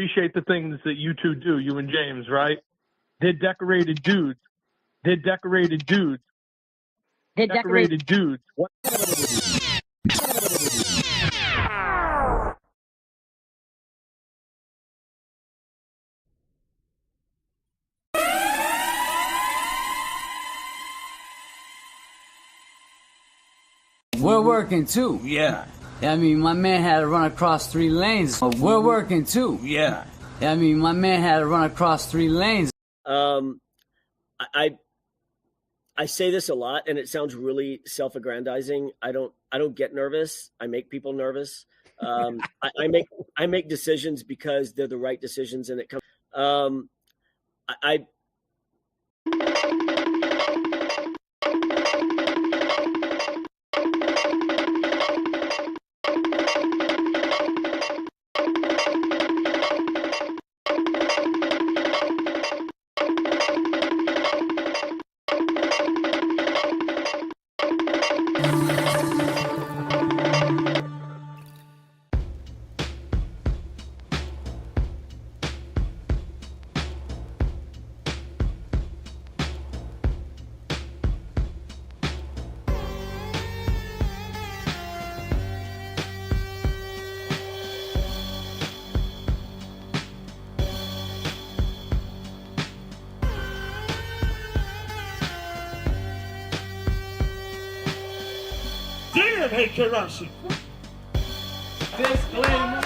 appreciate the things that you two do, you and James, right? They're decorated dudes. They're decorated dudes. They're Decorated dudes. What? We're working too. Yeah. I mean, my man had to run across 3 lanes. We're working too. Yeah. I mean, my man had to run across 3 lanes. I say this a lot, and it sounds really self-aggrandizing. I don't get nervous. I make people nervous. I make decisions because they're the right decisions, and it comes. Damn, hey, Cardotti. Disclaimer.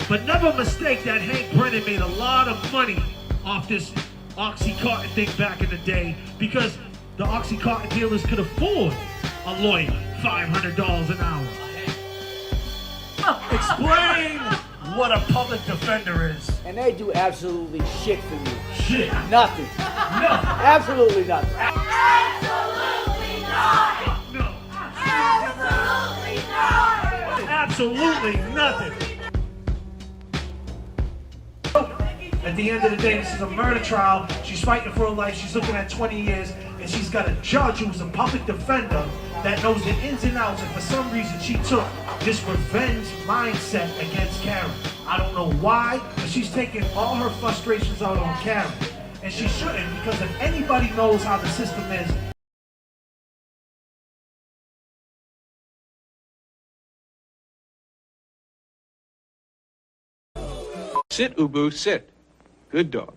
But never mistake that Hank Brennan made a lot of money off this Oxycontin thing back in the day because the Oxycontin dealers could afford a lawyer $500 an hour. Explain what a public defender is. And they do absolutely shit for you. Shit. Nothing. No. Absolutely nothing. Absolutely not. No. Absolutely not. Absolutely nothing. At the end of the day, this is a murder trial. She's fighting for her life. She's looking at 20 years, and she's got a judge who's a public defender that knows the ins and outs, and for some reason she took this revenge mindset against Karen. I don't know why, but she's taking all her frustrations out on Karen. And she shouldn't, because if anybody knows how the system is, Sit, Ubu, sit. Good dog.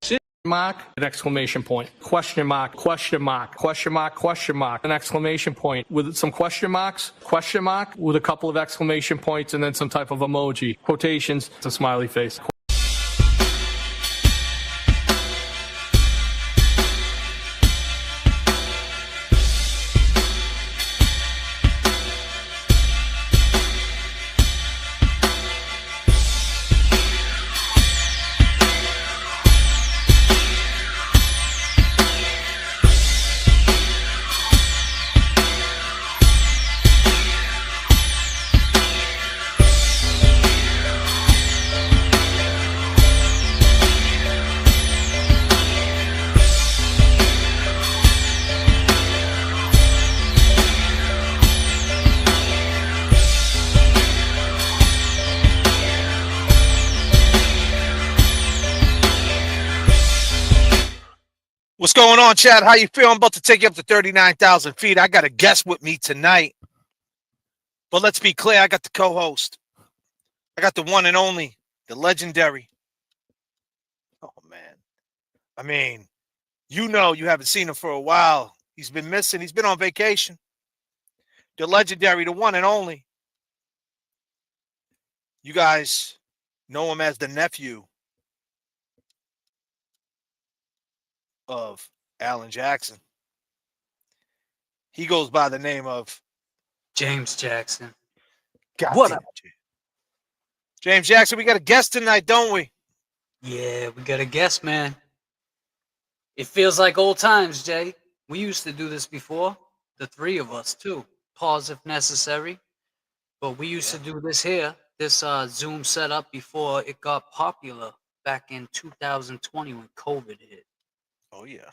Sit. Mark, an exclamation point. Question mark, question mark, question mark, question mark, an exclamation point with some question marks, question mark with a couple of exclamation points and then some type of emoji. Quotations, it's a smiley face. What's going on, Chad? How you feel? I'm about to take you up to 39,000 feet. I got a guest with me tonight. But let's be clear, I got the co-host. I got the one and only, the legendary. Oh, man. I mean, you know you haven't seen him for a while. He's been missing. He's been on vacation. The legendary, the one and only. You guys know him as the nephew of Alan Jackson. He goes by the name of James Jackson. God What damn up? it. James Jackson, we got a guest tonight, don't we? Yeah, we got a guest, man. It feels like old times, Jay. We used to do this before. The 3 of us, too. Pause if necessary. But we used to do this here, this Zoom setup before it got popular back in 2020 when COVID hit. Oh, yeah.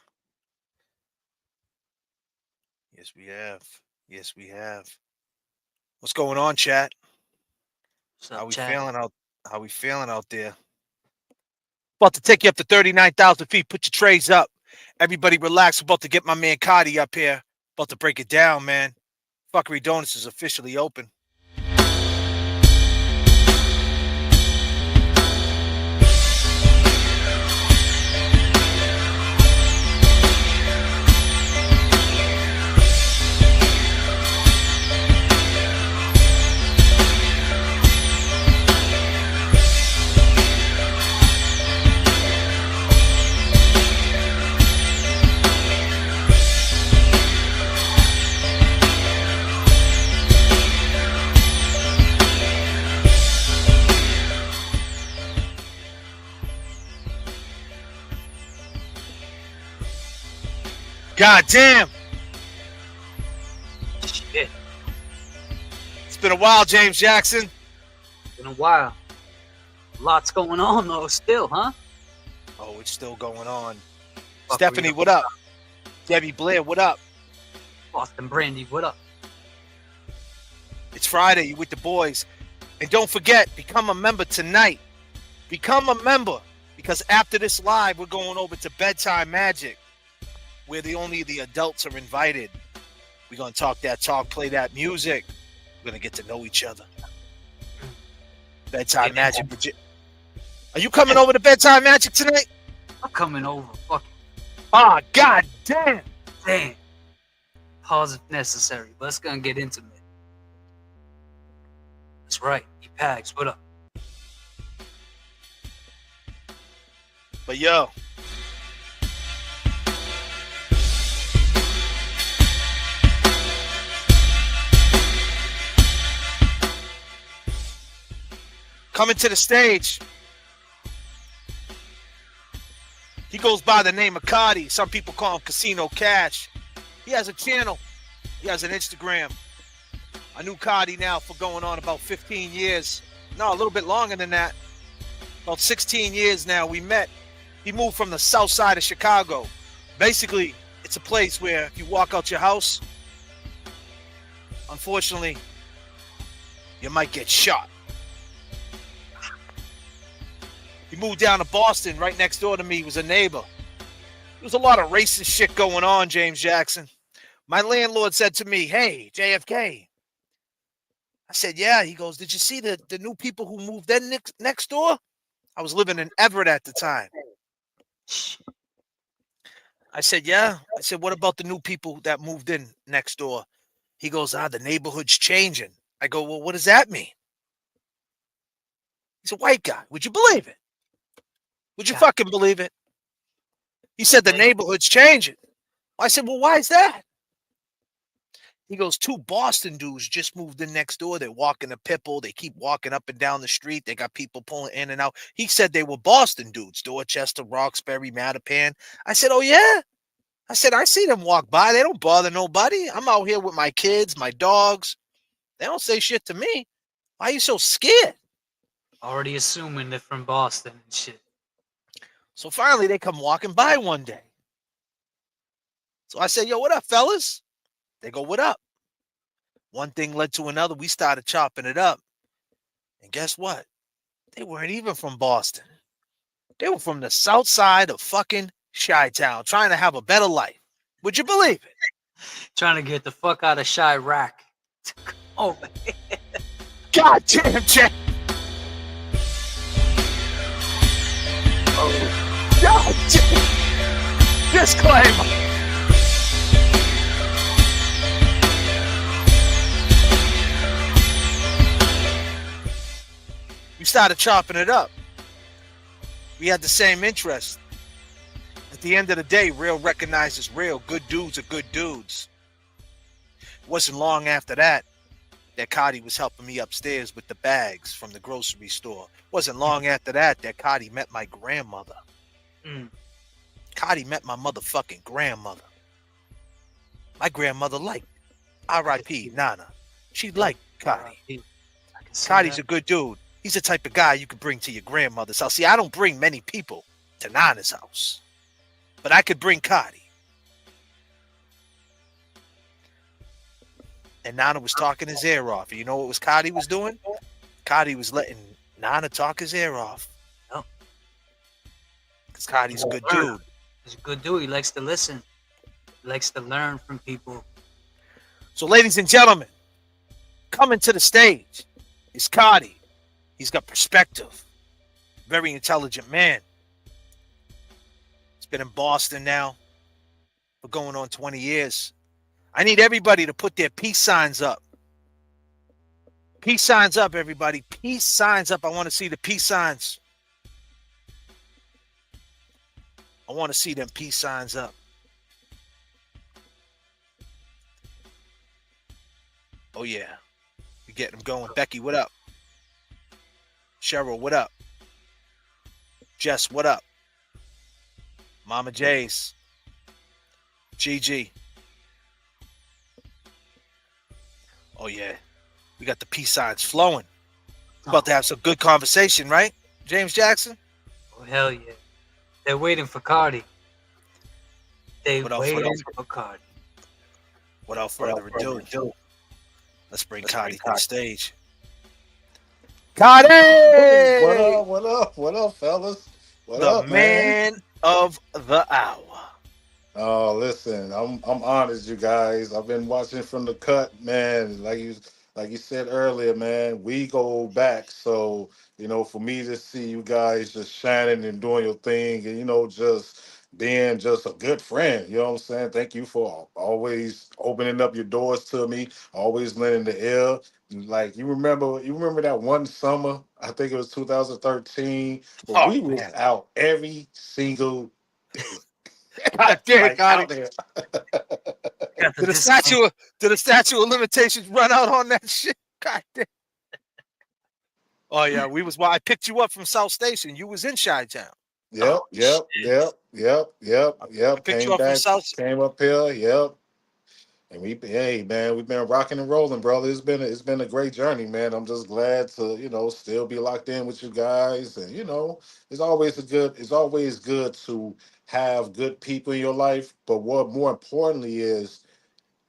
Yes, we have. Yes, we have. What's going on, chat? What's up, How we Chad? feeling out? How we feeling out there? About to take you up to 39,000 feet. Put your trays up. Everybody relax. About to get my man Cardi up here. About to break it down, man. Fuckery Donuts is officially open. God damn. Shit, It's been a while, James Jackson. been a while. Lots going on though, still, huh? Oh, it's still going on. Fuck, Stephanie, we- what up? Debbie Blair, what up? Boston Brandy, what up? It's Friday. You with the boys. And don't forget, become a member tonight. Become a member. Because after this live, we're going over to Bedtime Magic, where only the adults are invited. We're going to talk that talk, play that music. We're going to get to know each other. Bedtime Magic. Are you coming over to Bedtime Magic tonight? I'm coming over. Fuck Ah, god damn. damn. Pause if necessary. Let's gonna get intimate. That's right. E-Pags, what up? But yo, coming to the stage, he goes by the name of Cardi. Some people call him Casino Cash. He has a channel. He has an Instagram. I knew Cardi now for going on about 15 years. No, a little bit longer than that. About 16 years now. We met. He moved from the south side of Chicago. Basically, it's a place where if you walk out your house, unfortunately, you might get shot. He moved down to Boston. Right next door to me was a neighbor. There was a lot of racist shit going on, James Jackson. My landlord said to me, "Hey, JFK." I said, "Yeah." He goes, "Did you see the new people who moved in next door?" I was living in Everett at the time. I said, "Yeah." I said, "What about the new people that moved in next door?" He goes, "The neighborhood's changing." I go, "Well, what does that mean?" He's a white guy. Would you believe it? Would you fucking believe it? He said the neighborhood's changing. I said, "Well, why is that?" He goes, "Two Boston dudes just moved in next door. They're walking a Pipple. They keep walking up and down the street. They got people pulling in and out." He said they were Boston dudes, Dorchester, Roxbury, Mattapan. I said, "Oh, yeah?" I said, "I see them walk by. They don't bother nobody. I'm out here with my kids, my dogs. They don't say shit to me. Why are you so scared?" Already assuming they're from Boston and shit. So finally, they come walking by one day. So I said, "Yo, what up, fellas?" They go, "What up?" One thing led to another. We started chopping it up. And guess what? They weren't even from Boston. They were from the south side of fucking Chi-Town, trying to have a better life. Would you believe it? Trying to get the fuck out of Chirac. Oh, God damn, Jack. Oh, God damn. Disclaimer. We started chopping it up. We had the same interest. At the end of the day, real recognizes real. Good dudes are good dudes. It wasn't long after that Cardi was helping me upstairs with the bags from the grocery store. It wasn't long after that Cardi met my grandmother. Cardi met my motherfucking grandmother. My grandmother liked R.I.P. Nana. She liked Cardi. Cardi's a good dude. He's the type of guy you could bring to your grandmother's house. See, I don't bring many people to Nana's house, but I could bring Cardi. And Nana was talking his ear off. And you know what Cardi was doing? Cardi was letting Nana talk his ear off. No. Because Cardi's a good Learn. dude. He's a good dude. He likes to listen. He likes to learn from people. So, ladies and gentlemen, coming to the stage is Cardi. He's got perspective. Very intelligent man. He's been in Boston now for going on 20 years. I need everybody to put their peace signs up. Peace signs up, everybody. Peace signs up. I want to see the peace signs. I want to see them peace signs up. Oh, yeah. We're getting them going. Becky, what up? Cheryl, what up? Jess, what up? Mama J's. Gigi. Oh, yeah. We got the peace signs flowing. About to have some good conversation, right? James Jackson? Oh, hell yeah. They're waiting for Cardi. They waiting for Cardi. Without further ado, let's bring Cardi to the stage. Cardi! What up? What up? What up, fellas? What The up, man of the hour. Oh, listen, I'm honest, you guys. I've been watching from the cut, man. Like you said earlier, man. We go back, so for me to see you guys just shining and doing your thing, and just being just a good friend. You know what I'm saying? Thank you for always opening up your doors to me, always lending the ear. Like you remember that one summer, I think it was 2013, where Oh, we was man. out every single day. God damn, Like, Cardi. out there. Did the statute of limitations run out on that shit? God damn. Oh, yeah. I picked you up from South Station. You was in Chi-Town. Yep. Picked you Came up from back, South. came up here. Yep. And we've been rocking and rolling, brother. It's been a great journey, man. I'm just glad to, still be locked in with you guys. And, it's always good to have good people in your life. But what more importantly is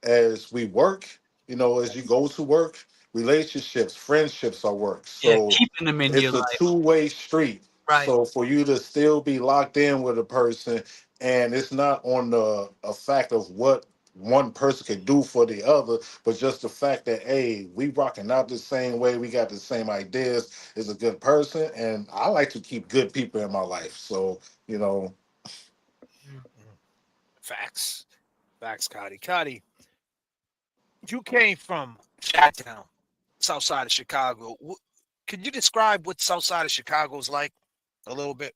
as we work, as you go to work, relationships, friendships are work. Yeah, So keeping them in your it's a life. two-way street. Right. So for you to still be locked in with a person, and it's not on a fact of what one person can do for the other, but just the fact that, hey, we rocking out the same way, we got the same ideas, is a good person. And I like to keep good people in my life. So, Facts, Cardi. Cardi, you came from Chi-Town, south side of Chicago. Can you describe what south side of Chicago is like a little bit?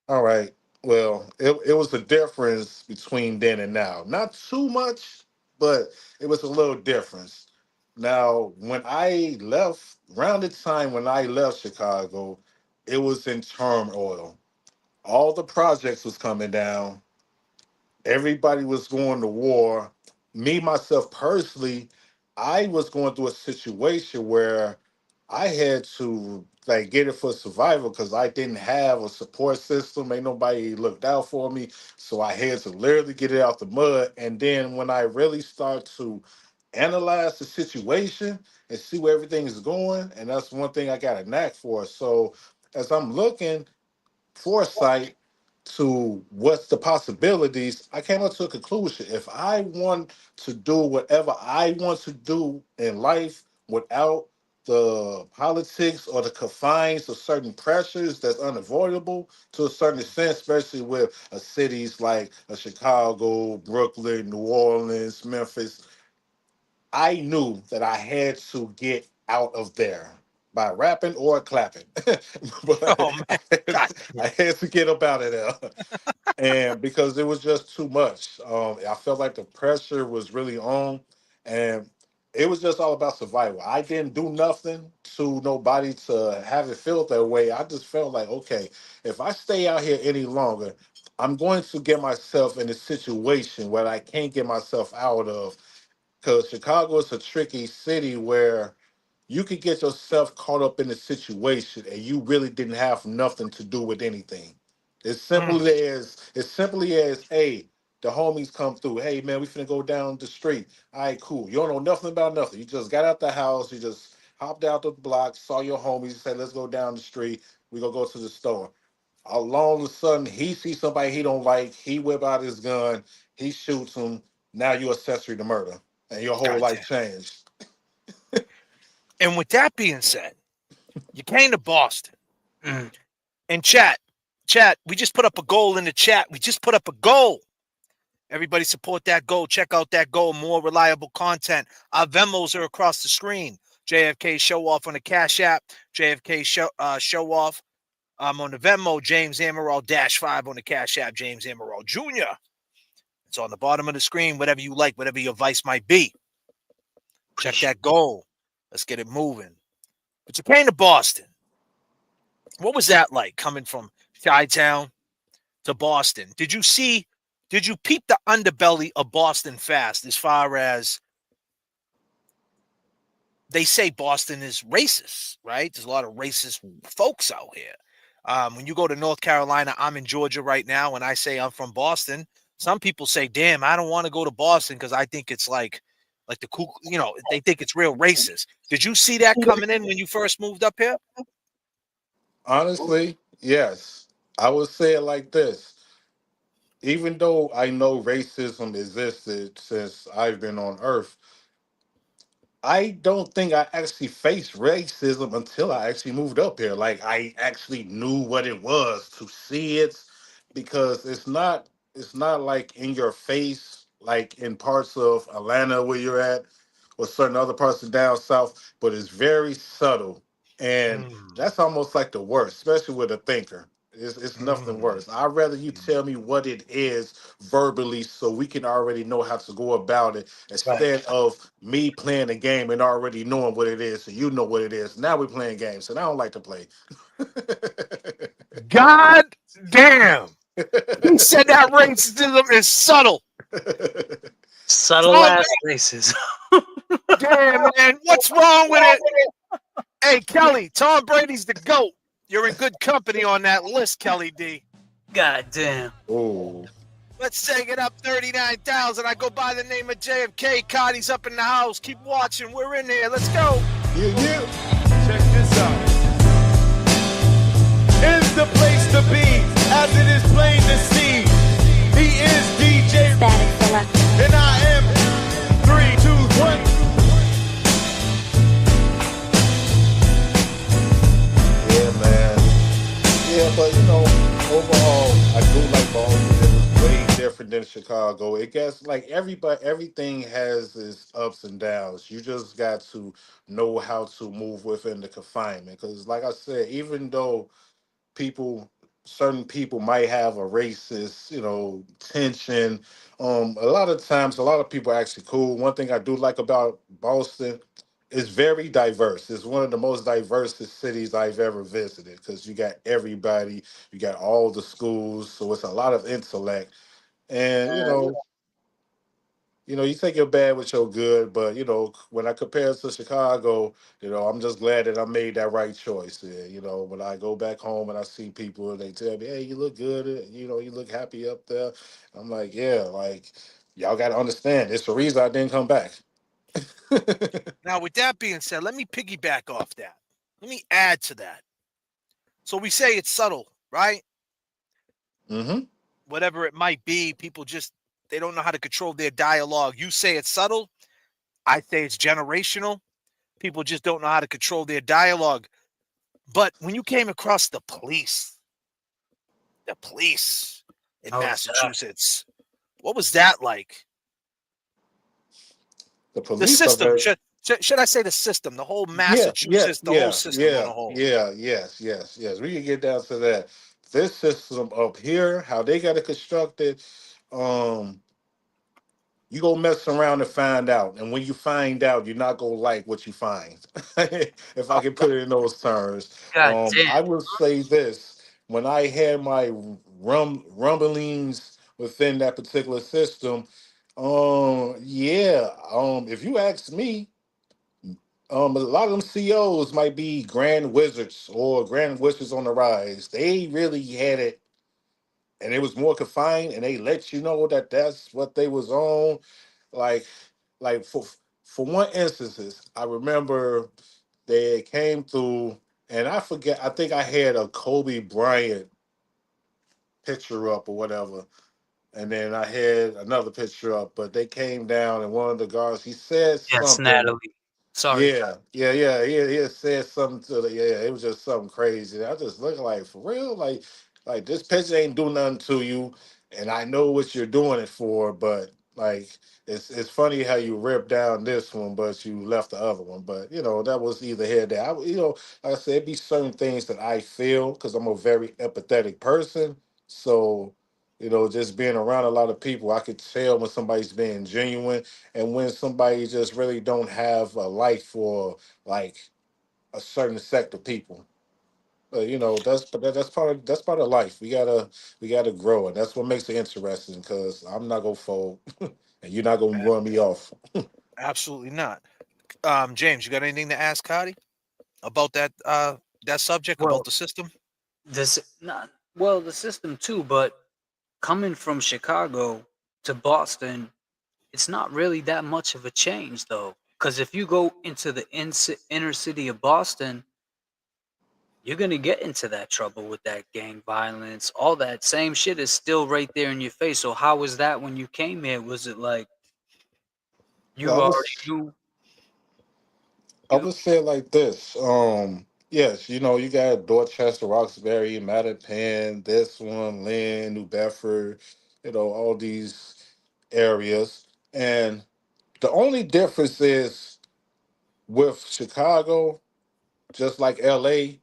all right. Well, it was the difference between then and now. Not too much, but it was a little difference. Now, when I left, around the time when I left Chicago, it was in turmoil. All the projects was coming down. Everybody was going to war. Me, myself personally, I was going through a situation where I had to like get it for survival because I didn't have a support system. Ain't nobody looked out for me. So I had to literally get it out the mud. And then when I really start to analyze the situation and see where everything is going, and that's one thing I got a knack for. So as I'm looking foresight to what's the possibilities, I came up to a conclusion. If I want to do whatever I want to do in life without the politics or the confines of certain pressures that's unavoidable to a certain extent, especially with cities like Chicago, Brooklyn, New Orleans, Memphis, I knew that I had to get out of there by rapping or clapping. But Oh, man. God. I had to get up out of there. And because it was just too much. I felt like the pressure was really on. And it was just all about survival. I didn't do nothing to nobody to have it feel that way. I just felt like, okay, if I stay out here any longer, I'm going to get myself in a situation where I can't get myself out of, because Chicago is a tricky city where you could get yourself caught up in a situation and you really didn't have nothing to do with anything. It's simply as hey, the homies come through. Hey man, we finna go down the street. All right, cool. You don't know nothing about nothing. You just got out the house. You just hopped out the block, saw your homies, said, let's go down the street. We gonna go to the store. All of a sudden, he sees somebody he don't like. He whip out his gun. He shoots him. Now you accessory to murder, and your whole Goddamn. life changed. And with that being said, you came to Boston. Mm. And chat, we just put up a goal in the chat. We just put up a goal. Everybody support that goal. Check out that goal. More reliable content. Our Venmos are across the screen. JFK Show Off on the Cash App. JFK Show Off on the Venmo. James Amaral -5 on the Cash App. James Amaral Jr. It's on the bottom of the screen. Whatever you like, whatever your vice might be. Check that goal. Let's get it moving. But you came to Boston. What was that like coming from Chi-Town to Boston? Did you peep the underbelly of Boston fast as far as they say Boston is racist, right? There's a lot of racist folks out here. When you go to North Carolina, I'm in Georgia right now, and I say I'm from Boston. Some people say, damn, I don't want to go to Boston because I think it's like the cool, they think it's real racist. Did you see that coming in when you first moved up here? Honestly, yes. I would say it like this. Even though I know racism existed since I've been on Earth, I don't think I actually faced racism until I actually moved up here. Like I actually knew what it was to see it, because it's not like in your face like in parts of Atlanta where you're at, or certain other parts of down south, but it's very subtle. And that's almost like the worst, especially with a thinker. It's nothing worse. I'd rather you tell me what it is verbally so we can already know how to go about it, instead of me playing a game and already knowing what it is so you know what it is. Now we're playing games, and I don't like to play. God damn. He said that racism is subtle. Subtle ass racism. Damn, man. What's wrong with it? Hey, Kelly, Tom Brady's the GOAT. You're in good company on that list, Kelly D. God damn. Oh, Let's take it up 39,000. I go by the name of JFK. Cardi's up in the house. Keep watching. We're in there. Let's go. yeah. Check this out. Is the place to be, as it is plain to see. He is DJ Static Selector. and I am 3, 2, 1. Yeah, man. Yeah, but overall, I do like Boston. It was way different than Chicago. It gets like everything has its ups and downs. You just got to know how to move within the confinement. Because, like I said, even though certain people might have a racist, tension. A lot of times, a lot of people are actually cool. One thing I do like about Boston is very diverse. It's one of the most diverse cities I've ever visited, because you got everybody, you got all the schools, so it's a lot of intellect. And you take your bad with your good, but when I compare it to Chicago, I'm just glad that I made that right choice. Yeah, when I go back home and I see people and they tell me, "Hey, you look good," you look happy up there. I'm like, yeah, like y'all got to understand, it's the reason I didn't come back. Now, with that being said, let me piggyback off that. Let me add to that. So we say it's subtle, right? Mm-hmm. Whatever it might be, people they don't know how to control their dialogue. You say it's subtle. I say it's generational. People just don't know how to control their dialogue. But when you came across the police in Massachusetts, what was that like? The The police are system. very. Should I say the system? The whole Yeah, Massachusetts, the whole system on a whole. yes. We can get down to that. This system up here, how they got it constructed, um, you go mess around and find out. And when you find out, you're not gonna like what you find. If I can put it in those terms. God damn. I will say this. When I had my rumblings within that particular system, if you ask me, a lot of them CEOs might be grand wizards or grand wizards on the rise. They really had it, and it was more confined, and they let you know that that's what they was on. Like, like for one instances, I remember they came through, and I forget. I think I had a Kobe Bryant picture up or whatever, and then I had another picture up. But they came down, and one of the guards he said Yes, something. Natalie. Sorry. Yeah. He had said something to the It was just something crazy. I just look like for real, like this picture ain't do nothing to you, and I know what you're doing it for, but like it's funny how you ripped down this one, but you left the other one. But that was either here or there. Like I said, it be certain things that I feel because I'm a very empathetic person. So just being around a lot of people, I could tell when somebody's being genuine and when somebody just really don't have a life for like a certain sect of people. But that's part of life. We gotta grow, and that's what makes it interesting. Because I'm not gonna fold, and you're not gonna run me off. Absolutely not. James, you got anything to ask Cotty about that subject about Well, the system? this not well the system too, but coming from Chicago to Boston, it's not really that much of a change though. Because if you go into the inner city of Boston, you're gonna get into that trouble with that gang violence. All that same shit is still right there in your face. So how was that when you came here? Was it like Well, you already knew I you? would say it like this. Yes, you got Dorchester, Roxbury, Mattapan, this one, Lynn, New Bedford, all these areas, and the only difference is with Chicago, just like LA,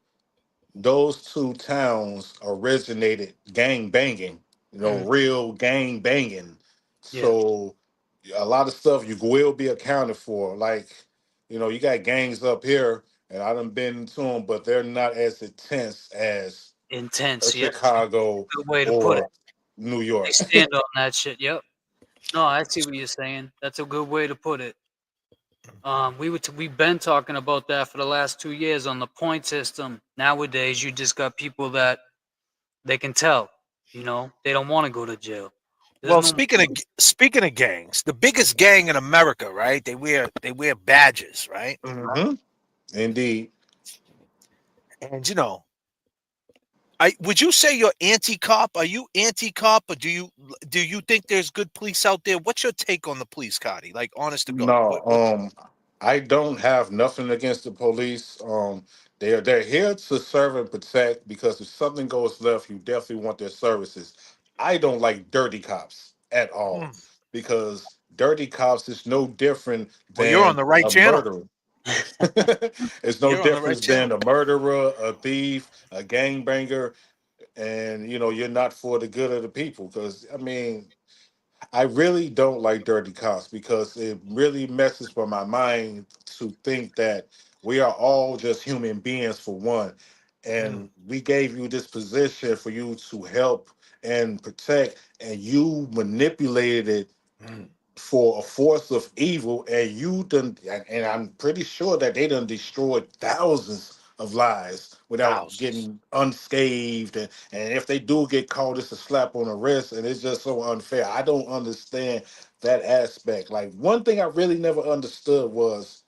those two towns originated gang banging, Mm, real gang banging. yeah, So a lot of stuff you will be accounted for. Like, you got gangs up here, and I done been to them, but they're not as intense as a intense. Yep, Chicago good way to put it. or New They York. stand on that shit. Yep. No, I see what you're saying. That's a good way to put it. We've been talking about that for the last 2 years on the point system. Nowadays, you just got people that they can tell, they don't want to go to jail. There's Well, no, speaking of gangs, the biggest gang in America, right? They wear badges, right? Hmm. Indeed. And I would you say you're anti-cop? Are you anti-cop, or do you think there's good police out there? What's your take on the police, Cotty? Like, honest to God, No, I don't have nothing against the police. They're here to serve and protect because if something goes left, you definitely want their services. I don't like dirty cops at all Hmm. because dirty cops is no different Well, you're on than the right a channel. murderer. It's no You're on the right difference channel. than a murderer, a thief, a gangbanger, and you're not for the good of the people. Because I really don't like dirty cops because it really messes with my mind to think that we are all just human beings for one. Mm, And we gave you this position for you to help and protect, and you manipulated it mm. for a force of evil, and you done, and I'm pretty sure that they done destroyed thousands of lives without Thousands. getting unscathed. And if they do get caught, it's a slap on the wrist, and it's just so unfair. I don't understand that aspect. Like one thing I really never understood was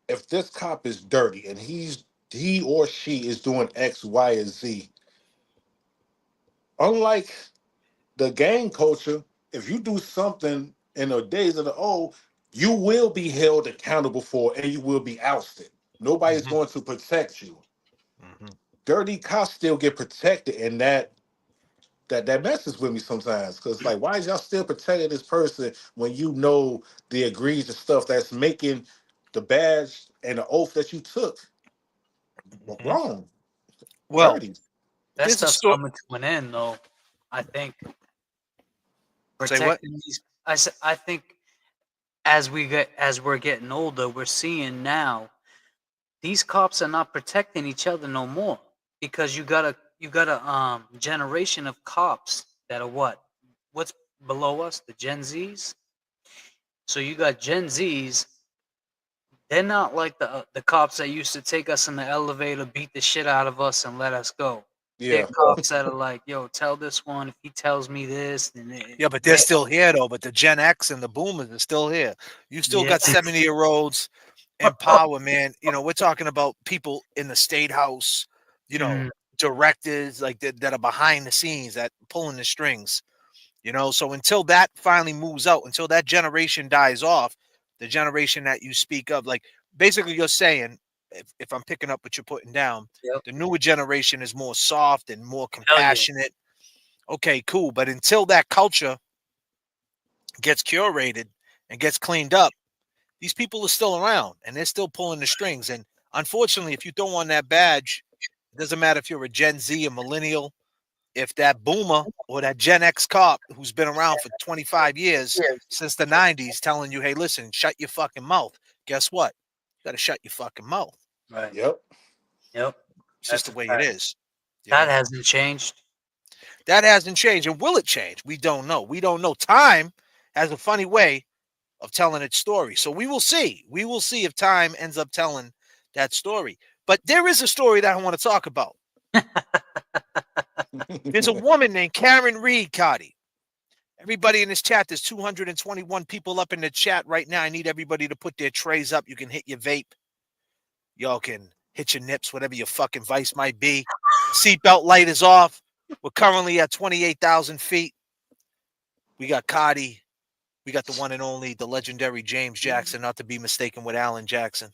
if this cop is dirty and he or she is doing X, Y, and Z, unlike the gang culture, if you do something in the days of the old, you will be held accountable for and you will be ousted. Nobody's Hmm. going to protect you. Hmm. Dirty cops still get protected, and that messes with me sometimes. Cause like, why is y'all still protecting this person when you know the egregious stuff that's making the badge and the oath that you took Hmm. wrong, Well, dirty? that there's a stuff's story. coming to an end, though. I think Say what? protecting these. I think as we're getting older, we're seeing now these cops are not protecting each other no more because you got a generation of cops that are what's below us, the Gen Zs. So you got Gen Zs. They're not like the cops that used to take us in the elevator, beat the shit out of us, and let us go. They're Yeah. cops that are like, yo, tell this one if he tells me this, then Yeah, but they're still here though. But the Gen X and the Boomers are still here. You still yeah, got 70-year-olds and power, man. You know, we're talking about people in the state house, you know, directors like that are behind the scenes that pulling the strings. You know, so until that finally moves out, until that generation dies off, the generation that you speak of, like basically you're saying, if I'm picking up what you're putting down, Yep. the newer generation is more soft and more Hell yeah. compassionate. Okay, cool. But until that culture gets curated and gets cleaned up, these people are still around and they're still pulling the strings. And unfortunately, if you throw on that badge, it doesn't matter if you're a Gen Z, a millennial, if that boomer or that Gen X cop who's been around for 25 years since the 90s telling you, hey, listen, shut your fucking mouth. Guess what? You got to shut your fucking mouth. Right. Yep. Yep. It's just the way it is. That hasn't changed. That hasn't changed. And will it change? We don't know. We don't know. Time has a funny way of telling its story. So we will see. We will see if time ends up telling that story. But there is a story that I want to talk about. There's a woman named Karen Reed, Cardi. Everybody in this chat, there's 221 people up in the chat right now. I need everybody to put their trays up. You can hit your vape. Y'all can hit your nips, whatever your fucking vice might be. Seatbelt light is off. We're currently at 28,000 feet. We got Cardi. We got the one and only, the legendary James Jackson, not to be mistaken with Alan Jackson.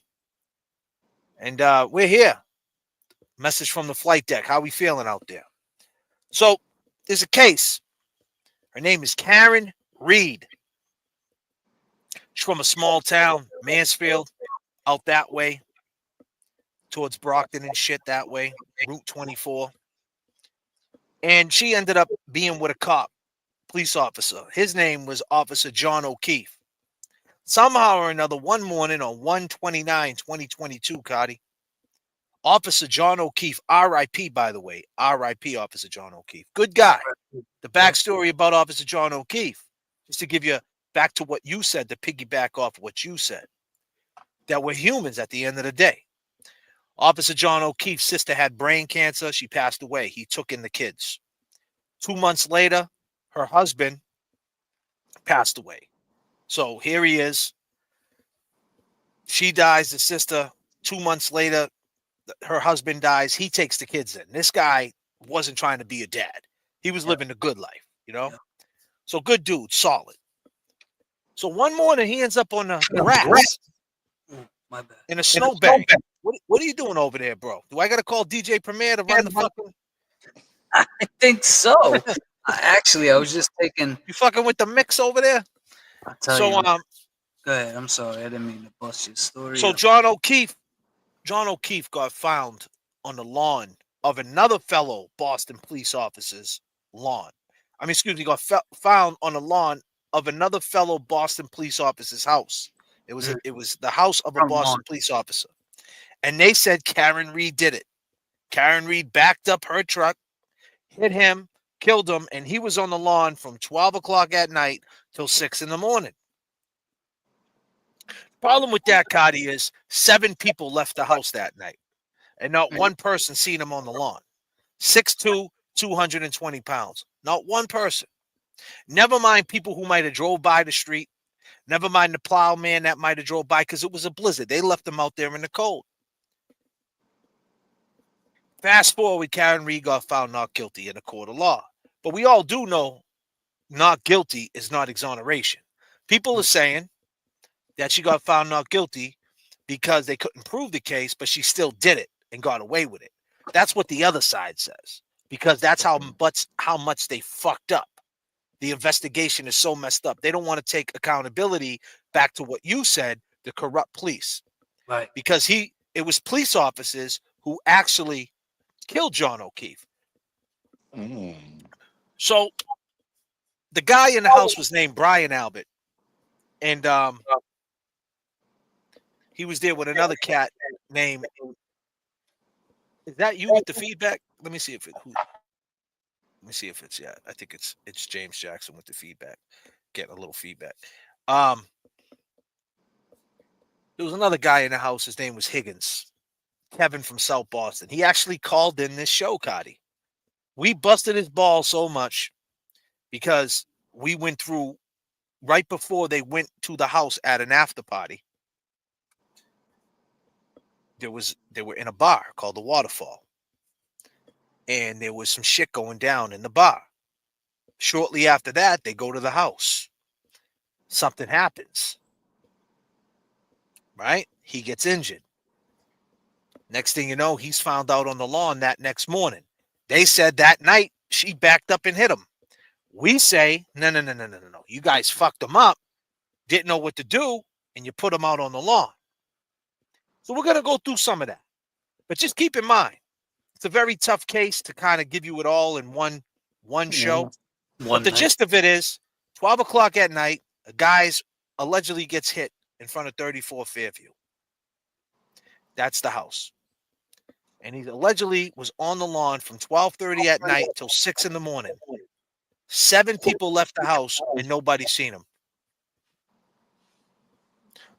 And we're here. Message from the flight deck. How we feeling out there? So there's a case. Her name is Karen Reed. She's from a small town, Mansfield, out that way, towards Brockton and shit that way, Route 24. And she ended up being with a cop, police officer. His name was Officer John O'Keefe. Somehow or another, one morning on 1/29/2022, Cardi, Officer John O'Keefe, R.I.P., by the way, R.I.P. Officer John O'Keefe. Good guy. The backstory about Officer John O'Keefe, just to give you back to what you said, to piggyback off what you said, that we're humans at the end of the day. Officer John O'Keefe's sister had brain cancer. She passed away. He took in the kids. 2 months later, her husband passed away. So here he is. She dies, the sister. 2 months later, her husband dies. He takes the kids in. This guy wasn't trying to be a dad. He was living the good life, you know? So good dude, solid. So one morning, he ends up on the grass My bad. in a snowbank. What are you doing over there, bro? Do I got to call DJ Premier to run the fucking... I think so. Actually, I was just taking. You fucking with the mix over there? I'll tell So, you. Go ahead. I'm sorry. I didn't mean to bust your story. So up. John O'Keefe got found on the lawn of another fellow Boston police officer's lawn. Got found on the lawn of another fellow Boston police officer's house. It was the house of a Boston police officer. And they said Karen Reed did it. Karen Reed backed up her truck, hit him, killed him, and he was on the lawn from 12 o'clock at night till 6 in the morning. Problem with that, Cardi, is 7 people left the house that night, and not one person seen him on the lawn. 6'2", 220 pounds. Not one person. Never mind people who might have drove by the street. Never mind the plowman that might have drove by because it was a blizzard. They left them out there in the cold. Fast forward, Karen Reed got found not guilty in a court of law. But we all do know not guilty is not exoneration. People are saying that she got found not guilty because they couldn't prove the case, but she still did it and got away with it. That's what the other side says, because that's how much they fucked up. The investigation is so messed up. They don't want to take accountability back to what you said, the corrupt police. Right. Because it was police officers who actually killed John O'Keefe. So the guy in the house was named Brian Albert. And he was there with another cat named... Is that you with the feedback? Let me see if it's, yeah, I think it's James Jackson with the feedback. Getting a little feedback. There was another guy in the house. His name was Higgins. Kevin from South Boston. He actually called in this show, Cardi. We busted his ball so much because we went through right before they went to the house at an after party. they were in a bar called the Waterfall, and there was some shit going down in the bar. Shortly after that, they go to the house. Something happens, right? He gets injured. Next thing you know, he's found out on the lawn that next morning. They said that night she backed up and hit him. We say, no. You guys fucked him up, didn't know what to do, and you put him out on the lawn. So we're going to go through some of that. But just keep in mind, it's a very tough case to kind of give you it all in one show. But the gist of it is, 12 o'clock at night, a guy's allegedly gets hit in front of 34 Fairview. That's the house. And he allegedly was on the lawn from 12:30 at night till 6 in the morning. 7 people left the house and nobody's seen him.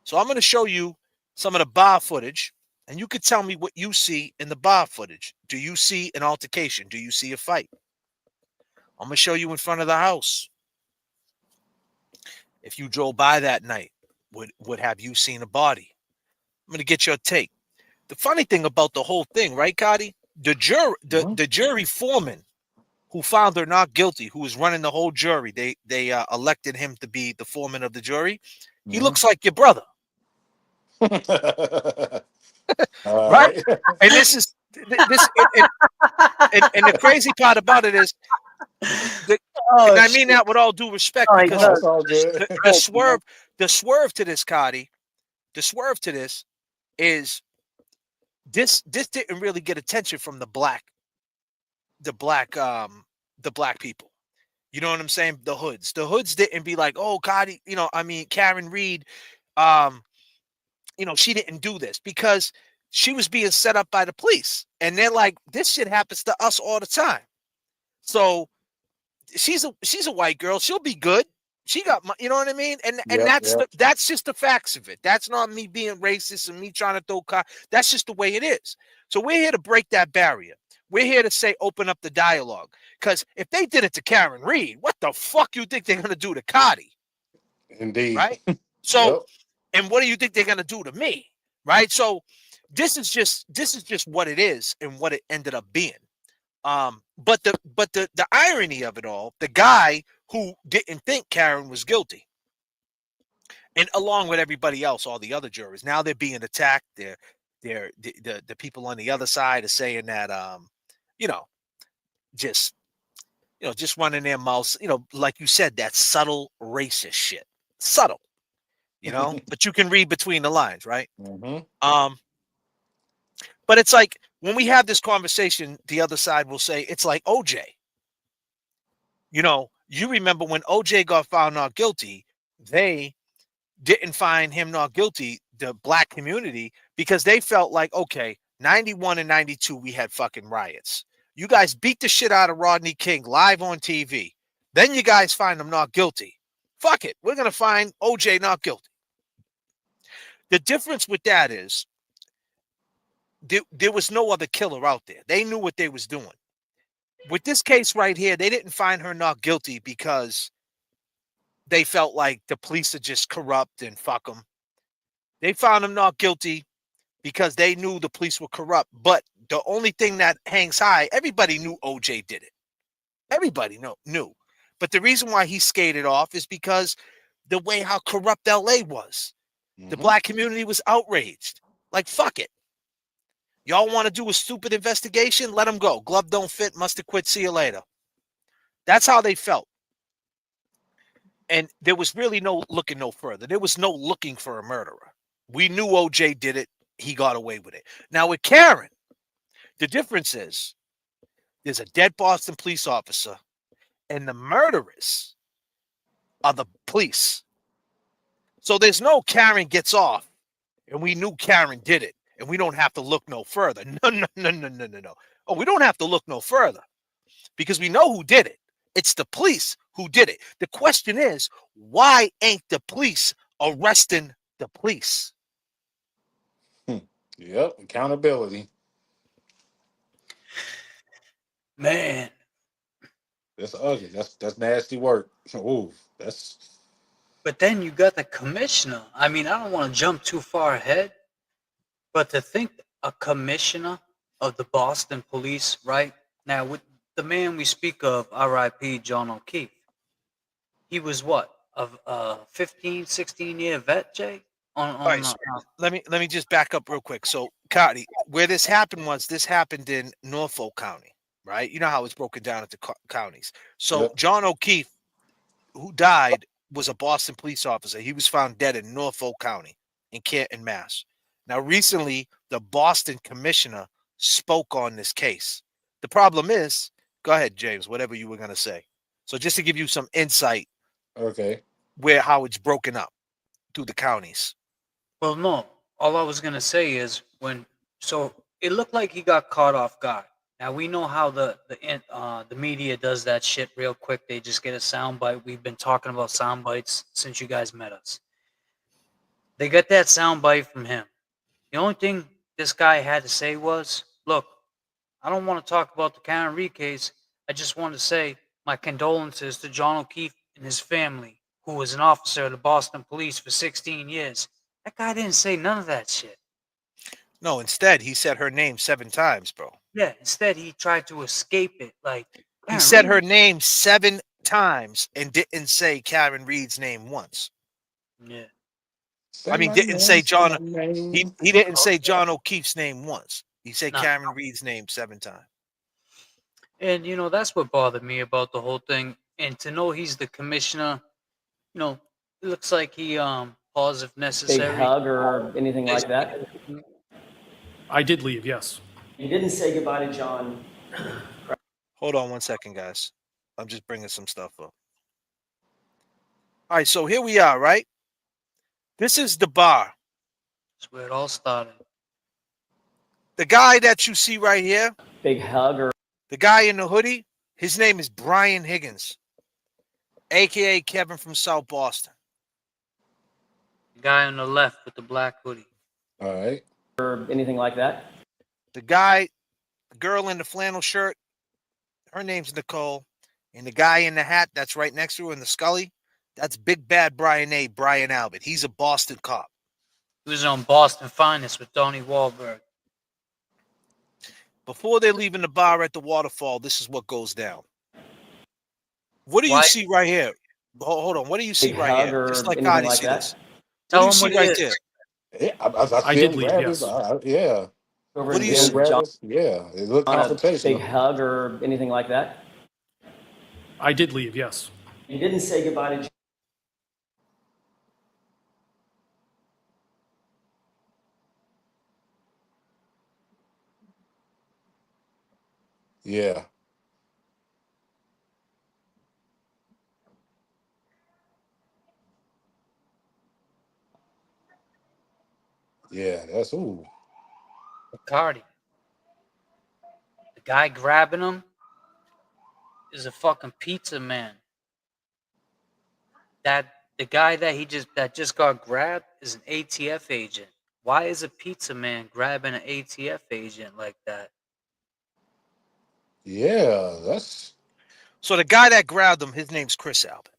So I'm going to show you some of the bar footage, and you could tell me what you see in the bar footage. Do you see an altercation? Do you see a fight? I'm going to show you in front of the house. If you drove by that night, would have you seen a body? I'm going to get your take. The funny thing about the whole thing, right, Cardi? The jury foreman who found her not guilty, who was running the whole jury, they elected him to be the foreman of the jury. He looks like your brother. Right? And this is this and the crazy part about it is and I mean that with all due respect, because That's all good. the swerve to this, Cardi, the swerve to this is this didn't really get attention from the black people. You know what I'm saying? The hoods didn't be like, oh, Cardi, Karen Reed, she didn't do this, because she was being set up by the police, and they're like, this shit happens to us all the time. So she's a white girl. She'll be good. She got, you know what I mean? And that's just the facts of it. That's not me being racist and me trying to throw. That's just the way it is. So we're here to break that barrier. We're here to say, open up the dialogue. Because if they did it to Karen Reed, what the fuck you think they're gonna do to Cardi? Indeed. Right? So, and what do you think they're gonna do to me? Right? So this is just what it is and what it ended up being. But the irony of it all, the guy who didn't think Karen was guilty, and along with everybody else, all the other jurors, now they're being attacked. The people on the other side are saying that just running their mouths, like you said, that subtle racist shit. Subtle, but you can read between the lines, right? But it's like, when we have this conversation, the other side will say, it's like OJ. You remember when OJ got found not guilty, they didn't find him not guilty, the black community, because they felt like, okay, 91 and 92, we had fucking riots. You guys beat the shit out of Rodney King live on TV. Then you guys find him not guilty. Fuck it. We're going to find OJ not guilty. The difference with that is, there was no other killer out there. They knew what they was doing. With this case right here, they didn't find her not guilty because they felt like the police are just corrupt and fuck them. They found him not guilty because they knew the police were corrupt. But the only thing that hangs high, everybody knew OJ did it. Everybody knew. But the reason why he skated off is because the way how corrupt LA was. The black community was outraged. Like, fuck it. Y'all want to do a stupid investigation? Let them go. Glove don't fit. Must have quit. See you later. That's how they felt. And there was really no looking no further. There was no looking for a murderer. We knew OJ did it. He got away with it. Now with Karen, the difference is there's a dead Boston police officer, and the murderers are the police. So there's no Karen gets off, and we knew Karen did it. And we don't have to look no further. No. Oh, we don't have to look no further, because we know who did it. It's the police who did it. The question is, why ain't the police arresting the police? Yep, accountability. Man, that's ugly. That's nasty work. Ooh, that's. But then you got the commissioner. I mean, I don't want to jump too far ahead, but to think a commissioner of the Boston Police, right? Now, with the man we speak of, R.I.P. John O'Keefe, he was what? A 15, 16-year vet, Jay? All right, so let me just back up real quick. So, Cardi, where this happened in Norfolk County, right? You know how it's broken down into counties. So, Yep. John O'Keefe, who died, was a Boston police officer. He was found dead in Norfolk County in Canton, Mass. Now, recently, the Boston commissioner spoke on this case. The problem is, go ahead, James, whatever you were going to say. So, just to give you some insight Okay. how it's broken up through the counties. Well, no. All I was gonna say is so it looked like he got caught off guard. Now we know how the media does that shit real quick. They just get a soundbite. We've been talking about sound bites since you guys met us. They got that soundbite from him. The only thing this guy had to say was, "Look, I don't want to talk about the Karen Reed case. I just want to say my condolences to John O'Keefe and his family, who was an officer of the Boston Police for 16 years." That guy didn't say none of that shit. No, instead, he said her name 7 times, bro. Yeah, instead he tried to escape it. Like, He Karen said Reed. her name 7 times and didn't say Karen Reed's name once. Yeah. I mean, didn't say John. He didn't say John O'Keefe's name once. He said No. Karen Reed's name 7 times. And that's what bothered me about the whole thing. And to know he's the commissioner, it looks like he pause if Big necessary. hug or anything like that? I did leave, yes. You didn't say goodbye to John. Hold on 1 second, guys. I'm just bringing some stuff up. All right, so here we are, right? This is the bar. That's where it all started. The guy that you see right here, Big hug or the guy in the hoodie, his name is Brian Higgins, a.k.a. Kevin from South Boston. The guy on the left with the black hoodie. All right. or anything like that? The girl in the flannel shirt, her name's Nicole. And the guy in the hat that's right next to her in the Scully, that's Big Bad Brian Albert. He's a Boston cop. He was on Boston Finest with Donnie Wahlberg. Before they're leaving the bar at the waterfall, this is what goes down. What do you see right here? Hold on. What do you see Big right hug here? or Just like anything Cardi like see that? this. Tell What do you him see what it right is. there? Yeah, I I see did him leave, grab yes. his, yeah. Over What do you Jim, see? Grab John, his, yeah. It looked on a big confrontational. hug or anything like that? I did leave, yes. You didn't say goodbye to Jim. Yeah. Yeah, that's ooh. Cardi. The guy grabbing him is a fucking pizza man. The guy that just got grabbed is an ATF agent. Why is a pizza man grabbing an ATF agent like that? Yeah, that's So the guy that grabbed him, his name's Chris Albert.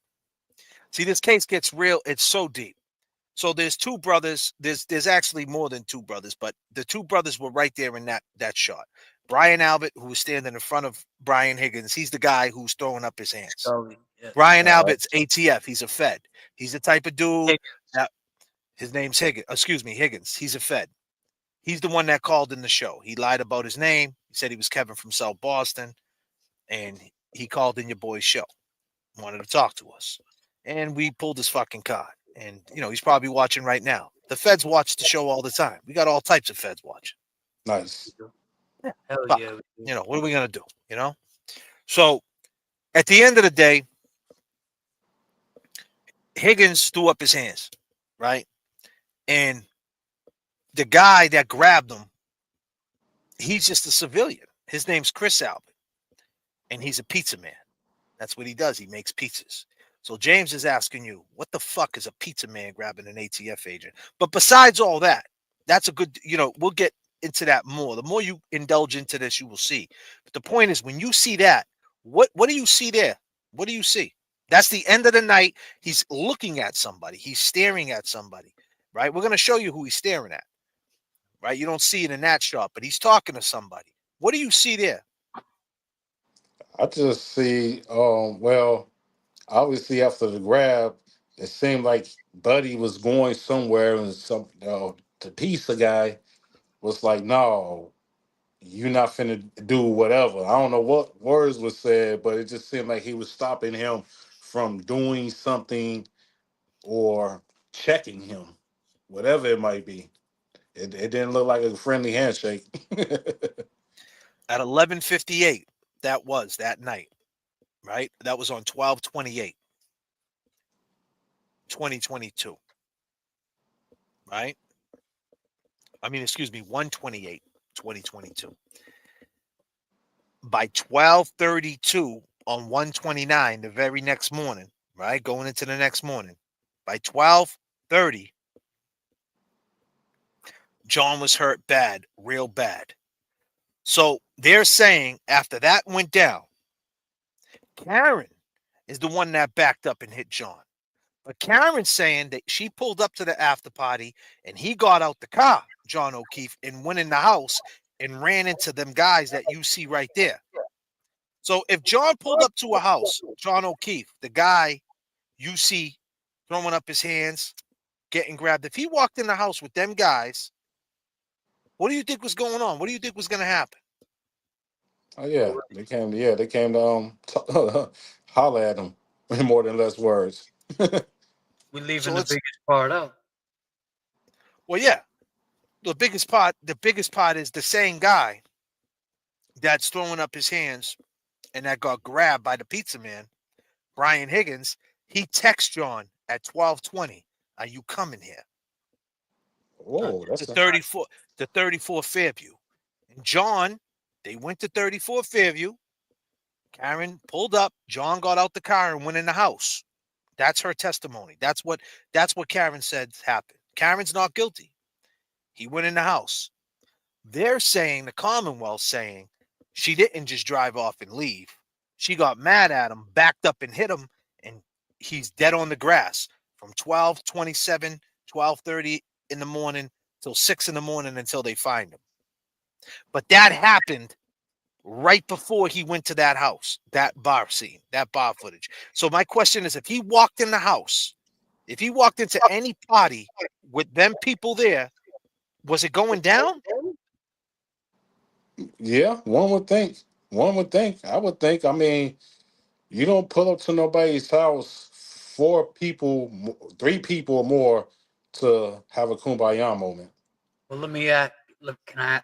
See, this case gets real. It's so deep. So there's two brothers. There's actually more than two brothers, but the two brothers were right there in that shot. Brian Albert, who was standing in front of Brian Higgins, he's the guy who's throwing up his hands. Scully, yeah. Brian Albert's ATF. He's a Fed. He's the type of dude. Higgins. His name's Higgins. Excuse me, Higgins. He's a Fed. He's the one that called in the show. He lied about his name. He said he was Kevin from South Boston, and he called in your boy's show. Wanted to talk to us, and we pulled his fucking card. And he's probably watching right now. The Feds watch the show all the time. We got all types of Feds watching. nice. Hell Fuck. yeah. What are we gonna do? So at the end of the day, Higgins threw up his hands, right? And the guy that grabbed him, he's just a civilian. His name's Chris Albert, and he's a pizza man. That's what he does. He makes pizzas. So James is asking you, what the fuck is a pizza man grabbing an ATF agent? But besides all that, that's a good, we'll get into that more. The more you indulge into this, you will see. But the point is, when you see that, what do you see there? What do you see? That's the end of the night. He's looking at somebody. He's staring at somebody, right? We're going to show you who he's staring at. right? You don't see it in that shot, but he's talking to somebody. What do you see there? I just see, well, obviously after the grab, it seemed like Buddy was going somewhere, and the pizza guy was like, "No, you're not finna do whatever." I don't know what words were said, but it just seemed like he was stopping him from doing something or checking him, whatever it might be. It didn't look like a friendly handshake. At 11:58, that was that night, right? That was on 12/28, 2022, right? I mean, excuse me, 1/28, 2022. By 12:32 on 1/29, the very next morning, right? Going into the next morning, by 12:30, John was hurt bad, real bad. So they're saying after that went down, Karen is the one that backed up and hit John. But Karen's saying that she pulled up to the after party and he got out the car, John O'Keefe, and went in the house and ran into them guys that you see right there. So if John pulled up to a house, John O'Keefe, the guy you see throwing up his hands, getting grabbed, if he walked in the house with them guys, what do you think was going on? What do you think was going to happen? Oh yeah, they came. Yeah, they came to holler at him in more than less words. We're leaving So the let's. biggest part out. Well, yeah, the biggest part is the same guy that's throwing up his hands and that got grabbed by the pizza man, Brian Higgins. He texts John at 12:20. Are you coming here? Oh, To that's 34 Fairview. And John, they went to 34 Fairview. Karen pulled up. John got out the car and went in the house. That's her testimony. That's what Karen said happened. Karen's not guilty. He went in the house. They're saying, the Commonwealth saying, she didn't just drive off and leave. She got mad at him, backed up and hit him, and he's dead on the grass from 12:27, 12:30 in the morning till 6 in the morning until they find him. But that happened right before he went to that house, that bar scene, that bar footage. So my question is, if he walked in the house, if he walked into any party with them people there, was it going down? yeah. One would think. One would think. I would think. I mean, you don't pull up to nobody's house, three people or more, to have a kumbaya moment. Well, let me ask. Look, can I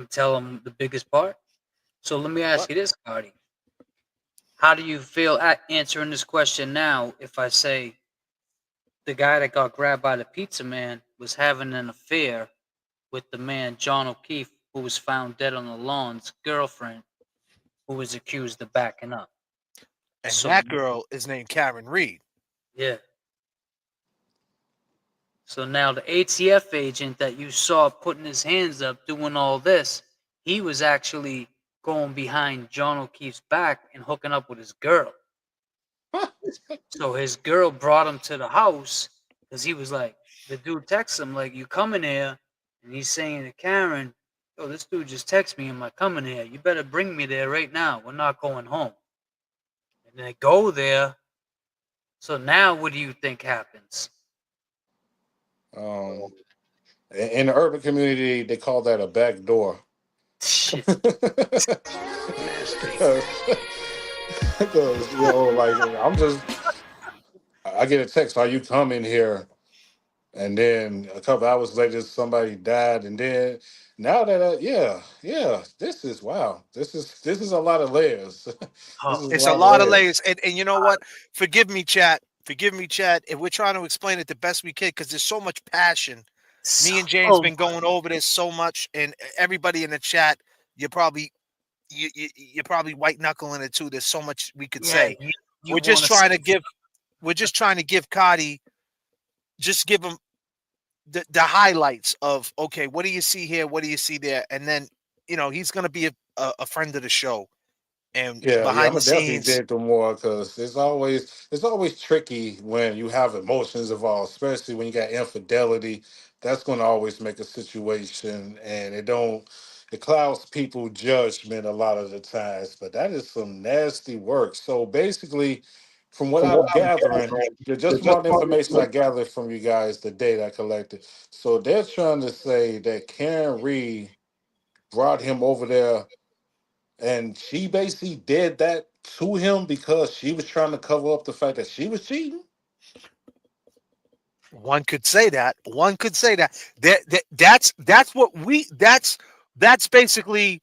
tell them the biggest part? So let me ask you this, Cardi. How do you feel at answering this question now if I say the guy that got grabbed by the pizza man was having an affair with the man, John O'Keefe, who was found dead on the lawn's girlfriend, who was accused of backing up? And So, that girl is named Karen Reed. yeah. So now the ATF agent that you saw putting his hands up doing all this, he was actually going behind John O'Keefe's back and hooking up with his girl. So his girl brought him to the house because he was like, the dude texts him like, "You coming here?" And he's saying to Karen, "Yo, this dude just texted me. Am I coming here? You better bring me there right now. We're not going home." And they go there. So now what do you think happens? In the urban community, they call that a back door. Shit. Because, like I get a text, "Are you coming here?" And then a couple hours later, somebody died. And then now that, this is wow. This is a lot of layers. This is a It's a lot of lot of layers. layers. And you know what? Forgive me, chat. Forgive me, chat. If we're trying to explain it the best we can, because there's so much passion. Me and James been going over this so much, and everybody in the chat, you're probably white knuckling it too. There's so much we could say. We're just trying to give Cardi, just give him the highlights of, okay, what do you see here? What do you see there? And then, he's going to be a friend of the show. And Yeah, I'm behind the gonna definitely scenes, dig through more, because it's always tricky when you have emotions involved, especially when you got infidelity. that's going to always make a situation, and it clouds people's judgment a lot of the times. But that is some nasty work. So basically, from what I'm gathering, just from all the information I gathered from you guys, the data I collected, so they're trying to say that Karen Reed brought him over there, and she basically did that to him because she was trying to cover up the fact that she was cheating. One could say that. One could say that. That's what we. That's basically.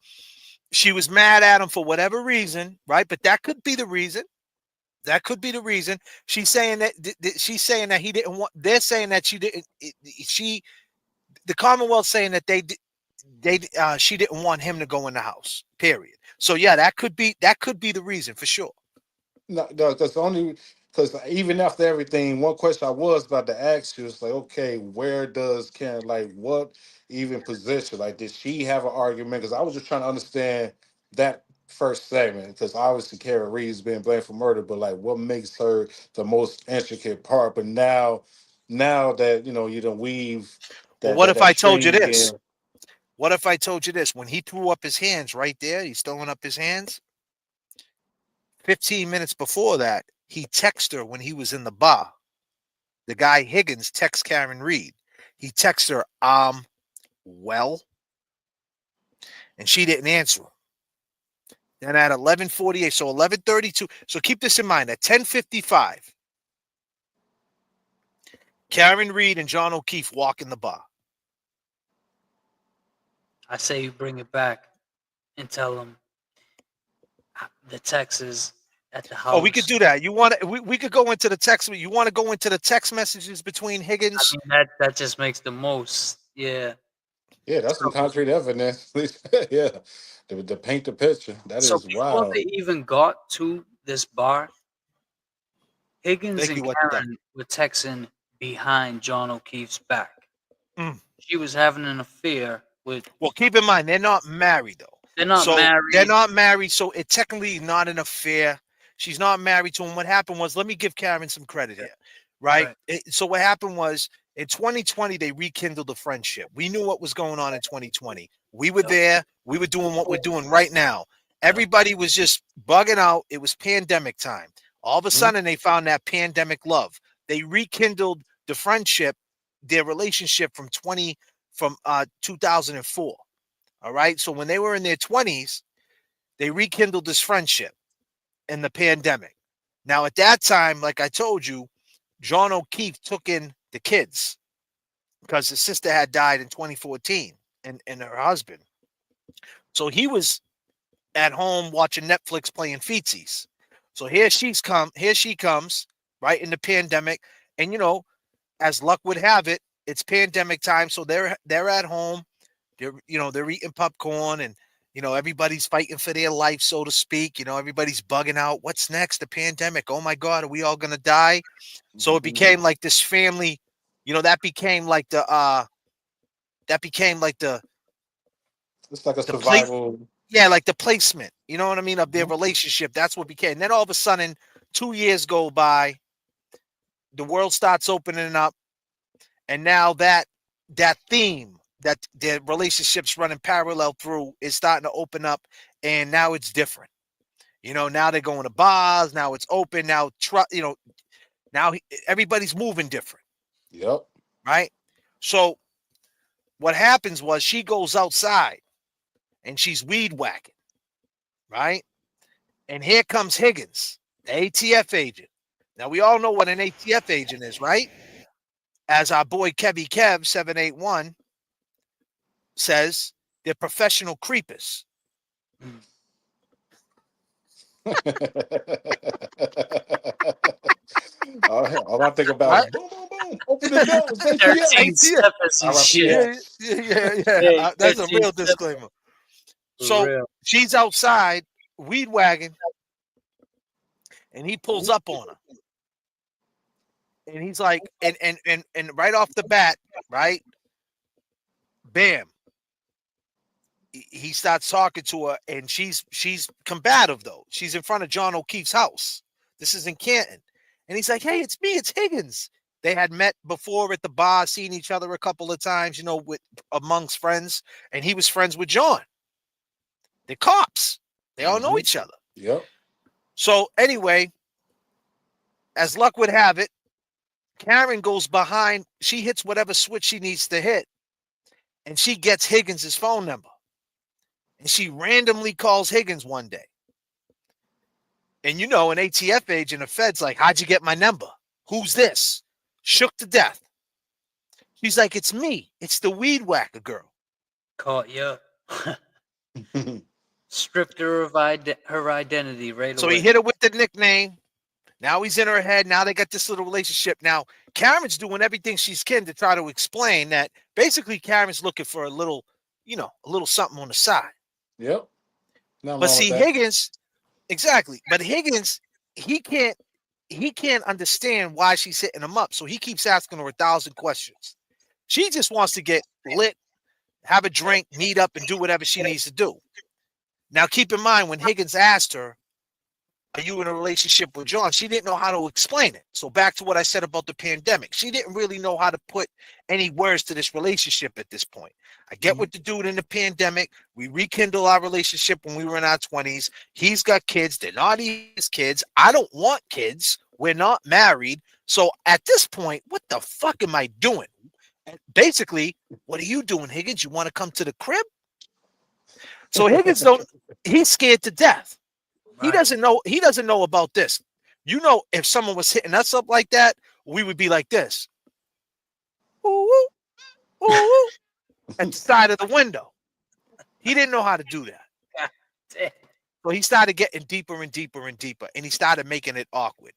She was mad at him for whatever reason, right? But that could be the reason. That could be the reason. She's saying that. She's saying that he didn't want. They're saying that she didn't. She. The Commonwealth saying that she didn't want him to go in the house. Period. So yeah, that could be the reason for sure. No, that's only because even after everything, one question I was about to ask you is like, okay, where does Karen, like, what even position? Like, did she have an argument? Because I was just trying to understand that first segment. Because obviously Karen Reed's been blamed for murder, but like, what makes her the most intricate part? But now that you don't weave Well, that what that if that I told string you this? again. What if I told you this? When he threw up his hands right there, he's throwing up his hands. 15 minutes before that, he texted her when he was in the bar. The guy Higgins texts Karen Reed. He texts her, well, and she didn't answer him. Then at 11:48, so 11:32. So keep this in mind. At 10:55, Karen Reed and John O'Keefe walk in the bar. I say you bring it back and tell them the text is at the house. Oh, we could do that. You want to? We could go into the text. You want to go into the text messages between Higgins? I mean, that just makes the most. Yeah. Yeah, that's some concrete evidence. Yeah, to paint the picture. That So is before wild. they even got to this bar, Higgins Thank and you. What the Karen were texting behind John O'Keefe's back. Mm. She was having an affair with. Well, keep in mind they're not married though. They're not So married. they're not married. So it's technically not an affair. She's not married to him. What happened was, let me give Karen some credit here, right? So what happened was in 2020 they rekindled the friendship. We knew what was going on in 2020. We were there. We were doing what we're doing right now. Everybody was just bugging out. It was pandemic time. All of a sudden they found that pandemic love. They rekindled the friendship, their relationship from 2004. All right. So when they were in their 20s, they rekindled this friendship in the pandemic. Now, at that time, like I told you, John O'Keefe took in the kids because his sister had died in 2014 and her husband. So he was at home watching Netflix playing feetsies. So here she comes, right in the pandemic. And as luck would have it, it's pandemic time. So they're at home. They're eating popcorn and everybody's fighting for their life, so to speak. Everybody's bugging out. What's next? The pandemic. Oh my God, are we all gonna die? So it became like this family, that became like the It's like a the place, survival. yeah, like the placement, you know what I mean, of their relationship. That's what became. And then all of a sudden, 2 years go by, the world starts opening up, and now that theme that their relationships running parallel through is starting to open up, and now it's different. Now they're going to bars. Now it's open. Now now everybody's moving different. Yep. Right. So what happens was she goes outside and she's weed whacking. Right. And here comes Higgins, the ATF agent. Now we all know what an ATF agent is, right? As our boy Kevy Kev 781 says, they're professional creepers. All I think about Right? is boom, boom, boom. Open the doors. 13 steppers and shit. RIPS. Yeah. That's a 13 real steppers. disclaimer. For So real. she's outside, weed wagging, and he pulls up on her. And he's like, and right off the bat, right? Bam. He starts talking to her, and she's combative though. She's in front of John O'Keefe's house. This is in Canton. And he's like, hey, it's me, it's Higgins. They had met before at the bar, seen each other a couple of times, you know, with amongst friends, and he was friends with John. They're cops. They all know each other. Yep. So anyway, as luck would have it, Karen goes behind. She hits whatever switch she needs to hit, and she gets Higgins' phone number. And she randomly calls Higgins one day. And you know, an ATF agent, a Fed's like, how'd you get my number? Who's this? Shook to death. She's like, it's me. It's the weed whacker girl. Caught you. Stripped her of her identity right So away. he hit her with the nickname. Now he's in her head. Now they got this little relationship. Now Karen's doing everything she's can to try to explain that basically Karen's looking for a little, you know, a little something on the side. Yep. Nothing But wrong see, with that. Higgins, exactly. But Higgins, he can't understand why she's hitting him up. So he keeps asking her 1,000 questions. She just wants to get lit, have a drink, meet up, and do whatever she needs to do. Now, keep in mind, when Higgins asked her, are you in a relationship with John? She didn't know how to explain it. So back to what I said about the pandemic. She didn't really know how to put any words to this relationship at this point. I get with the dude in the pandemic. We rekindle our relationship when we were in our 20s. He's got kids. They're not his kids. I don't want kids. We're not married. So at this point, what the fuck am I doing? And basically, what are you doing, Higgins? You want to come to the crib? So Higgins he's scared to death. He doesn't know about this. You know, if someone was hitting us up like that, we would be like this. Ooh, ooh, ooh, at the side of the window. He didn't know how to do that. So he started getting deeper and deeper and deeper, and he started making it awkward.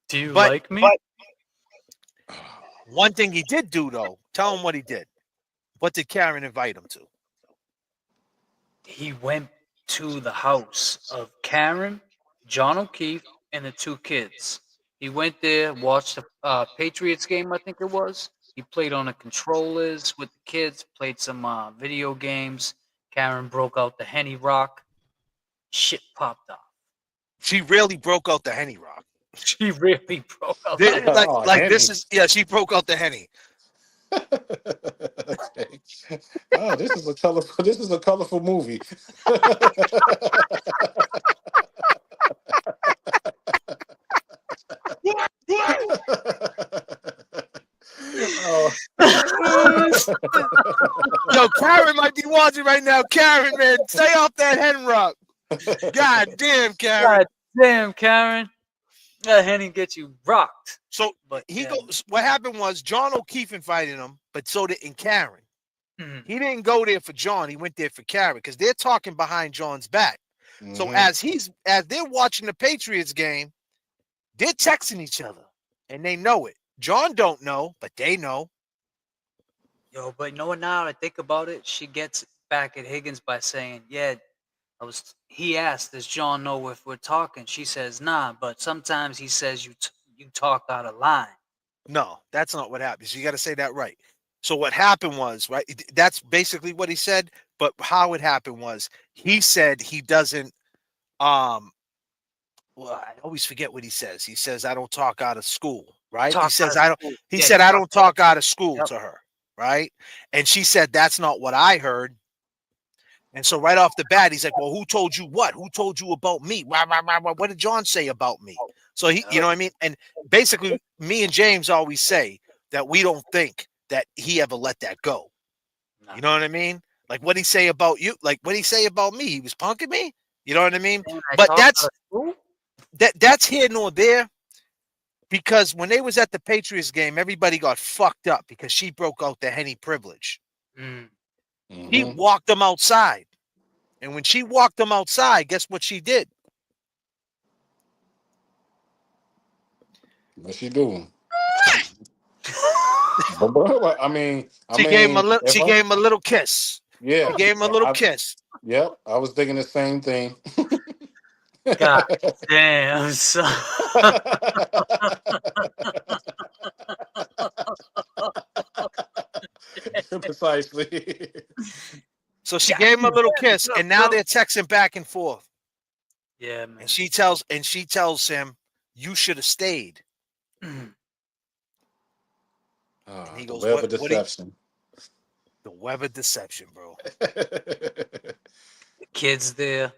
Do you like me? But one thing he did do, though, tell him what he did. What did Karen invite him to? He went to the house of Karen, John O'Keefe, and the two kids. He went there, watched the Patriots game, I think it was. He played on the controllers with the kids, played some video games. Karen broke out the Henny Rock. Shit popped off. She really broke out the Henny Rock. She really broke out This, the like this is she broke out the Henny. Okay. Oh, this is a colorful movie. Oh. Yo, Karen might be watching right now. Karen, man, stay off that hen rock. God damn, Karen. God damn, Karen. That Henny get you rocked. So But he yeah. goes. What happened was John O'Keefe invited him, but so didn't Karen. Mhm. He didn't go there for John. He went there for Karen because they're talking behind John's back. So Mhm. as they're watching the Patriots game, they're texting each other, and they know it. John don't know, but they know. Yo, but you know what? Now I think about it, she gets back at Higgins by saying, "Yeah, He asked, "Does John know if we're talking?" She says, "Nah," but sometimes he says you talk out of line. No, that's not what happened. So you got to say that right. So what happened was, right? That's basically what he said. But how it happened was, he said he doesn't. Well, I always forget what he says. He says, "I don't talk out of school." Right? Talk He says, out "I of don't." school. He Yeah, said, he "I talk- don't talk out of school" Yep. to her. Right? And she said, "That's not what I heard." And so right off the bat, he's like, "Well, who told you what? Who told you about me? What did John say about me?" So he, you know what I mean? And basically, me and James always say that we don't think that he ever let that go. Nah. You know what I mean? Like what he say about you? Like what he say about me? He was punking me? You know what I mean? Man, I But talk that's out of school? that's here nor there, because when they was at the Patriots game, everybody got fucked up because she broke out the Henny privilege. Mm. He walked them outside. And when she walked them outside, guess what she did? What's she doing? But, I mean, She gave him a if little kiss. yeah, She gave him a little kiss. Yep, I was thinking the same thing. God damn, son. Precisely. So she gave him a little kiss, and now they're texting back and forth. Yeah, man. And she tells him, "You should have stayed." And he The goes, web of what do you, deception. the web of deception, bro. The kids there.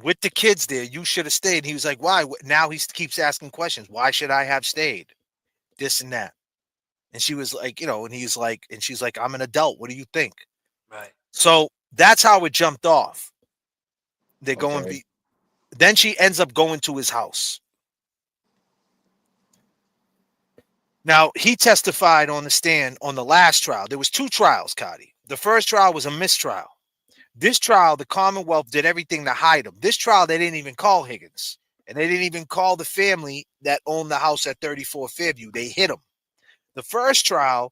With the kids there, you should have stayed. And he was like, why? Now he keeps asking questions. Why should I have stayed? This and that. And she was like, and he's like, and she's like, I'm an adult. What do you think? Right. So that's how it jumped off. They're going, Okay. then she ends up going to his house. Now, he testified on the stand on the last trial. There was 2 trials, Cotty. The first trial was a mistrial. This trial, the Commonwealth did everything to hide him. This trial, they didn't even call Higgins. And they didn't even call the family that owned the house at 34 Fairview. They hit him. The first trial,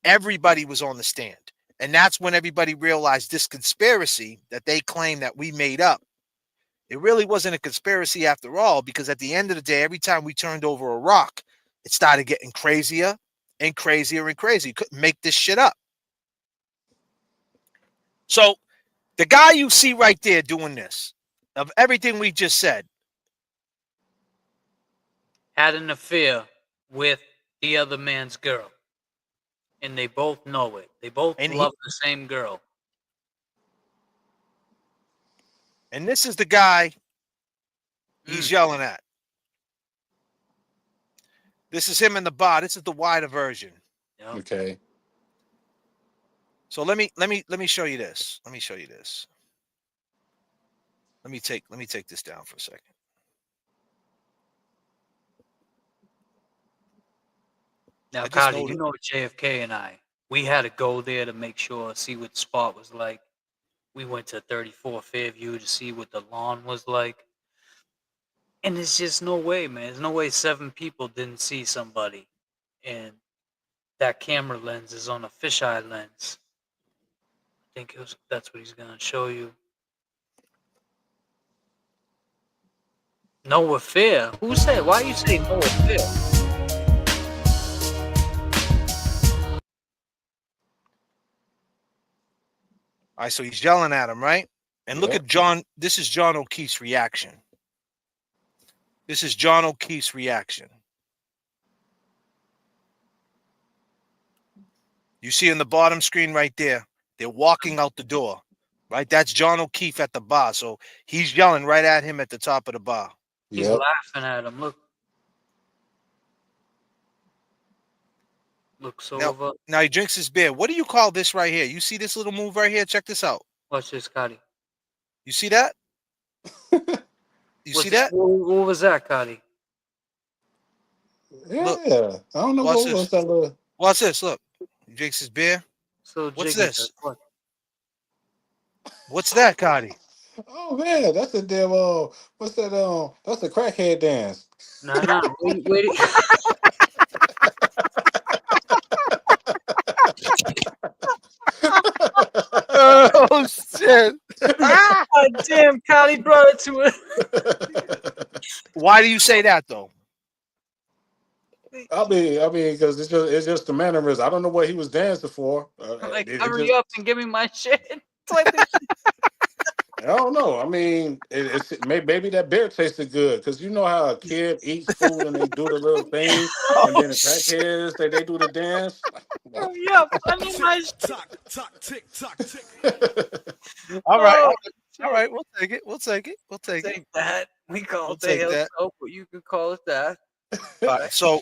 everybody was on the stand. And that's when everybody realized this conspiracy that they claim that we made up. It really wasn't a conspiracy after all, because at the end of the day, every time we turned over a rock, it started getting crazier and crazier and crazier. You couldn't make this shit up. So the guy you see right there doing this, of everything we just said, had an affair with the other man's girl. And they both know it. They both love the same girl. And this is the guy he's yelling at. This is him in the bar. This is the wider version. Yep. Okay. So let me show you this. Let me show you this. Let me take this down for a second. Now, Cardi, you know JFK and I, we had to go there to make sure, see what the spot was like. We went to 34 Fairview to see what the lawn was like. And there's just no way, man. There's no way 7 people didn't see somebody. And that camera lens is on a fisheye lens. I think that's what he's going to show you. No affair? Who said? Why you say no affair? All right, so he's yelling at him, right? And look at John. This is John O'Keefe's reaction. This is John O'Keefe's reaction. You see in the bottom screen right there, they're walking out the door, right? That's John O'Keefe at the bar. So he's yelling right at him at the top of the bar. He's laughing at him. Look. Looks over. Now he drinks his beer. What do you call this right here? You see this little move right here? Check this out. Watch this, Scotty. You see that? See that? What was that, Cardi? Yeah. Look. I don't know what was that little... Watch this. Look. He drinks his beer. So what's this? What's that, Cardi? Oh man, that's a damn what's that that's a crackhead dance. Nah, wait. Oh shit. God damn, Cardi brought it to it. Why do you say that though? I mean, because it's just the mannerism. I don't know what he was dancing for. Like, hurry up and give me my shit. I don't know. I mean, maybe that beer tasted good because you know how a kid eats food and they do the little thing, and then the crackheads they do the dance. Hurry up! I need my tick. All right. All right, we'll take it. We'll take that. We call it the hill soap, but you can call it that. All right, so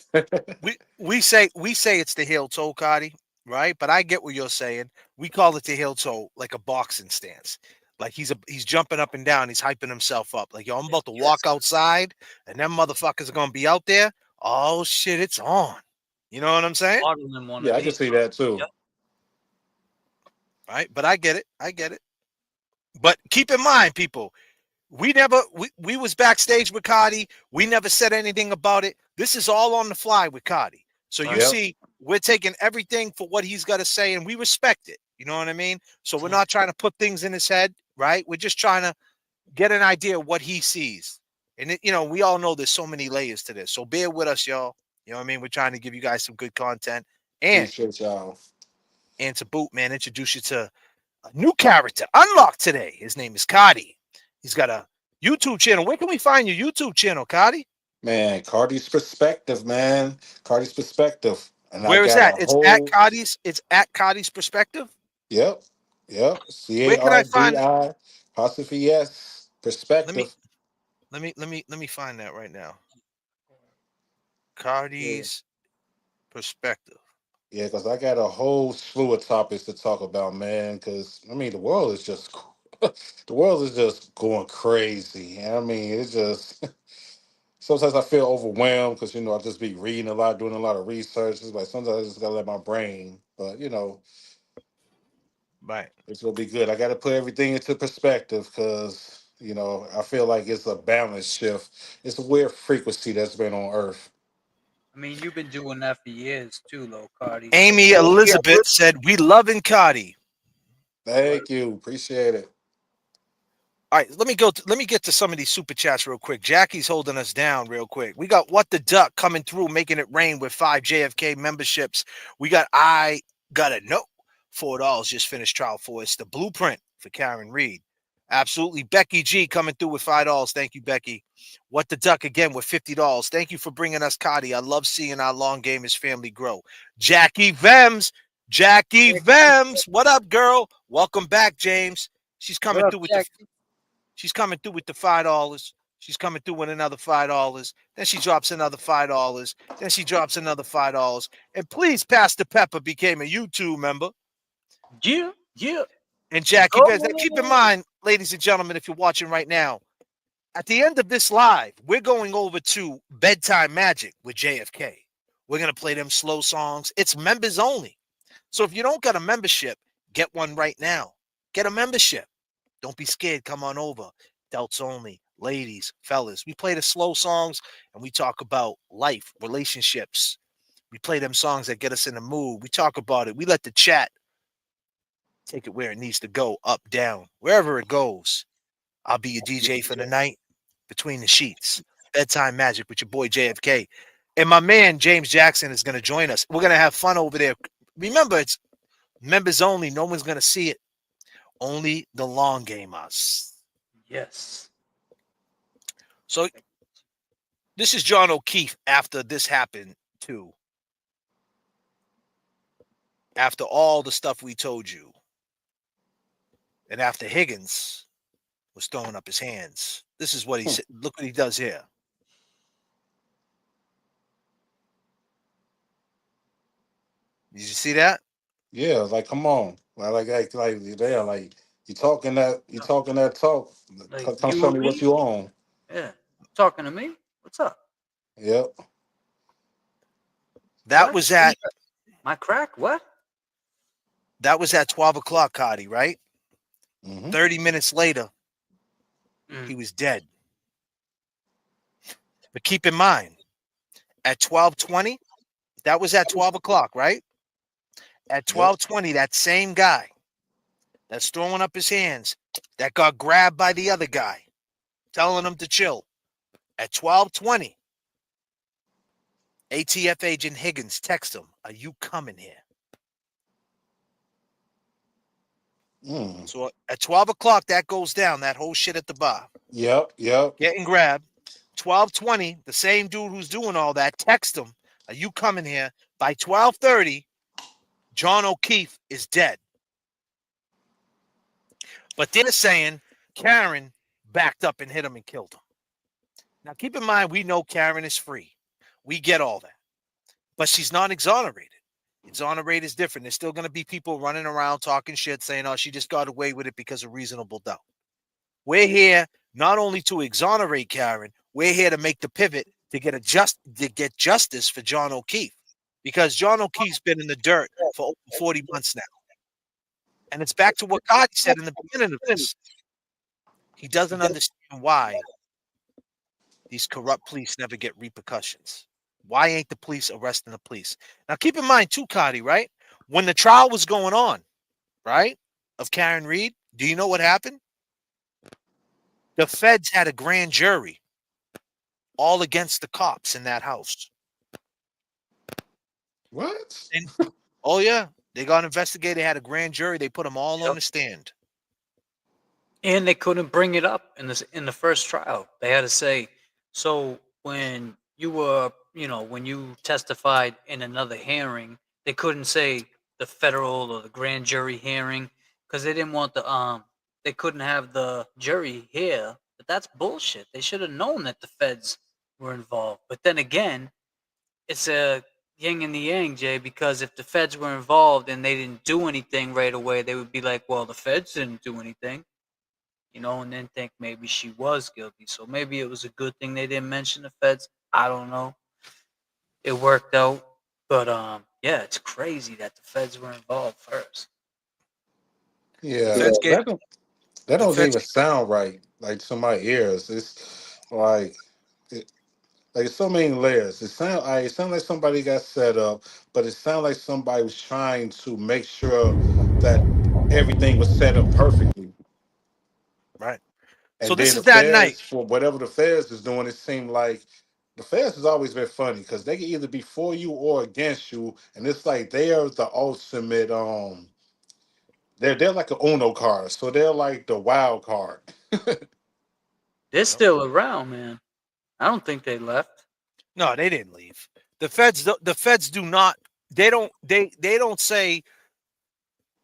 we say it's the heel toe, Cardi, right? But I get what you're saying. We call it the heel toe, like a boxing stance. Like he's jumping up and down, he's hyping himself up. Like, yo, I'm about to walk outside, and them motherfuckers are gonna be out there. Oh shit, it's on. You know what I'm saying? Yeah, I can see that too. Yep. Right, but I get it. But keep in mind, people, we was backstage with Cardi. We never said anything about it. This is all on the fly with Cardi. So you see, we're taking everything for what he's got to say, and we respect it. You know what I mean? So we're not trying to put things in his head, right? We're just trying to get an idea of what he sees. And, we all know there's so many layers to this. So bear with us, y'all. You know what I mean? We're trying to give you guys some good content. And, appreciate y'all. And to boot, man, introduce you to a new character unlocked today. His name is Cardi. He's got a YouTube channel. Where can we find your YouTube channel, Cardi? Man, Cardi's Perspective, man. Cardi's Perspective. And I Where is got that? a It's at whole, Cardi's. It's at Cardi's Perspective. yep, Where can I find? CARDI apostrophe S Let me perspective. let me find that right now. Yeah, Cardi's Perspective. yeah, because I got a whole slew of topics to talk about, man. Because I mean, the world is just the world is just going crazy. And I mean, it's just sometimes I feel overwhelmed because I just be reading a lot, doing a lot of research. It's like sometimes I just gotta let my brain, but Right. it's gonna be good. I got to put everything into perspective because I feel like it's a balance shift. It's a weird frequency that's been on Earth. I mean, you've been doing that for years too, though, Cardi. So Amy Elizabeth said, "We loving Cardi." Thank you, appreciate it. All right, let me get to some of these super chats real quick. Jackie's holding us down real quick. We got What the Duck coming through, making it rain with 5 JFK memberships. We got I Gotta Know, $4 just finished trial for us. The Blueprint for Karen Reed. Absolutely. Becky G coming through with $5. Thank you, Becky. What the Duck again with $50. Thank you for bringing us Cardi. I love seeing our long gamers family grow. Jackie Vems. What up, girl? Welcome back, James. She's what coming up, through with Jack? She's coming through with the $5. She's coming through with another $5. Then she drops another $5. Then she drops another $5. And please, Pastor Pepper became a YouTube member. Yeah. And Jackie Go. Vez. Now, keep in mind, ladies and gentlemen, if you're watching right now, at the end of this live, we're going over to Bedtime Magic with JFK. We're going to play them slow songs. It's members only. So if you don't got a membership, get one right now. Get a membership. Don't be scared. Come on over. Adults only. Ladies, fellas. We play the slow songs and we talk about life, relationships. We play them songs that get us in the mood. We talk about it. We let the chat take it where it needs to go, up, down, wherever it goes. I'll be your DJ for the night, Between the Sheets. Bedtime Magic with your boy JFK. And my man James Jackson is going to join us. We're going to have fun over there. Remember, it's members only. No one's going to see it. Only the long gamers. Yes. So this is John O'Keefe after this happened too. After all the stuff we told you. And after Higgins was throwing up his hands. This is what he said. Look what he does here. Did you see that? Yeah, like come on, you talking that talk. Like Come you show and me what me? you on. Yeah. Talking to me? What's up? Yep. That What? was at My crack? What? 12 o'clock, Cardi, right? Hmm. 30 minutes later, Mm. he was dead. But keep in mind, at 12:20, that was at 12 o'clock, right? At Yep. 12:20, that same guy that's throwing up his hands, that got grabbed by the other guy, telling him to chill. At 12:20, ATF agent Higgins texts him, "Are you coming here?" Mm. So at 12 o'clock, that goes down, that whole shit at the bar. Yep. Getting grabbed. 12:20, the same dude who's doing all that, text him, "Are you coming here?" By 12:30, John O'Keefe is dead. But they're saying Karen backed up and hit him and killed him. Now, keep in mind, we know Karen is free. We get all that. But she's not exonerated. Exonerate is different. There's still going to be people running around talking shit saying, oh, she just got away with it because of reasonable doubt. We're here not only to exonerate Karen, we're here to make the pivot to get justice for John O'Keefe. Because John O'Keefe's been in the dirt for over 40 months now. And it's back to what Cardi said in the beginning of this. He doesn't understand why these corrupt police never get repercussions. Why ain't the police arresting the police? Now, keep in mind, too, Cardi, right? When the trial was going on, right, of Karen Reed, do you know what happened? The feds had a grand jury all against the cops in that house. What? Oh, yeah. They got investigated. They had a grand jury. They put them all on the stand. And they couldn't bring it up in the first trial. They had to say, so when you were you know, when you testified in another hearing, they couldn't say the federal or the grand jury hearing because they didn't want they couldn't have the jury here. But that's bullshit. They should have known that the feds were involved. But then again, it's a yin and the yang, Jay, because if the feds were involved and they didn't do anything right away, they would be like, well, the feds didn't do anything, you know, and then think maybe she was guilty. So maybe it was a good thing they didn't mention the feds. I don't know. It worked out. But yeah, it's crazy that the feds were involved first. Yeah, Feds gave that the don't feds. even sound right. Like to my ears, it's like like so many layers. It sound like somebody got set up, but it sounds like somebody was trying to make sure that everything was set up perfectly. Right. So And this then is the that night. feds, for whatever the feds is doing, it seemed like the feds has always been funny because they can either be for you or against you, and it's like they are the ultimate. They're like an Uno card, so they're like the wild card. They're still around, man. I don't think they left. No, they didn't leave. The feds do not. They don't. They don't say.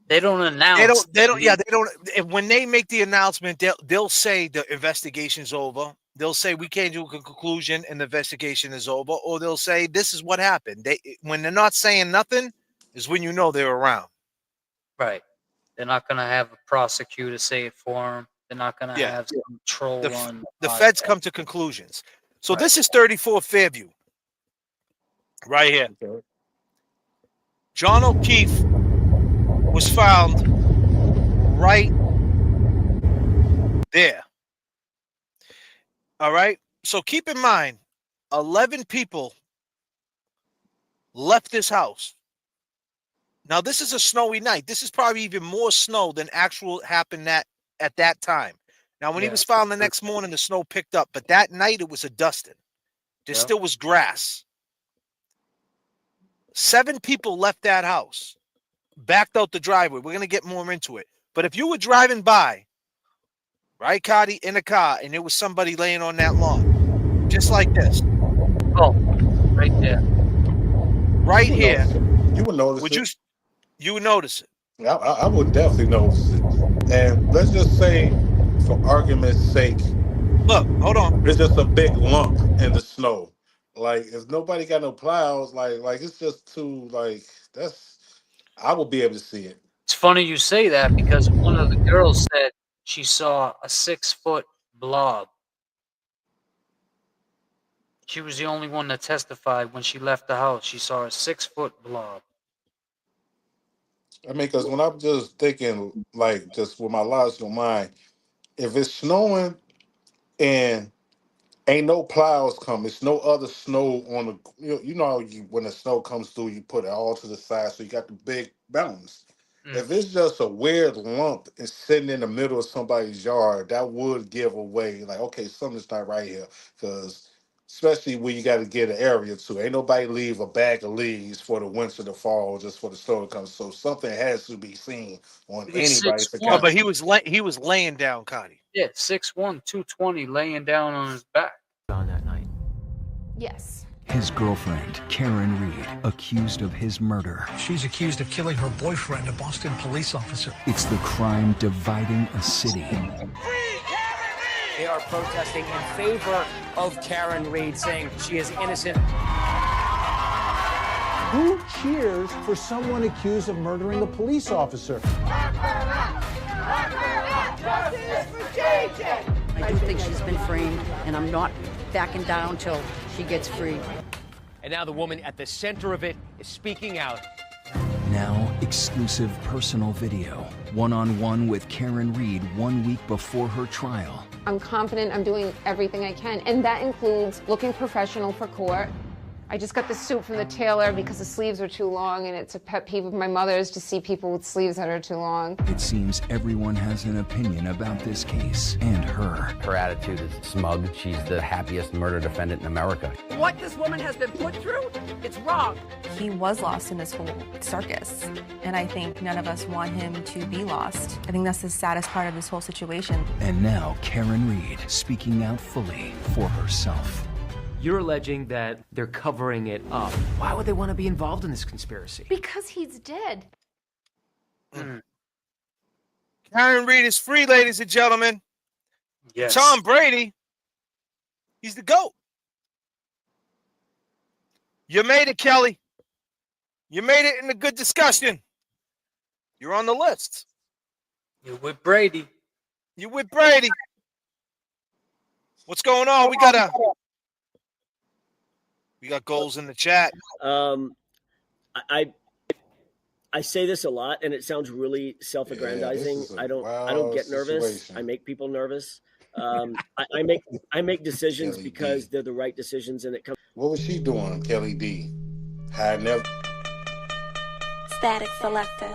They don't announce. They don't. Yeah, they don't. When they make the announcement, they'll say the investigation's over. They'll say we came to a conclusion and the investigation is over, or they'll say this is what happened. When they're not saying nothing, is when you know they're around. Right. They're not going to have a prosecutor say it for them. They're not going to have some troll on. The feds come to conclusions. So this is 34 Fairview, right here. Okay. John O'Keefe was found right there. All right. So keep in mind, 11 people left this house. Now, this is a snowy night. This is probably even more snow than actual happened at that time. Now, when he was found the next morning, the snow picked up. But that night, it was a dusting. There still was grass. 7 people left that house, backed out the driveway. We're going to get more into it. But if you were driving by, right, Cardi, in a car, and there was somebody laying on that lawn, just like this. Oh, right there. Right here. You would notice it. You would notice it. I would definitely notice it. And let's just say, for argument's sake, look, hold on. It's just a big lump in the snow. Like if nobody got no plows, like it's just too I would be able to see it. It's funny you say that because one of the girls said she saw a 6-foot blob. She was the only one that testified when she left the house. She saw a 6-foot blob. I mean, because when I'm just thinking, like, just with my logical mind, if it's snowing and ain't no plows come, it's no other snow on the, you know how when the snow comes through, you put it all to the side, so you got the big mountains. If it's just a weird lump and sitting in the middle of somebody's yard, that would give away, like, okay, something's not right here, because especially when you got to get an area to. Ain't nobody leave a bag of leaves for the winter to fall just for the snow to come. So something has to be seen on anybody to catch. Oh, but he was laying down, Connie. Yeah, 6'1", 220, laying down on his back. On that night. Yes. His girlfriend, Karen Reed, accused of his murder. She's accused of killing her boyfriend, a Boston police officer. It's the crime dividing a city. They are protesting in favor of Karen Reed, saying she is innocent. Who cheers for someone accused of murdering a police officer? I do think she's been framed, and I'm not backing down till she gets free. And now the woman at the center of it is speaking out. Now, exclusive personal video, one-on-one with Karen Reed 1 week before her trial. I'm confident I'm doing everything I can, and that includes looking professional for court. I just got the suit from the tailor because the sleeves are too long, and it's a pet peeve of my mother's to see people with sleeves that are too long. It seems everyone has an opinion about this case and her. Her attitude is smug. She's the happiest murder defendant in America. What this woman has been put through, it's wrong. He was lost in this whole circus, and I think none of us want him to be lost. I think that's the saddest part of this whole situation. And now Karen Reed speaking out fully for herself. You're alleging that they're covering it up. Why would they want to be involved in this conspiracy? Because he's dead. Karen Reed is free, ladies and gentlemen. Yes. Tom Brady, he's the GOAT. You made it, Kelly. You made it in a good discussion. You're on the list. You're with Brady. You're with Brady. What's going on? We got goals in the chat. I say this a lot, and it sounds really self-aggrandizing. I don't get nervous. situation. I make people nervous. I make decisions Kelly because D. they're the right decisions, and it comes. What was she doing, Kelly D? Had never. Static selector.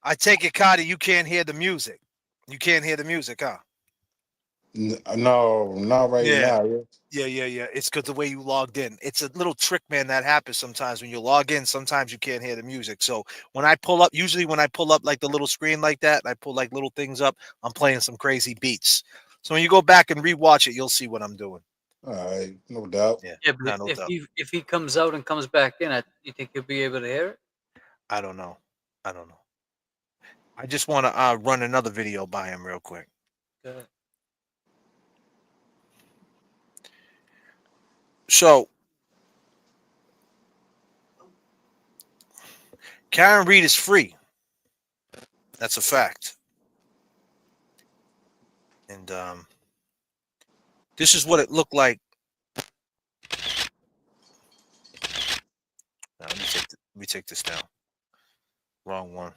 I take it, Cardi, you can't hear the music. You can't hear the music, huh? No, not right now. Yeah. It's because the way you logged in. It's a little trick, man, that happens sometimes when you log in. Sometimes you can't hear the music. So when I pull up, usually when I pull up like the little screen like that, and I pull like little things up, I'm playing some crazy beats. So when you go back and rewatch it, you'll see what I'm doing. All right, no doubt. Yeah, but if he comes out and comes back in, you think you'll be able to hear it? I don't know. I just want to run another video by him real quick. Good. So, Karen Reed is free. That's a fact. And this is what it looked like. Now, let me take this down. Wrong one.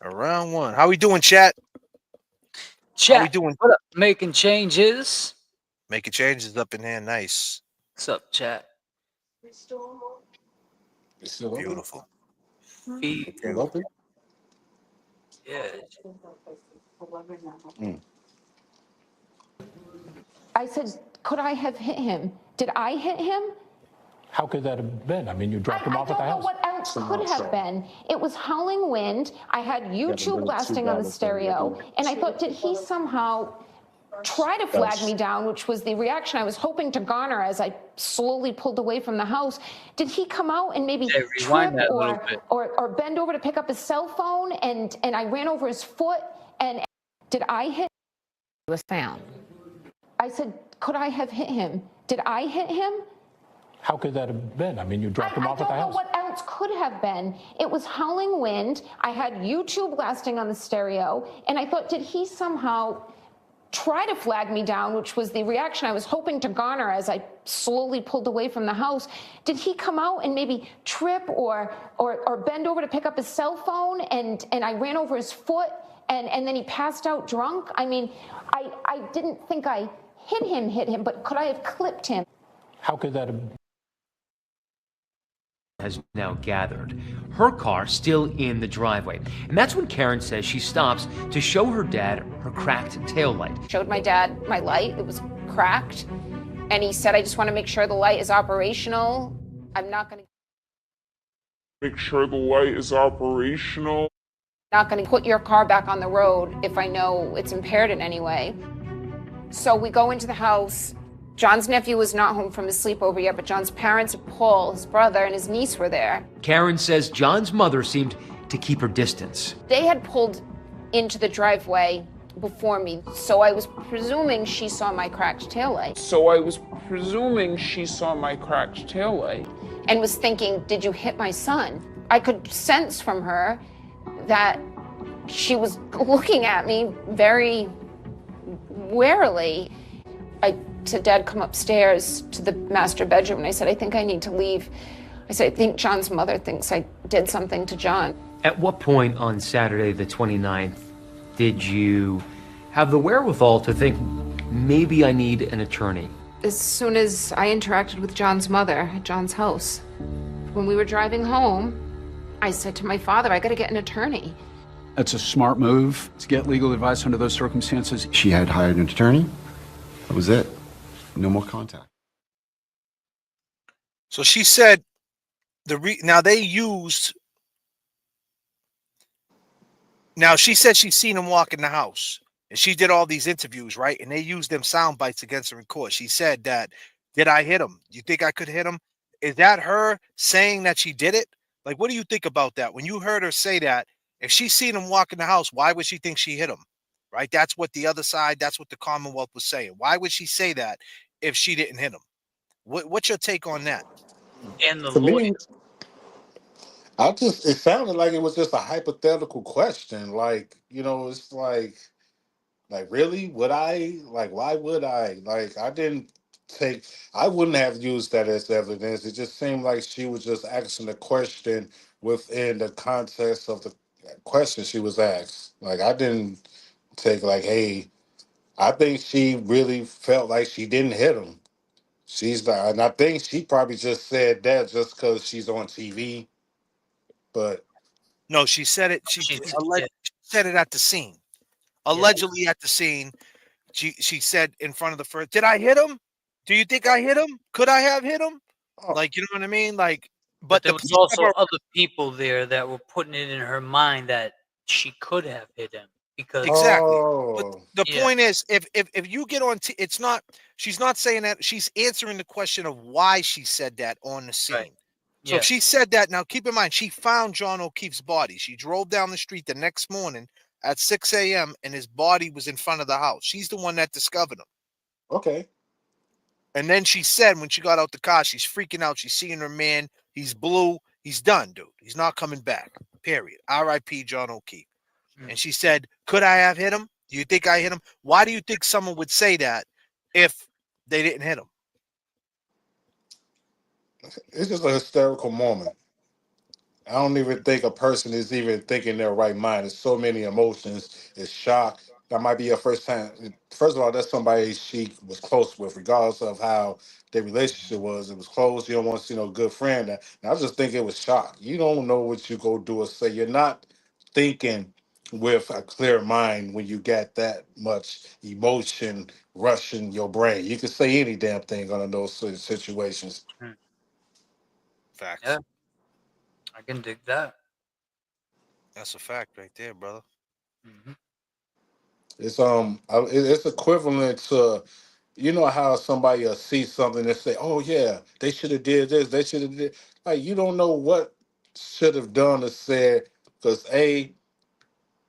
Around one. How we doing, chat? Chat. How we doing? What up? Making changes. Making changes up in here. Nice. What's up, chat? It's still beautiful. Open? Yeah. I said, could I have hit him? Did I hit him? How could that have been? I mean, you dropped him off at the I don't house. know what else could have been. It was howling wind. I had YouTube blasting on the stereo. And I thought, did he somehow try to flag me down, which was the reaction I was hoping to garner as I slowly pulled away from the house. Did he come out and maybe trip or bend over to pick up his cell phone and I ran over his foot? And did I hit? He was found. I said, could I have hit him? Did I hit him? How could that have been? I mean, you dropped him off at the house. I don't know what else could have been. It was howling wind. I had YouTube blasting on the stereo. And I thought, did he somehow try to flag me down, which was the reaction I was hoping to garner as I slowly pulled away from the house. Did he come out and maybe trip or bend over to pick up his cell phone and I ran over his foot and then he passed out drunk? I mean, I didn't think I hit him, but could I have clipped him? How could that have has now gathered. Her car still in the driveway. And that's when Karen says she stops to show her dad her cracked taillight. Showed my dad my light. It was cracked. And he said, I just want to make sure the light is operational. I'm not going to make sure the light is operational. Not going to put your car back on the road if I know it's impaired in any way. So we go into the house. John's nephew was not home from his sleepover yet, but John's parents, Paul, his brother, and his niece were there. Karen says John's mother seemed to keep her distance. They had pulled into the driveway before me, so I was presuming she saw my cracked taillight. And was thinking, did you hit my son? I could sense from her that she was looking at me very warily. I said, Dad, come upstairs to the master bedroom. And I said, I think I need to leave. I said, I think John's mother thinks I did something to John. At what point on Saturday the 29th did you have the wherewithal to think, maybe I need an attorney? As soon as I interacted with John's mother at John's house, when we were driving home, I said to my father, I gotta get an attorney. That's a smart move to get legal advice under those circumstances. She had hired an attorney. That was it. No more contact. So she said now they used. Now she said she's seen him walk in the house, and she did all these interviews, right? And they used them sound bites against her in court. She said that, did I hit him? You think I could hit him? Is that her saying that she did it? Like, what do you think about that? When you heard her say that, if she's seen him walk in the house, why would she think she hit him? Right? That's what the other side, that's what the Commonwealth was saying. Why would she say that if she didn't hit him? What's your take on that? And the To lawyer. me, it sounded like it was just a hypothetical question. Like, it's like really? Would I? Like, why would I? Like, I wouldn't have used that as evidence. It just seemed like she was just asking a question within the context of the question she was asked. Like, I didn't take like, hey, I think she really felt like she didn't hit him. She's not, and I think she probably just said that just because she's on TV. But No, she said it. She said it at the scene. Allegedly at the scene, she said in front of the first. Did I hit him? Do you think I hit him? Could I have hit him? Like, you know what I mean? Like, But there was also other people there that were putting it in her mind that she could have hit him because exactly. But the point is, if you get on, it's not. She's not saying that. She's answering the question of why she said that on the scene. Right. So if she said that, now keep in mind, she found John O'Keefe's body. She drove down the street the next morning at 6 a.m. and his body was in front of the house. She's the one that discovered him. Okay. And then she said when she got out the car, she's freaking out. She's seeing her man. He's blue. He's done, dude. He's not coming back. Period. R.I.P. John O'Keefe. And she said, could I have hit him? Do you think I hit him? Why do you think someone would say that if they didn't hit him? It's just a hysterical moment. I don't even think a person is even thinking their right mind. There's so many emotions. It's shock. That might be her first time. First of all, that's somebody she was close with, regardless of how their relationship was. It was close. You don't want to see no good friend. And I just think it was shock. You don't know what you go do or say. You're not thinking with a clear mind when you got that much emotion rushing your brain. You can say any damn thing under those situations. Facts. Yeah, I can dig that. That's a fact right there, brother. It's equivalent to, you know how somebody will see something and say, oh yeah, they should have did this, they should have did, like, you don't know what should have done or said, because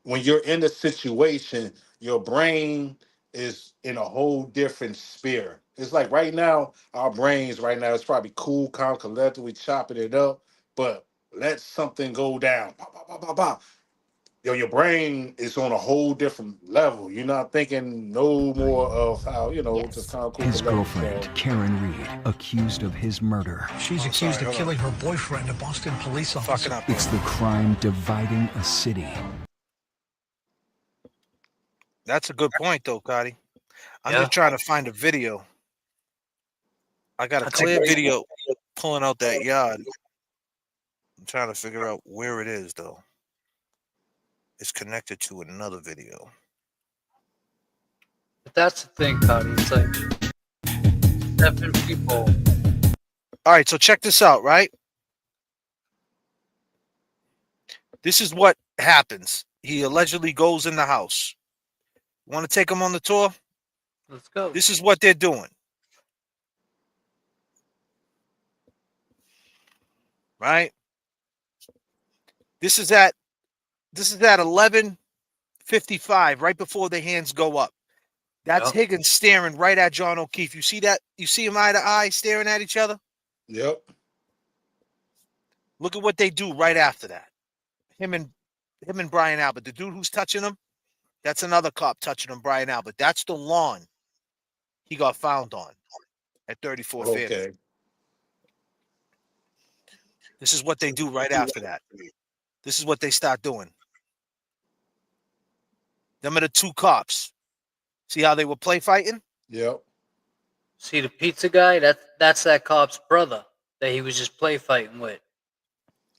when you're in the situation, your brain is in a whole different sphere. It's like right now, our brains right now is probably cool, calm, collected, we chopping it up, but let something go down. Pop, pop, pop, pop, pop. Your brain is on a whole different level. You're not thinking no more of how, just kind of cool. His girlfriend, Karen Reed, accused of his murder. She's accused of killing her boyfriend, a Boston police officer. It's the crime dividing a city. That's a good point, though, Gotti. I'm just trying to find a video. I got a clear video pulling out that yard. I'm trying to figure out where it is, though. It's connected to another video. But that's the thing, Cody. It's like 7 people. All right, so check this out, right? This is what happens. He allegedly goes in the house. Want to take him on the tour? Let's go. This is what they're doing. Right? This is at 11:55, right before the hands go up. That's Higgins staring right at John O'Keefe. You see that? You see him eye to eye staring at each other? Yep. Look at what they do right after that. Him and Brian Albert. The dude who's touching him, that's another cop touching him, Brian Albert. That's the lawn he got found on at 34 Fairview. This is what they do right after that. This is what they start doing. Them are the two cops. See how they were play fighting? Yep. See the pizza guy? That's that cop's brother that he was just play fighting with.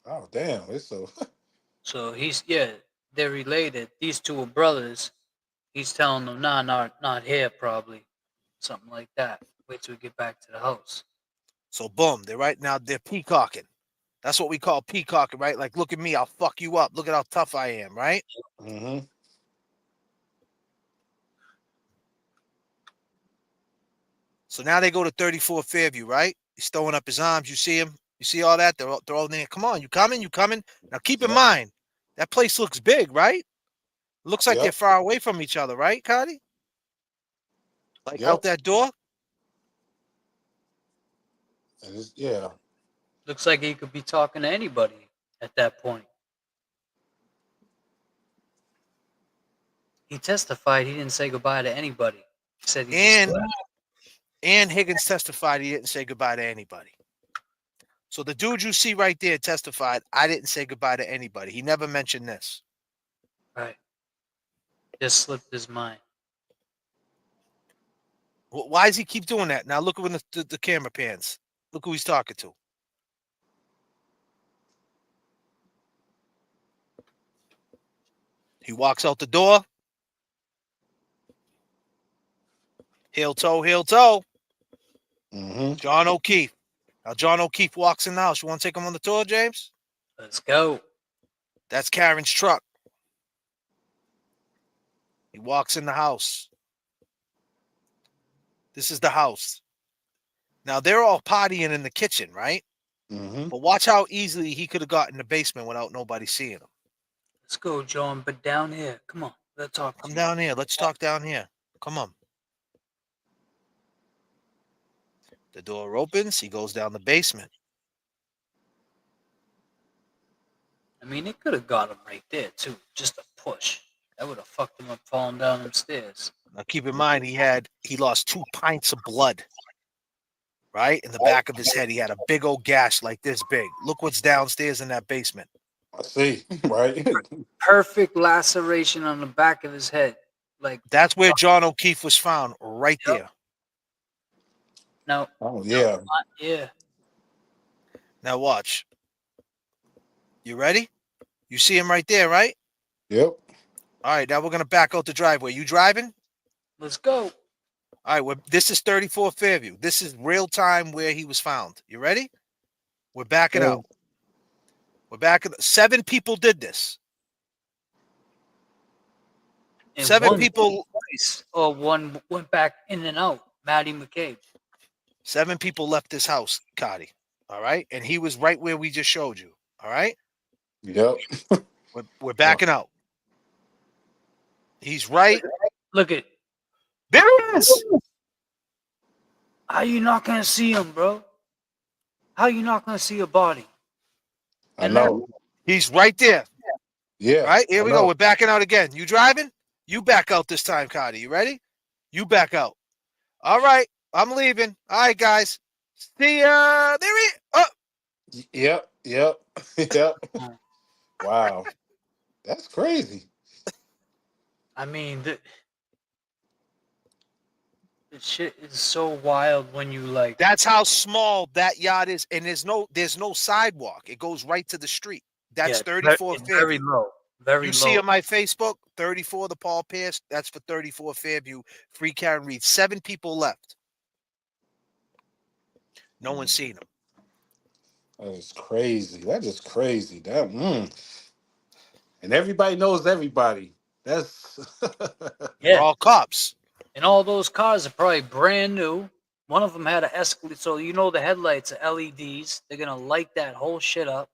Oh damn! It's so. So they're related. These two are brothers. He's telling them, nah, not here, probably. Something like that. Wait till we get back to the house. So boom, they're peacocking. That's what we call peacocking, right? Like, look at me, I'll fuck you up. Look at how tough I am, right? Mm-hmm. So now they go to 34 Fairview, right? He's throwing up his arms. You see him? You see all that? They're all there. Come on, you coming? You coming? Now keep in mind, that place looks big, right? Looks like they're far away from each other, right, Cardi? Like out that door? Yeah. Looks like he could be talking to anybody at that point. He testified he didn't say goodbye to anybody. He said he just left. And Higgins testified he didn't say goodbye to anybody. So the dude you see right there testified, I didn't say goodbye to anybody. He never mentioned this. Right. Just slipped his mind. Why does he keep doing that? Now look at when the camera pans. Look who he's talking to. He walks out the door. Heel toe, heel toe. Mm-hmm. John O'Keefe. Now John O'Keefe walks in the house. You want to take him on the tour, James? Let's go. That's Karen's truck. He walks in the house. This is the house. Now they're all partying in the kitchen, right? Mm-hmm. But watch how easily he could have gotten in the basement without nobody seeing him. Let's go, John. But down here, come on. Let's talk. Come down here. Let's talk down here. Come on. The door opens. He goes down the basement. I mean, it could have got him right there too. Just a push. That would have fucked him up falling down them stairs. Now keep in mind he lost 2 pints of blood. Right? In the back of his head. He had a big old gash like this big. Look what's downstairs in that basement. I see. Right. Perfect laceration on the back of his head. Like that's where John O'Keefe was found, right there. No. Oh yeah. Yeah. Now watch. You ready? You see him right there, right? Yep. All right, now we're gonna back out the driveway. You driving? Let's go. All right, this is 34 Fairview. This is real time where he was found. You ready? We're backing out. We're backing. 7 people did this. And 7 people. Or one went back in and out. Maddie McCabe. 7 people left this house, Cardi. All right, and he was right where we just showed you. All right. Yep. We're backing out. He's right. Look at. There he is. How you not gonna see him, bro? How you not gonna see a body? I know. He's right there. Yeah. Right? Here we go. We're backing out again. You driving? You back out this time, Cardi. You ready? You back out. All right. I'm leaving. All right, guys. See ya. There he is. Oh. Yep. Yep. Yep. Wow. That's crazy. I mean, the shit is so wild when you like. That's how small that yard is, and there's no sidewalk. It goes right to the street. That's 34 Fairview. Very low. Very you low. see on my Facebook, 34 the Paul Pierce. That's for 34 Fairview. Free Karen Reed. 7 people left. No one's seen them. That is crazy. That is crazy. That and everybody knows everybody. That's Yeah. All cops. And all those cars are probably brand new. One of them had an Escalade, so you know the headlights are LEDs. They're gonna light that whole shit up.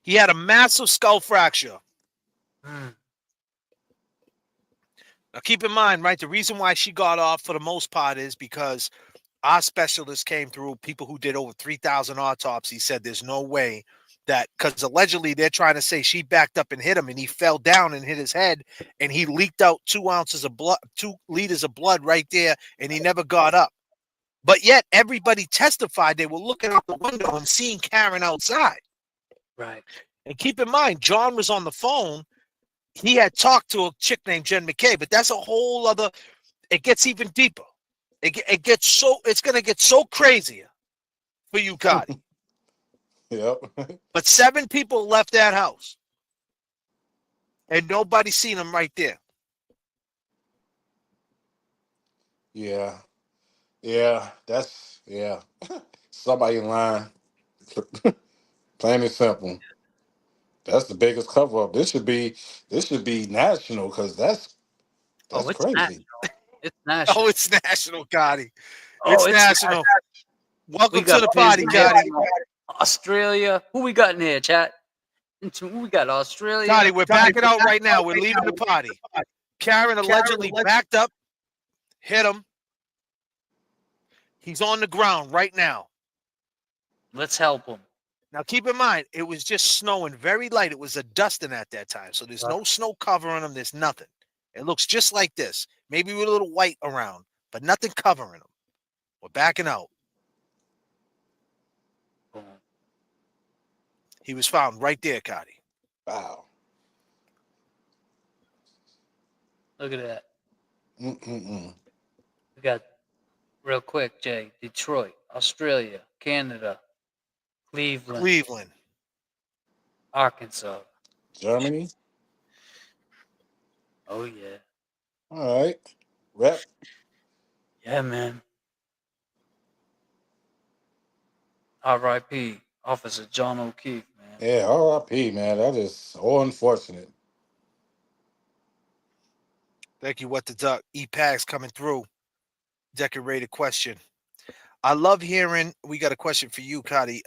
He had a massive skull fracture. Now keep in mind, right? The reason why she got off for the most part is because our specialist came through. People who did over 3,000 autopsies said there's no way that, because allegedly they're trying to say she backed up and hit him, and he fell down and hit his head, and he leaked out 2 ounces of blood, 2 liters of blood right there, and he never got up. But yet everybody testified they were looking out the window and seeing Karen outside. Right. And keep in mind, John was on the phone he had talked to a chick named Jen McKay, but that's a whole other. It gets even deeper. It gets so. It's gonna get so crazier for you, Cardi. Yep. But 7 people left that house, and nobody seen them right there. Yeah. Yeah. That's somebody in line. Plain and simple. That's the biggest cover up. This should be national because that's Oh, it's crazy. national. It's national. Oh, it's national, Cardi. Oh, It's national. Welcome We got to the party, Cardi. Australia. Who we got in here, chat? Who we got? Australia. Cardi, we're backing out right now. We're leaving the party. Karen allegedly backed up, hit him. He's on the ground right now. Let's help him. Now, keep in mind, it was just snowing very light. It was a dusting at that time. So there's no snow covering him. There's nothing. It looks just like this. Maybe with a little white around, but nothing covering him. We're backing out. He was found right there, Cardi. Wow. Look at that. Mm-mm-mm. We got, real quick, Jay, Detroit, Australia, Canada, Cleveland, Arkansas, Germany. Oh, yeah. All right. Rep. Yeah, man. R.I.P. Officer John O'Keefe, man. Yeah, R.I.P., man. That is so unfortunate. Thank you, What the Duck. E-Packs coming through. Decorated question. I love hearing, we got a question for you, Cardi.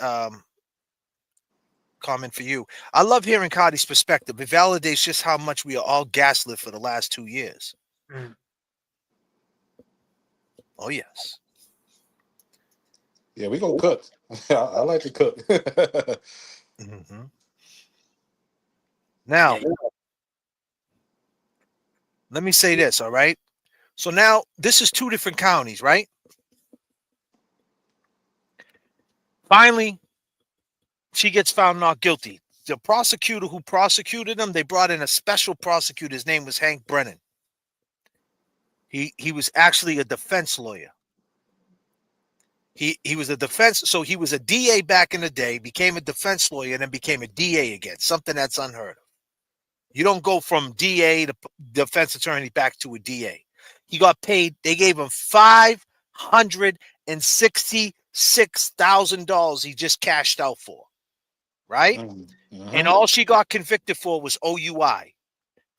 Comment for you. I love hearing Cardi's perspective. It validates just how much we are all gaslit for the last 2 years. Mm. Oh, yes. Yeah, we gonna cook. I like to cook. Mm-hmm. Now, let me say this, all right? So now, this is 2 different counties, right? Finally, she gets found not guilty. The prosecutor who prosecuted him, they brought in a special prosecutor. His name was Hank Brennan. He was actually a defense lawyer. He was a defense, so he was a DA back in the day, became a defense lawyer, and then became a DA again, something that's unheard of. You don't go from DA to defense attorney back to a DA. He got paid, they gave him $566,000 he just cashed out for, right? Mm-hmm. And all she got convicted for was OUI.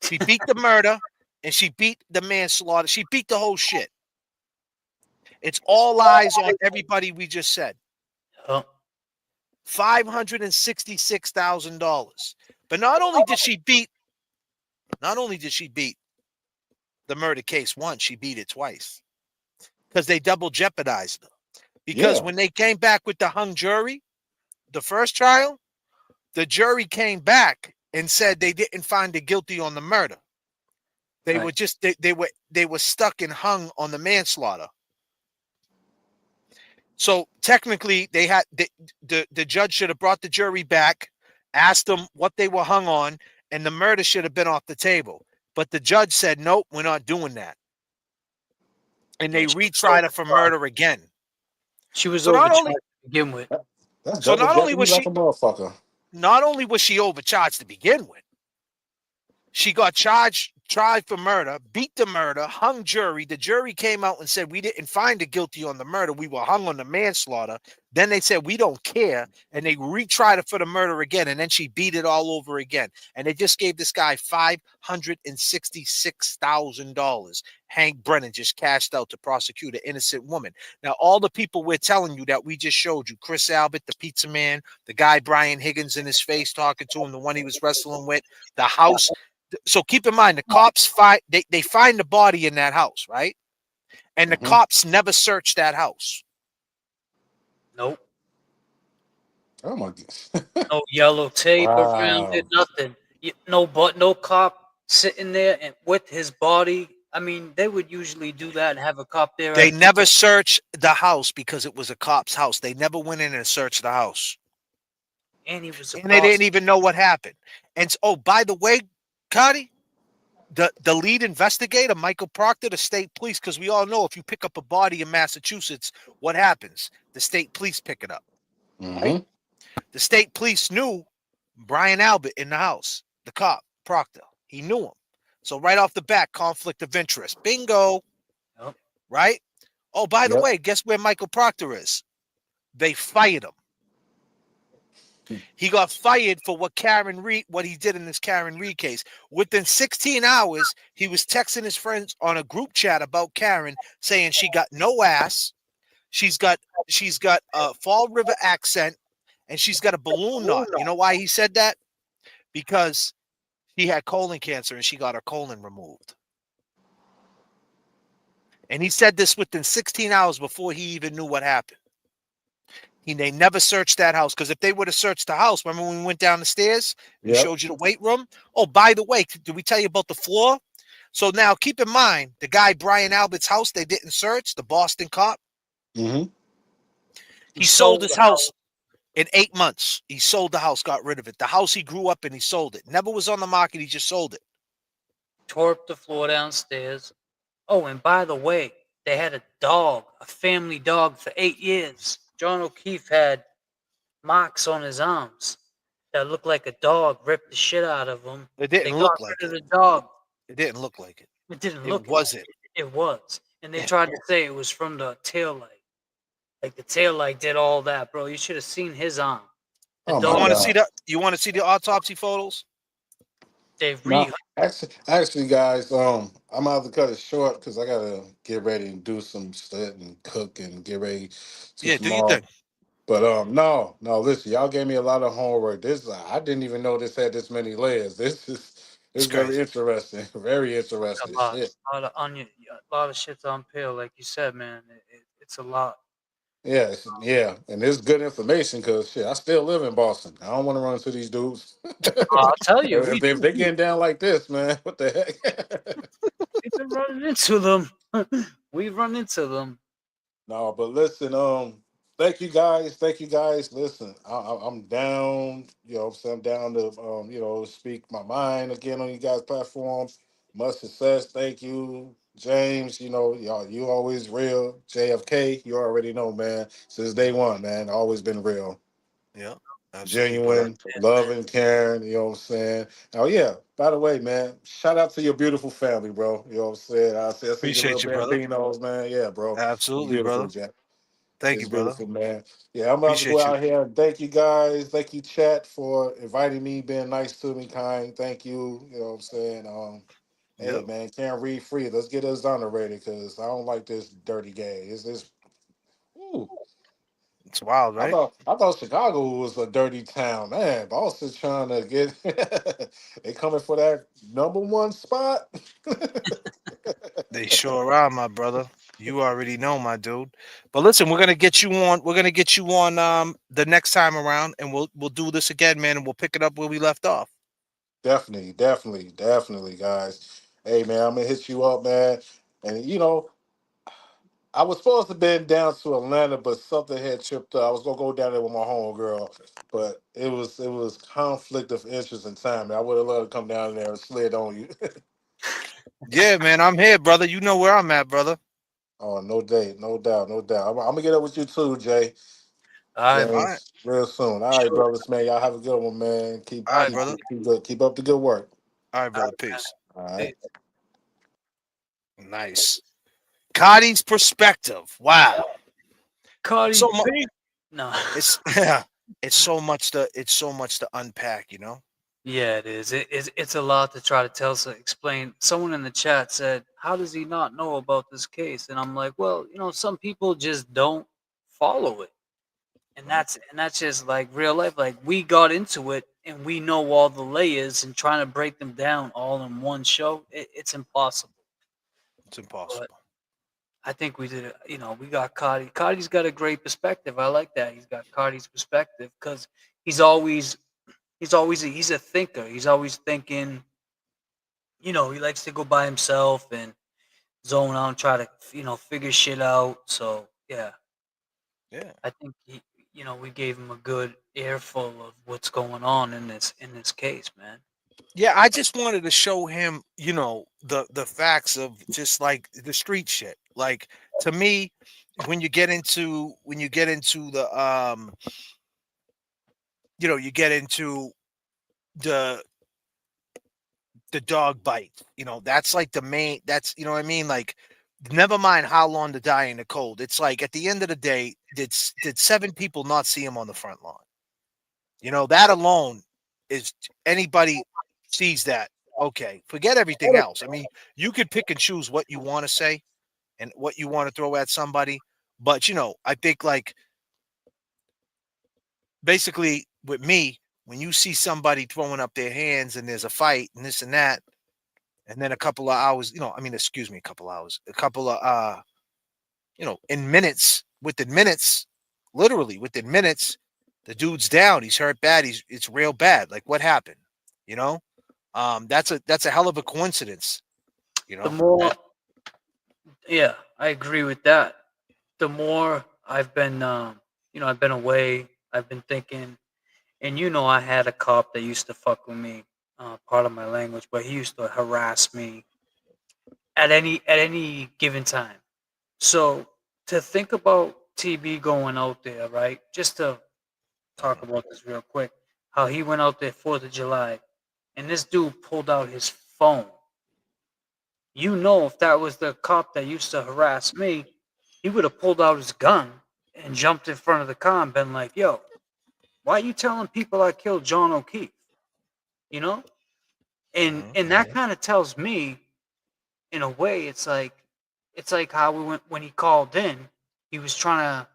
She beat the murder, and she beat the manslaughter. She beat the whole shit. It's all eyes on everybody we just said. $566,000. But not only did she beat the murder case once, she beat it twice. Because they double jeopardized her. Because when they came back with the hung jury, the first trial, the jury came back and said they didn't find her guilty on the murder. They were just they were stuck and hung on the manslaughter. So technically, they had the judge should have brought the jury back, asked them what they were hung on, and the murder should have been off the table. But the judge said, "Nope, we're not doing that." And they retried her for murder again. She was overcharged to begin with. That's So double not only was like she a motherfucker. not only was she overcharged to begin with, she got tried for murder, beat the murder, hung jury. The jury came out and said, we didn't find her guilty on the murder. We were hung on the manslaughter. Then they said, we don't care. And they retried her for the murder again. And then she beat it all over again. And they just gave this guy $566,000. Hank Brennan just cashed out to prosecute an innocent woman. Now, all the people we're telling you that we just showed you, Chris Albert, the pizza man, the guy Brian Higgins in his face talking to him, the one he was wrestling with, the house. So keep in mind, the cops they find the body in that house, right? And the cops never searched that house. Nope. Oh my God. No yellow tape around it, nothing. No cop sitting there and with his body. I mean, they would usually do that and have a cop there. They never searched the house because it was a cop's house. They never went in and searched the house. And he was and they didn't even know what happened. And oh, by the way, Cardi, the lead investigator, Michael Proctor, the state police, because we all know if you pick up a body in Massachusetts, what happens? The state police pick it up. Mm-hmm. The state police knew Brian Albert in the house, the cop, Proctor. He knew him. So right off the bat, conflict of interest. Bingo. Yep. Right? Oh, by the Yep. way, guess where Michael Proctor is? They fired him. He got fired for what he did in this Karen Reed case. Within 16 hours, he was texting his friends on a group chat about Karen, saying she got no ass, she's got a Fall River accent, and she's got a balloon knot. You know why he said that? Because he had colon cancer and she got her colon removed. And he said this within 16 hours before he even knew what happened. They never searched that house, because if they would have searched the house, remember when we went down the stairs? We showed you the weight room. Oh, by the way, did we tell you about the floor? So now keep in mind, the guy Brian Albert's house they didn't search, the Boston cop. Mm-hmm. He sold his house in 8 months. He sold the house, got rid of it. The house he grew up in, he sold it. Never was on the market. He just sold it. Tore up the floor downstairs. Oh, and by the way, they had a dog, a family dog, for 8 years. John O'Keefe had marks on his arms that looked like a dog ripped the shit out of him. It didn't They look got like rid it. of the dog. It didn't look like it. It didn't It look. wasn't. It was, and they Yeah. tried to say it was from the tail light. Like the tail light did all that, bro. You should have seen his arm. The Oh, You dog. want to see You want to see the autopsy photos? They've No, actually, guys, I'm gonna have to cut it short because I gotta get ready and do some stuff and cook and get ready to Yeah, do your tomorrow. thing. But no, listen, y'all gave me a lot of homework. I didn't even know this had this many layers. This is very crazy. interesting, very interesting. A lot, Shit. a lot of onion, a lot of shit's on peel, like you said, man. It's a lot. Yeah, yeah, and it's good information because shit, I still live in Boston. I don't want to run into these dudes. I'll tell you, if they getting down like this, man, what the heck? we've been running into them. We've run into them. No, but listen, thank you guys. Thank you guys. Listen, I'm down, what I'm saying, I'm down to speak my mind again on you guys' platforms. Much success. Thank you. James, y'all, you always real. JFK, you already know, man. Since day one, man. Always been real. Yeah, absolutely, brother. Genuine, loving, caring, you know what I'm saying? Oh yeah, by the way, man, shout out to your beautiful family, bro. You know what I'm saying? I see your Appreciate you, little brother. bambinos, man. Yeah, bro. It's Absolutely, beautiful, brother. Jack. Thank It's you, brother. beautiful, man. Yeah, I'm about to go Appreciate you. out here and thank you guys. Thank you, chat, for inviting me, being nice to me, kind. Thank you. You know what I'm saying? Hey, Yep. man, can't read free. Let's get us exonerated because I don't like this dirty game. Ooh. It's wild, right? I thought Chicago was a dirty town, man. Boston's trying to get they coming for that number one spot. They sure are, my brother. You already know, my dude. But listen, we're gonna get you on. We're gonna get you on the next time around, and we'll do this again, man, and we'll pick it up where we left off. Definitely, guys. Hey, man, I'm gonna hit you up, man. And I was supposed to been down to Atlanta, but something had tripped up. I was gonna go down there with my homegirl, but it was conflict of interest and time. I would have loved to come down there and slid on you. Yeah, man, I'm here, brother. You know where I'm at, brother. Oh, no date, no doubt, no doubt. I'm gonna get up with you too, Jay. All right, All right, James, real soon. All right, brothers, man. Y'all have a good one, man. Keep all right, keep brother. keep good. Keep up the good work. All right, brother. Peace. All right. Nice. Cardi's perspective. Wow. Cardi So B. No. It's it's so much to unpack, you know. Yeah, it is. It's a lot to try to explain. Someone in the chat said, "How does he not know about this case?" And I'm like, "Well, some people just don't follow it, and that's just like real life. Like we got into it, and we know all the layers, and trying to break them down all in one show, it's impossible. It's impossible. But I think we did it. We got Cardi. Cardi's got a great perspective. I like that. He's got Cardi's perspective because he's always he's a thinker. He's always thinking. He likes to go by himself and zone out and try to figure shit out. So yeah, Yeah. I think we gave him a good earful of what's going on in this case, man. Yeah, I just wanted to show him, the facts of just like the street shit. Like to me, when you get into the you get into the dog bite. That's like the main. That's what I mean. Like, never mind how long to die in the cold. It's like at the end of the day, did 7 people not see him on the front lawn? That alone is anybody sees that. Okay, forget everything else. I mean, you could pick and choose what you want to say and what you want to throw at somebody, but I think like basically with me, when you see somebody throwing up their hands and there's a fight and this and that, and then a couple of hours, excuse me, a couple hours, a couple of in minutes, within minutes, literally within minutes, the dude's down. He's hurt bad. It's real bad. Like what happened? That's a hell of a coincidence. The more, yeah, I agree with that. The more I've been, I've been away. I've been thinking, and I had a cop that used to fuck with me, part of my language, but he used to harass me at any given time. So to think about TB going out there, right? Just to talk about this real quick, how he went out there 4th of July, and this dude pulled out his phone. If that was the cop that used to harass me, he would have pulled out his gun and jumped in front of the car and been like, yo, why are you telling people I killed John O'Keefe? And that kind of tells me, in a way, it's like how we went when he called in, he was trying to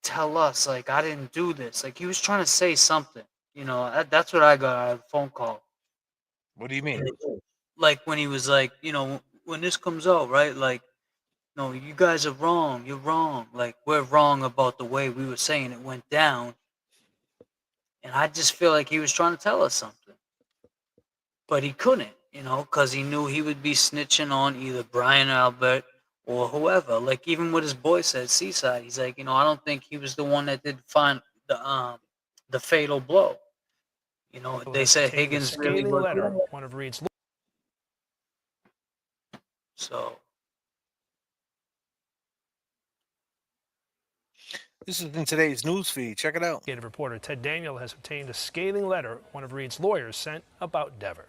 tell us, like, I didn't do this. Like, he was trying to say something. That's what I got out of the phone call. What do you mean? Like when he was like, when this comes out, right? Like, no, you guys are wrong. You're wrong. Like, we're wrong about the way we were saying it went down. And I just feel like he was trying to tell us something. But he couldn't, because he knew he would be snitching on either Brian Albert or whoever. Like, even what his boy said, Seaside, he's like, I don't think he was the one that did find the fatal blow. They said Higgins really was. Letter, one of Reed's. So this is in today's news feed. Check it out. Reporter Ted Daniel has obtained a scathing letter one of Reed's lawyers sent about Dever.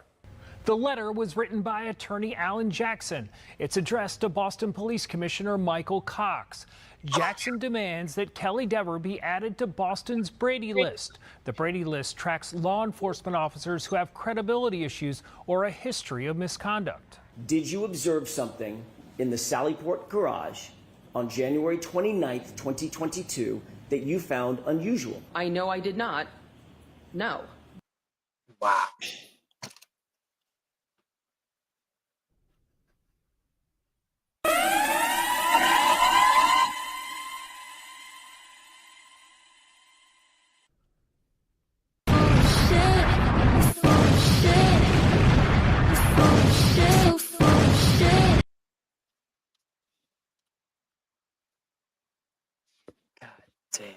The letter was written by attorney Alan Jackson. It's addressed to Boston Police Commissioner Michael Cox. Jackson demands that Kelly Dever be added to Boston's Brady List. The Brady List tracks law enforcement officers who have credibility issues or a history of misconduct. Did you observe something in the Sallyport garage on January 29th, 2022 that you found unusual? I know I did not. No. Wow. Damn.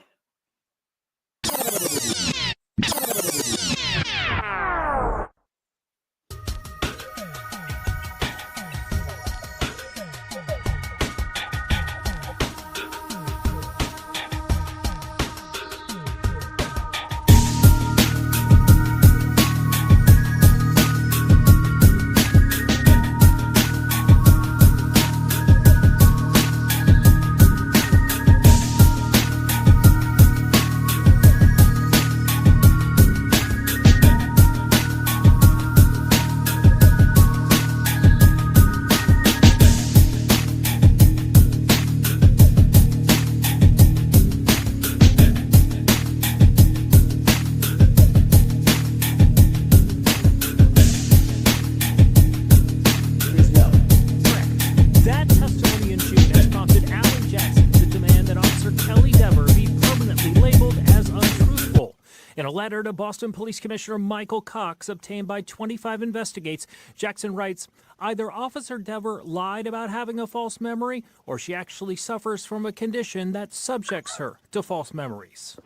In a letter to Boston Police Commissioner Michael Cox obtained by 25 Investigates, Jackson writes, either Officer Dever lied about having a false memory or she actually suffers from a condition that subjects her to false memories.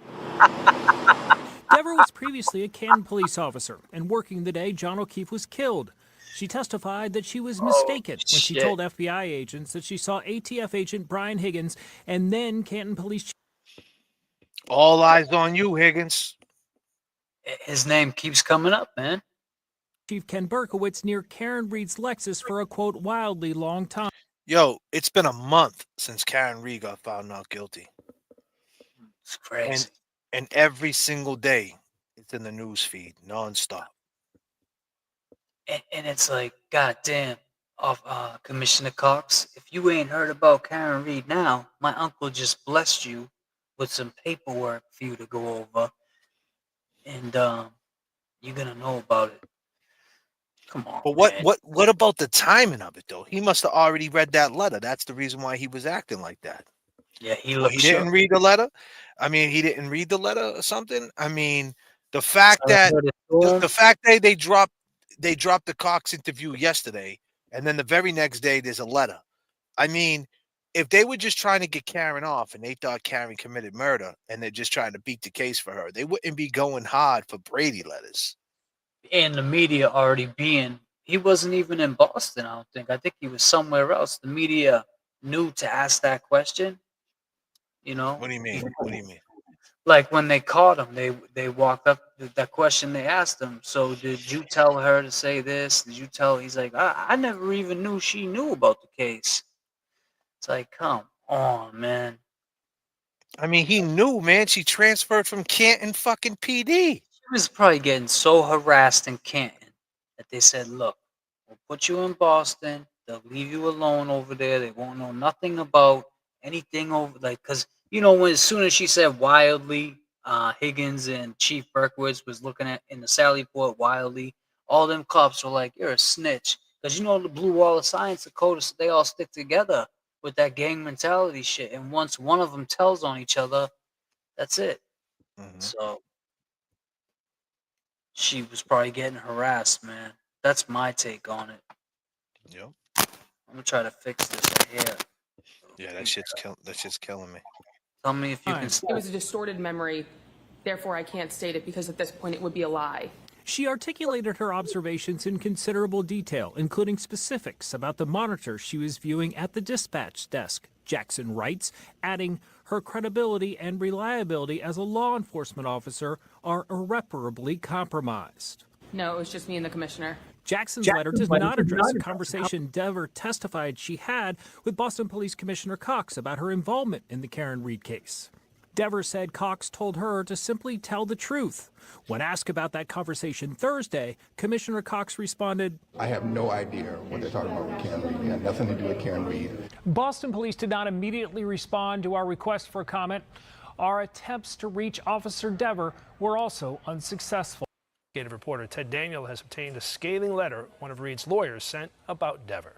Dever Dever was previously a Canton police officer, and working the day John O'Keefe was killed. She testified that she was mistaken when she told FBI agents that she saw ATF agent Brian Higgins and then Canton Police All eyes on you, Higgins. His name keeps coming up, man. Chief Ken Berkowitz near Karen Reed's Lexus for a, quote, wildly long time. Yo, it's been a month since Karen Reed got found not guilty. It's crazy. And every single day, it's in the news feed, nonstop. And it's like, goddamn, Commissioner Cox, if you ain't heard about Karen Reed now, my uncle just blessed you with some paperwork for you to go over, and you're gonna know about it. Come on. But man. what about the timing of it though? He must have already read that letter. That's the reason why he was acting like that. Yeah, he Well, looked. he didn't read the letter. I mean, he didn't read the letter or something. I mean, the fact that they dropped the Cox interview yesterday, and then the very next day there's a letter. I mean, if they were just trying to get Karen off and they thought Karen committed murder and they're just trying to beat the case for her, they wouldn't be going hard for Brady letters. And the media already being, he wasn't even in Boston, I don't think. I think he was somewhere else. The media knew to ask that question. You know? What do you mean? What do you mean? Like when they caught him, they walked up that question they asked him. So did you tell her to say this? Did you tell? He's like, I never even knew she knew about the case. It's like, come on, man. I mean, he knew, man. She transferred from Canton fucking PD. She was probably getting so harassed in Canton that they said, look, we'll put you in Boston. They'll leave you alone over there. They won't know nothing about anything over, like, because, you know, when as soon as she said wildly, Higgins and Chief Berkowitz was looking at in the Sally Port wildly, all them cops were like, you're a snitch. Because, you know, the Blue Wall of Science, the code, they all stick together with that gang mentality shit. And once one of them tells on each other, that's it. So she was probably getting harassed, man. That's my take on it. Yep. I'm gonna try to fix this right here. Yeah, that shit's killing me. Tell me if you can. It was a distorted memory, therefore I can't state it because at this point it would be a lie. She articulated her observations in considerable detail, including specifics about the monitor she was viewing at the dispatch desk. Jackson writes, adding, her credibility and reliability as a law enforcement officer are irreparably compromised. No, it was just me and the commissioner. Jackson's letter does not address a conversation Dever testified she had with Boston Police Commissioner Cox about her involvement in the Karen Reed case. Dever said Cox told her to simply tell the truth. When asked about that conversation Thursday, Commissioner Cox responded, I have no idea what they're talking about with Karen Reed. It had nothing to do with Karen Reed. Boston police did not immediately respond to our request for comment. Our attempts to reach Officer Dever were also unsuccessful. Investigative reporter Ted Daniel has obtained a scathing letter one of Reed's lawyers sent about Dever.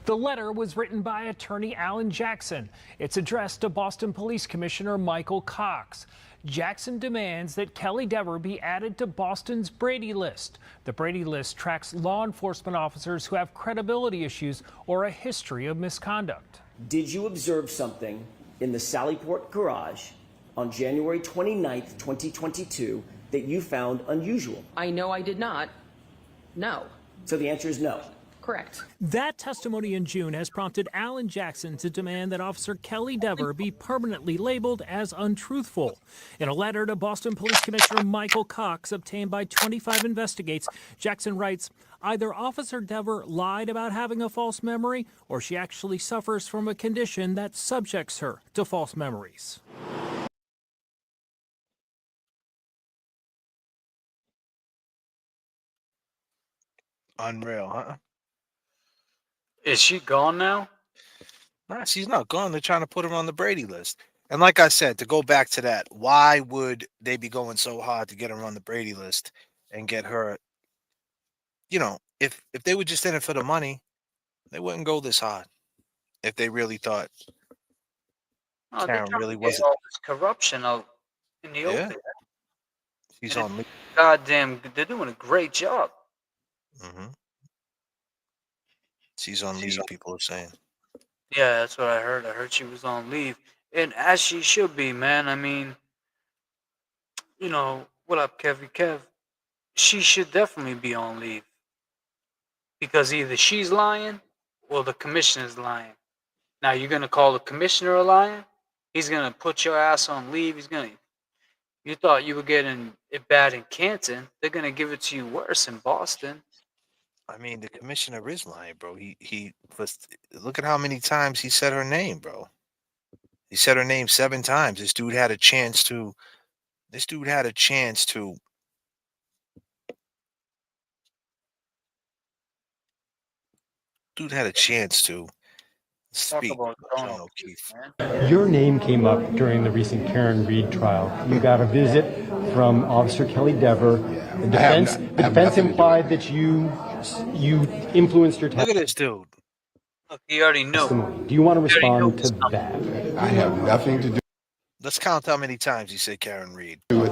The letter was written by attorney Alan Jackson. It's addressed to Boston Police Commissioner Michael Cox. Jackson demands that Kelly Dever be added to Boston's Brady list. The Brady list tracks law enforcement officers who have credibility issues or a history of misconduct. Did you observe something in the Sallyport garage on January 29th, 2022 that you found unusual? I know I did not. No. So the answer is no. Correct. That testimony in June has prompted Alan Jackson to demand that Officer Kelly Dever be permanently labeled as untruthful. In a letter to Boston Police Commissioner Michael Cox obtained by 25 Investigates, Jackson writes, either Officer Dever lied about having a false memory or she actually suffers from a condition that subjects her to false memories. Unreal, huh? Is she gone now? Nah, she's not gone. They're trying to put her on the Brady list. And like I said, to go back to that, why would they be going so hard to get her on the Brady list and get her? You know, if they were just in it for the money, they wouldn't go this hard. If they really thought Karen really wasn't all this corruption out in the open. She's on leave. Goddamn, they're doing a great job. She's on leave, people are saying. Yeah, that's what I heard. I heard she was on leave. And as she should be, man. I mean, you know, What up, Kevy Kev? She should definitely be on leave. Because either she's lying or the commissioner's lying. Now you're gonna call the commissioner a liar? He's gonna put your ass on leave. You thought you were getting it bad in Canton. They're gonna give it to you worse in Boston. I mean, the commissioner is lying, bro. He look at how many times he said her name, bro. He said her name 7 times. This dude had a chance to. Dude had a chance to Talk speak. about John John O'Keefe. man. Your name came up during the recent Karen Reed trial. You got a visit from Officer Kelly Dever. The defense implied that you influenced your Look at this dude. Look, he already knew. testimony. Do you want to respond to that? I have nothing to do Let's count how many times he said Karen Reed. with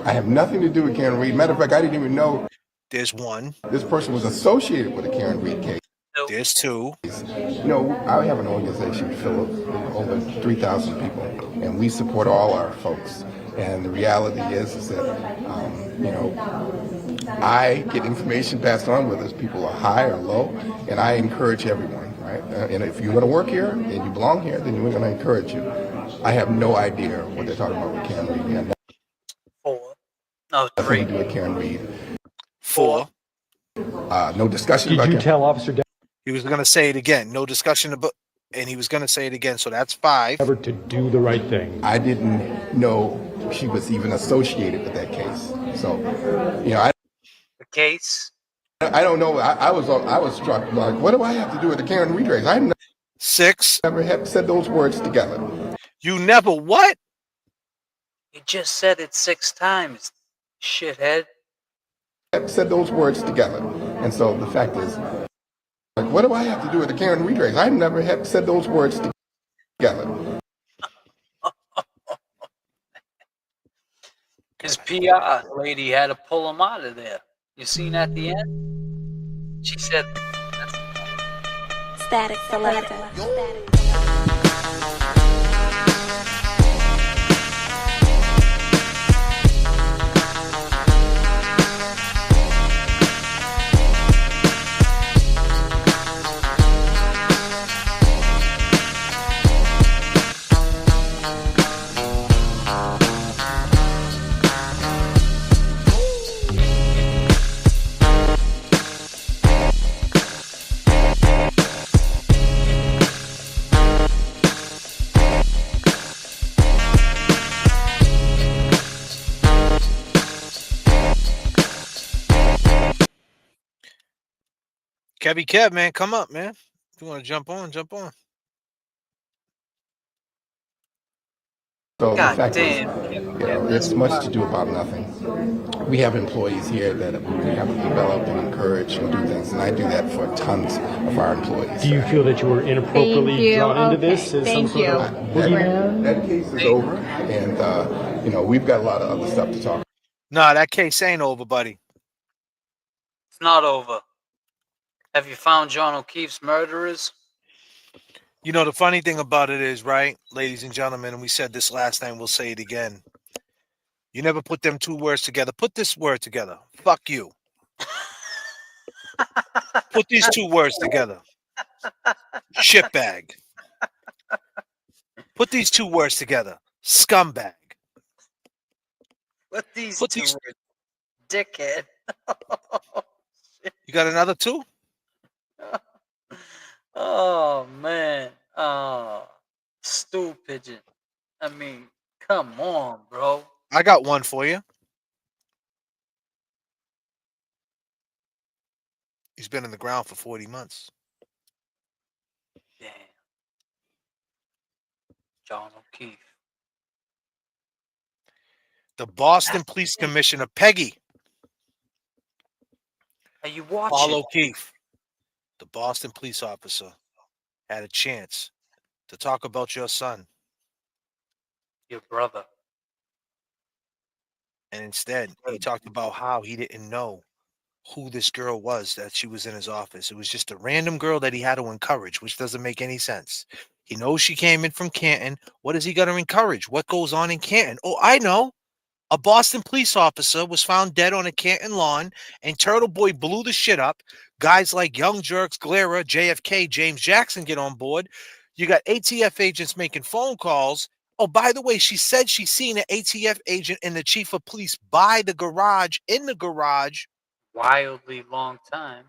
I have nothing to do with Karen Reed. Matter of fact, I didn't even know There's 1. this person was associated with the Karen Reed case. There's 2. You know, I have an organization full of over 3,000 people, and we support all our folks. And the reality is that, you know, I get information passed on whether people are high or low, and I encourage everyone, right? And if you're going to work here and you belong here, then we're going to encourage you. I have no idea what they're talking about with Karen Reed. 4. No, 3. Nothing to do with Karen Reed. 4. No discussion about Did you Karen. tell Officer He was going to say it again. No discussion about, and he was going to say it again. So that's 5. Dever to do the right thing? I didn't know she was even associated with that case. So, you know, The case. I don't know. I was struck. Like, what do I have to do with the Karen Reed race? I 6. never have said those words together. You never what? You just said it 6 times, shithead. I've said those words together. And so the fact is, like, what do I have to do with the Karen Reed race? I never have said those words together. His PR lady had to pull him out of there. You seen at the end? She said, Static Selector. Kevy Kev, man, come up, man. If you want to jump on, jump on. So God the fact damn. is, you know, it's much to do about nothing. We have employees here that we have to develop and encourage and do things, and I do that for tons of our employees. Do you feel that you were inappropriately drawn into this? As Thank some sort you. of boogeyman? That case is over, and you know, we've got a lot of other stuff to talk. Nah, that case ain't over, buddy. It's not over. Have you found John O'Keefe's murderers? You know, the funny thing about it is, right, ladies and gentlemen, and we said this last time, we'll say it again. You never put them 2 words together. Put this word together. Fuck you. Put these 2 words together. Shitbag. Put these 2 words together. Scumbag. What these Put two these- words? Dickhead. You got another 2? Oh, man. Oh, stool pigeon. I mean, come on, bro. I got one for you. He's been in the ground for 40 months. Damn. John O'Keefe. The Boston Police Commissioner, Peggy. Are you watching? Paul O'Keefe, the Boston police officer, had a chance to talk about your son. Your brother. And instead, he talked about how he didn't know who this girl was that she was in his office. It was just a random girl that he had to encourage, which doesn't make any sense. He knows she came in from Canton. What is he going to encourage? What goes on in Canton? Oh, I know. A Boston police officer was found dead on a Canton lawn, and Turtle Boy blew the shit up. Guys like Young Jerks, Glera, JFK, James Jackson get on board. You got ATF agents making phone calls. Oh, by the way, she said she's seen an ATF agent and the chief of police by the garage, in the garage. Wildly long time.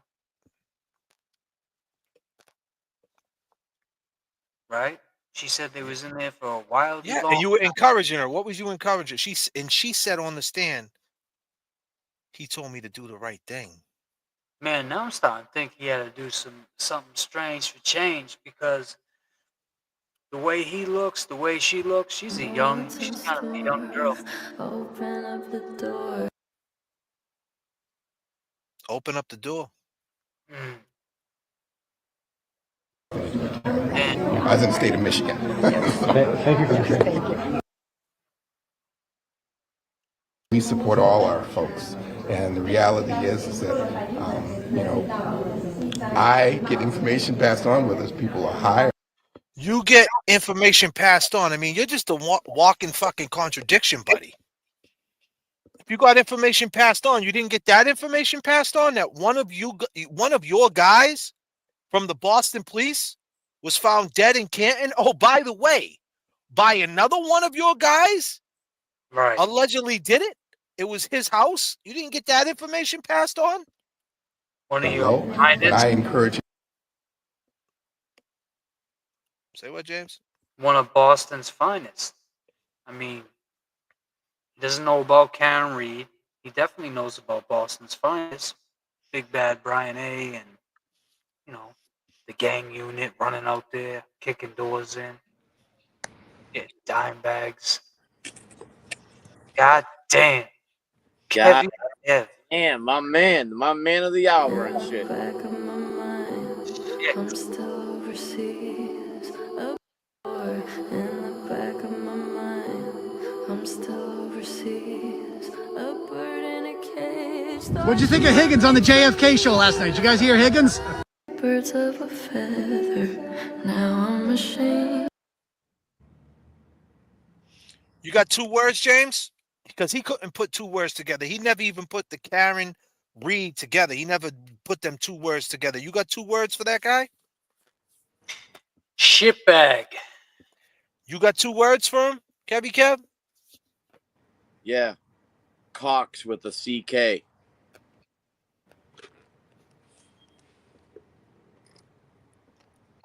Right? She said they was in there for a wildly Yeah, long and you were time. encouraging her. What was you encouraging? She said on the stand, he told me to do the right thing. Man, now I'm starting to think he had to do something strange for change, because the way he looks, the way she looks, she's kind of a young girl. Open up the door. Open up the door. Mm. I was in the state of Michigan. Thank you for that. We support all our folks, and the reality is that you know, I get information passed on whether people are high. You get information passed on. I mean, you're just a walking fucking contradiction, buddy. If you got information passed on, you didn't get that information passed on, that one of your guys from the Boston police was found dead in Canton. Oh, by the way, by another one of your guys, right, allegedly did it. It was his house. You didn't get that information passed on. One of Hello, but I encourage you. Say what, James? One of Boston's finest. I mean, he doesn't know about Karen Reed. He definitely knows about Boston's finest. Big Bad Brian A. and, the gang unit running out there, kicking doors in. Getting dime bags. God damn. God Yeah. damn, my man of the hour and shit. I'm still overseas. A door in the back of my mind. I'm still overseas. A bird in a cage. What'd you think of Higgins on the JFK show last night? Did you guys hear Higgins? Birds of a feather. Now I'm ashamed. You got 2 words, James? Because he couldn't put 2 words together. He never even put the Karen Reed together. He never put them 2 words together. You got 2 words for that guy? Shitbag. You got 2 words for him, Kevy Kev? Yeah. Cox with a CK.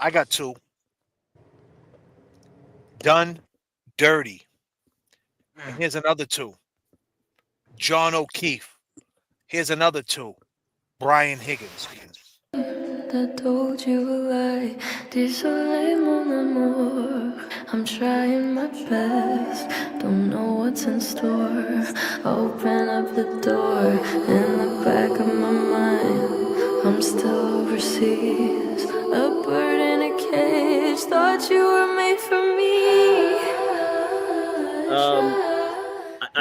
I got 2. Done dirty. And here's another 2. John O'Keefe. Here's another 2. Brian Higgins. That told you a lie. Désolé, mon amour. I'm trying my best. Don't know what's in store. Open up the door in the back of my mind. I'm still overseas. A bird in a cage. Thought you were made for me.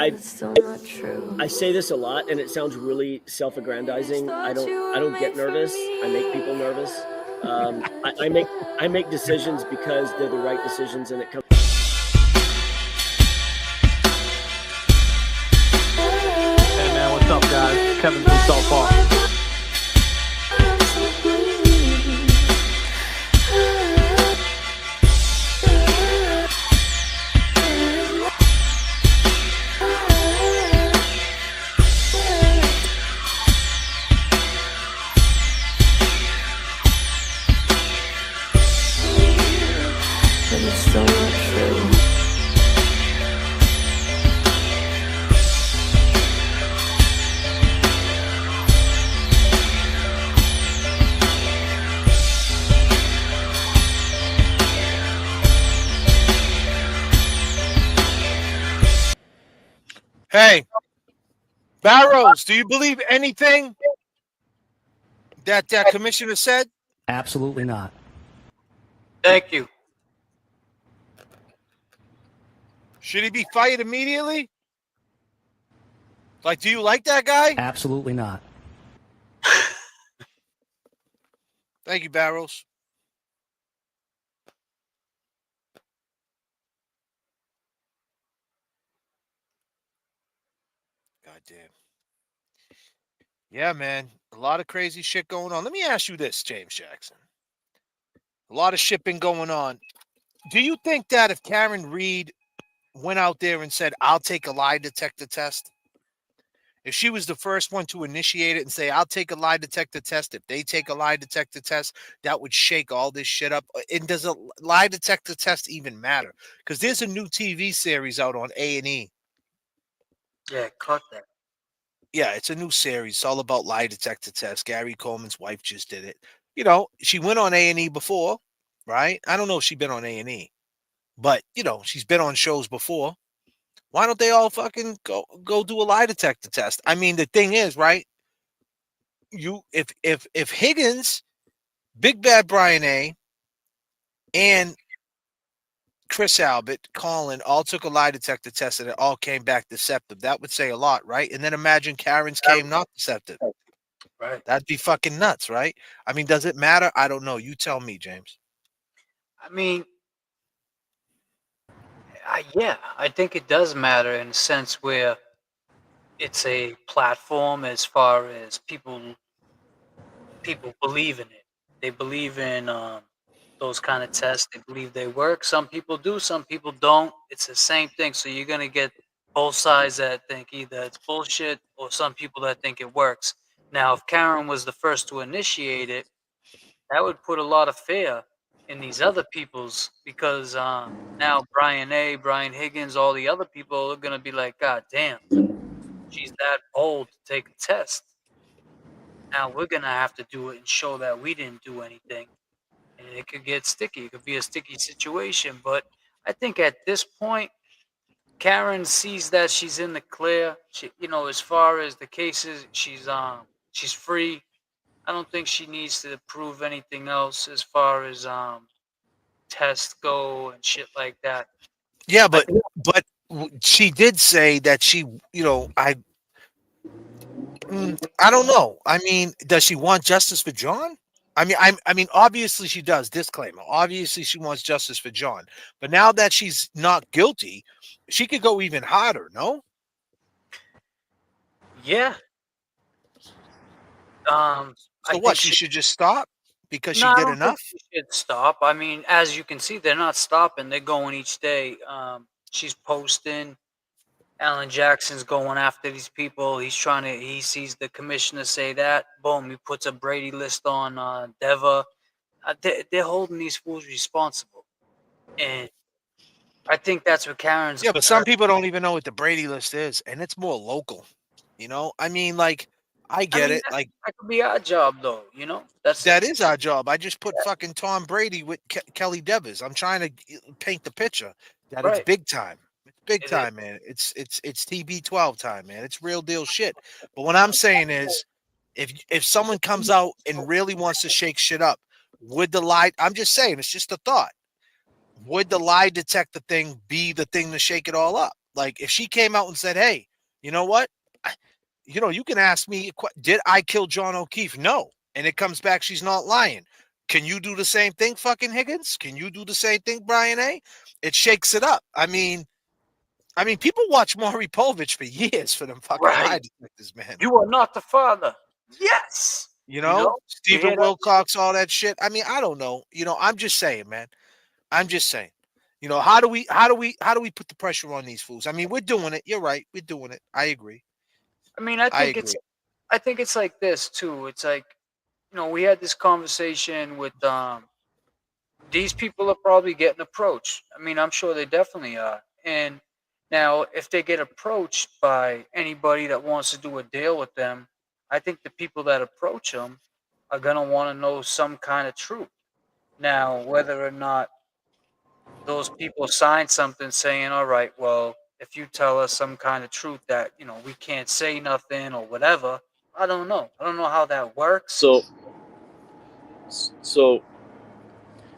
It's still not true. I say this a lot, and it sounds really self-aggrandizing. I don't get nervous. I make people nervous. I make decisions because they're the right decisions, and it comes. Hey man, what's up, guys? Kevin from South Park. But it's still not true. Hey, Barrows, do you believe anything that that commissioner said? Absolutely not. Thank you. Should he be fired immediately? Like, do you like that guy? Absolutely not. Thank you, Barrows. damn. Yeah, man. A lot of crazy shit going on. Let me ask you this, James Jackson. A lot of shit been going on. Do you think that if Karen Reed went out there and said, I'll take a lie detector test, if she was the first one to initiate it and say, I'll take a lie detector test, if they take a lie detector test, that would shake all this shit up? And does a lie detector test even matter? Because there's a new TV series out on A&E. Yeah, cut that. Yeah, it's a new series. It's all about lie detector tests. Gary Coleman's wife just did it. You know, she went on A&E before, right? I don't know if she's been on A&E, but, you know, she's been on shows before. Why don't they all fucking go do a lie detector test? I mean, the thing is, right? If Higgins, Big Bad Brian A, and Chris Albert, Colin all took a lie detector test and it all came back deceptive, that would say a lot, right? And then imagine Karen's came not deceptive. Right. That'd be fucking nuts, right? I mean, does it matter? I don't know. You tell me, James. I mean, yeah, I think it does matter in a sense where it's a platform as far as people believe in it. They believe in those kind of tests. They believe they work. Some people do, some people don't. It's the same thing. So you're gonna get both sides that think either it's bullshit or some people that think it works. Now, if Karen was the first to initiate it, that would put a lot of fear in these other people's because now Brian A, Brian Higgins, all the other people are gonna be like, God damn, she's that bold to take a test. Now we're gonna have to do it and show that we didn't do anything, and it could get sticky. It could be a sticky situation. But I think at this point, Karen sees that she's in the clear. She, as far as the cases, she's free. I don't think she needs to prove anything else as far as tests go and shit like that. Yeah, I but think she did say that she, I don't know. I mean, does she want justice for John? I mean, obviously she does. Disclaimer. Obviously, she wants justice for John. But now that she's not guilty, she could go even harder. No. yeah. I So what? think She she. should just stop because No, she I did don't think enough. she should stop. I mean, as you can see, they're not stopping. They're going each day. She's posting. Alan Jackson's going after these people. He sees the commissioner say that. Boom, he puts a Brady list on Deva. They're holding these fools responsible. And I think that's what Karen's. Yeah, but some people don't even know what the Brady list is, and it's more local. I mean, like, I I get mean, it. Like, that could be our job, though. That's that is our job. I just put fucking Tom Brady with Kelly Devers. I'm trying to paint the picture that it's right. big time. It's big It is. time, man. It's TB12 time, man. It's real deal shit. But what I'm saying is, if someone comes out and really wants to shake shit up, would the lie? I'm just saying, it's just a thought. Would the lie detector thing be the thing to shake it all up? Like, if she came out and said, "Hey, you know what? You can ask me, did I kill John O'Keefe? No. And it comes back, she's not lying. Can you do the same thing, fucking Higgins? Can you do the same thing, Brian A? It shakes it up. I mean, people watch Maury Povich for years for them fucking lie Right. detectors, man. You are not the father. Yes. You Stephen hear that? Wilcox, all that shit. I mean, I don't know. I'm just saying, man. I'm just saying. How do we put the pressure on these fools? I mean, we're doing it. You're right. We're doing it. I agree. I mean, I I think agree. it's like this too. It's like, we had this conversation with these people are probably getting approached. I mean, I'm sure they definitely are. And now if they get approached by anybody that wants to do a deal with them, I think the people that approach them are going to want to know some kind of truth. Now, whether or not those people sign something saying, all right, well, if you tell us some kind of truth that, we can't say nothing or whatever, I don't know. I don't know how that works. So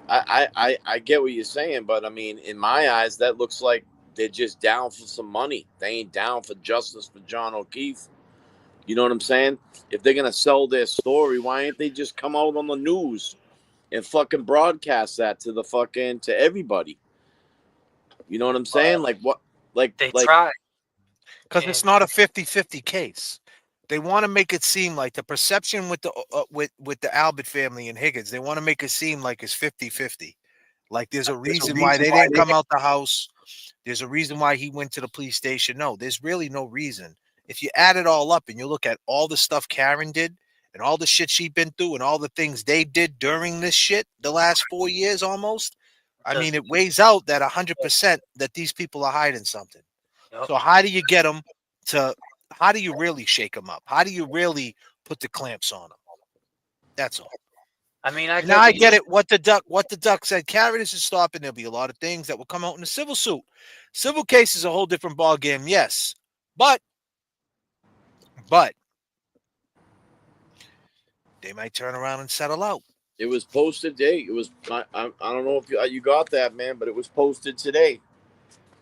I get what you're saying, but I mean, in my eyes, that looks like they're just down for some money. They ain't down for justice for John O'Keefe. You know what I'm saying? If they're gonna sell their story, why ain't they just come out on the news and fucking broadcast that to everybody? You know what I'm saying? Like what? They try. Because it's not a 50-50 case. They want to make it seem like the perception with the with the Albert family and Higgins, they want to make it seem like it's 50-50. Like there's a reason why they didn't come out the house. There's a reason why he went to the police station. No, there's really no reason. If you add it all up and you look at all the stuff Karen did and all the shit she's been through and all the things they did during this shit the last 4 years almost, I mean, it weighs out that 100% that these people are hiding something. So how do you get them to? How do you really shake them up? How do you really put the clamps on them? That's all. I mean, Now I get it. What the duck said. Karen is stopping. There'll be a lot of things that will come out in a civil suit. Civil case is a whole different ball game. Yes, but they might turn around and settle out. It was posted today. It was. I don't know if you got that, man, but it was posted today.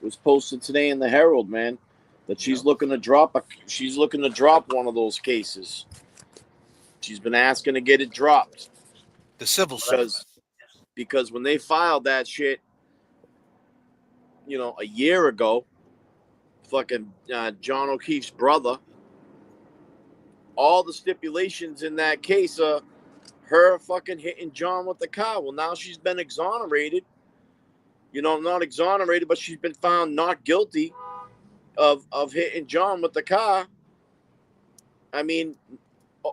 It was posted today in the Herald, man, that she's looking to drop one of those cases. She's been asking to get it dropped. The civil because when they filed that shit, a year ago, fucking John O'Keefe's brother, all the stipulations in that case are her fucking hitting John with the car. Well, now she's been exonerated. Not exonerated, but she's been found not guilty of hitting John with the car. I mean,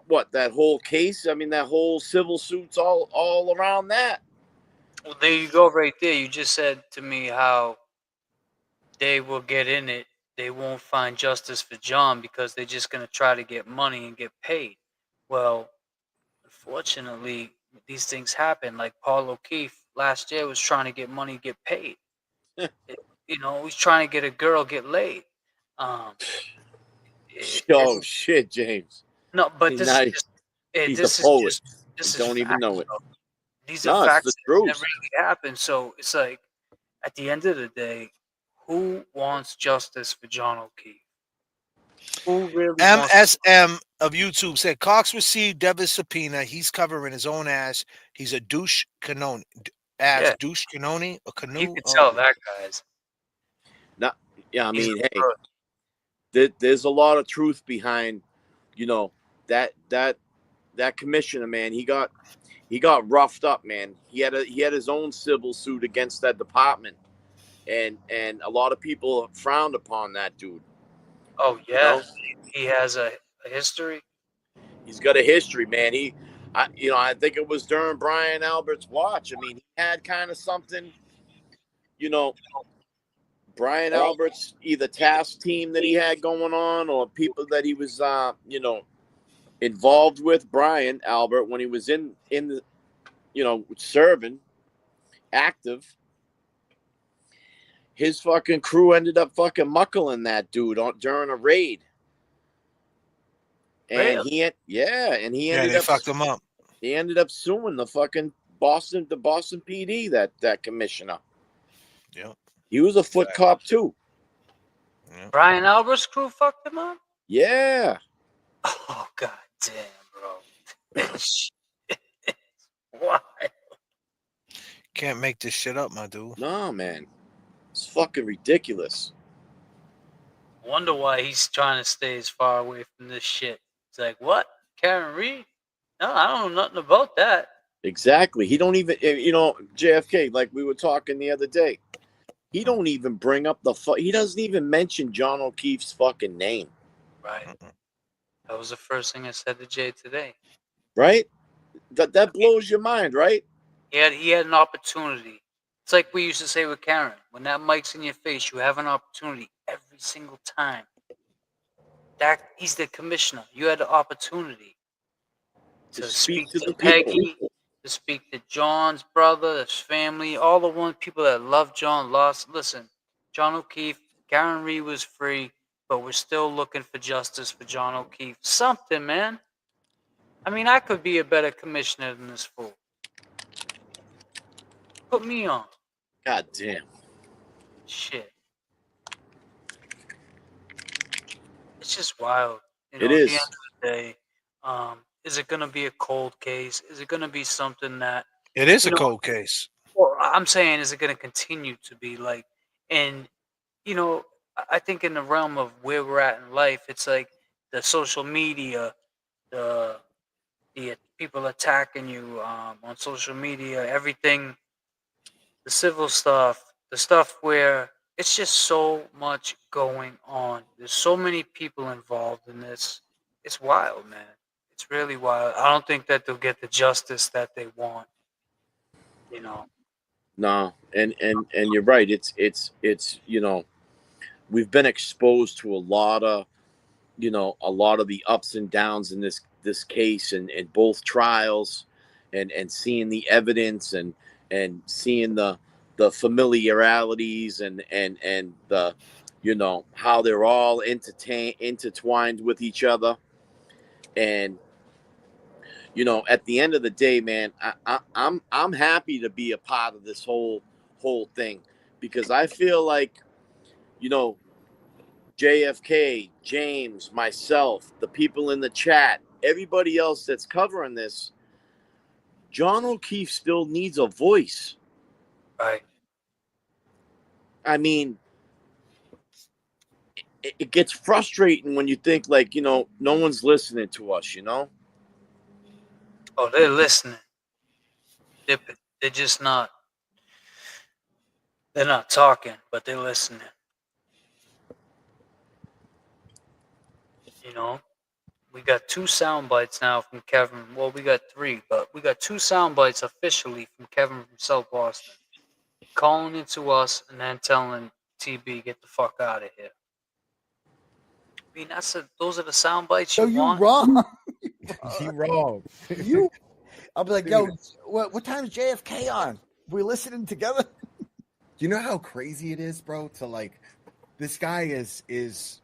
what, that whole case? I mean, that whole civil suit's all around that. Well, there you go, right there. You just said to me how they will get in it. They won't find justice for John because they're just going to try to get money and get paid. Well, unfortunately, these things happen. Like Paul O'Keefe last year was trying to get money, get paid. He's trying to get a girl, get laid. Shit, James. No, but this is just, he's this a is poet. just this Don't is even know it. These No, are it's facts the that truth. really happen. So it's like, at the end of the day, who wants justice for John O'Keefe? Who really wants MSM of YouTube said Cox received Devin's subpoena. He's covering his own ass. He's a douche canoni. Douche canoni or canoe. You can tell that guy's. I mean, hey, there's a lot of truth behind, that commissioner, man. He got roughed up, man. He had his own civil suit against that department, and a lot of people frowned upon that dude. Oh yeah, he has a history. He's got a history, man. I think it was during Brian Albert's watch. I mean, he had kind of something, Brian Albert's either task team that he had going on or people that he was, involved with. Brian Albert, when he was in the, serving, active, his fucking crew ended up fucking muckling that dude during a raid. And he ended up fucked him up. He ended up suing the fucking Boston PD, that commissioner. Yeah. He was a foot cop too. Yeah. Brian Albert's crew fucked him up? Yeah. Oh god damn, bro. Why? Can't make this shit up, my dude. No, man. It's fucking ridiculous. Wonder why he's trying to stay as far away from this shit. It's like, what? Karen Reed? No, I don't know nothing about that. Exactly. He don't even, JFK, like we were talking the other day, he don't even bring up he doesn't even mention John O'Keefe's fucking name. Right. That was the first thing I said to Jay today. Right? That blows your mind, right? He had an opportunity. It's like we used to say with Karen, when that mic's in your face, you have an opportunity every single time. He's the commissioner. You had the opportunity to speak to Peggy, to speak to John's brother, his family, all the people that love John lost. Listen, John O'Keefe, Karen Reed was free, but we're still looking for justice for John O'Keefe. Something, man. I mean, I could be a better commissioner than this fool. Put me on. God damn. Shit. It's just wild. It is. At the end of the day, is it going to be a cold case? Is it going to be something that... It is a cold case. Well, I'm saying, is it going to continue to be like... And, I think in the realm of where we're at in life, it's like the social media, the people attacking you on social media, everything, the civil stuff, the stuff where it's just so much going on. There's so many people involved in this. It's wild, man. It's really wild. I don't think that they'll get the justice that they want. You know. No, and you're right. It's we've been exposed to a lot of the ups and downs in this case and both trials, and seeing the evidence and seeing the familiarities and the how they're all intertwined with each other. And at the end of the day, man, I'm happy to be a part of this whole thing, because I feel like JFK, James, myself, the people in the chat, everybody else that's covering this, John O'Keefe still needs a voice. Right. I mean, it gets frustrating when you think like, no one's listening to us, Oh, they're listening. They're just not. They're not talking, but they're listening. We got 2 sound bites now from Kevin. Well, we got 3, but we got 2 sound bites officially from Kevin from South Boston, calling into us and then telling TB, get the fuck out of here. I mean, those are the sound bites you want. Wrong. You wrong. I'll be like, yo, what time is JFK on? We're listening together. Do you know how crazy it is, bro? To like, this guy is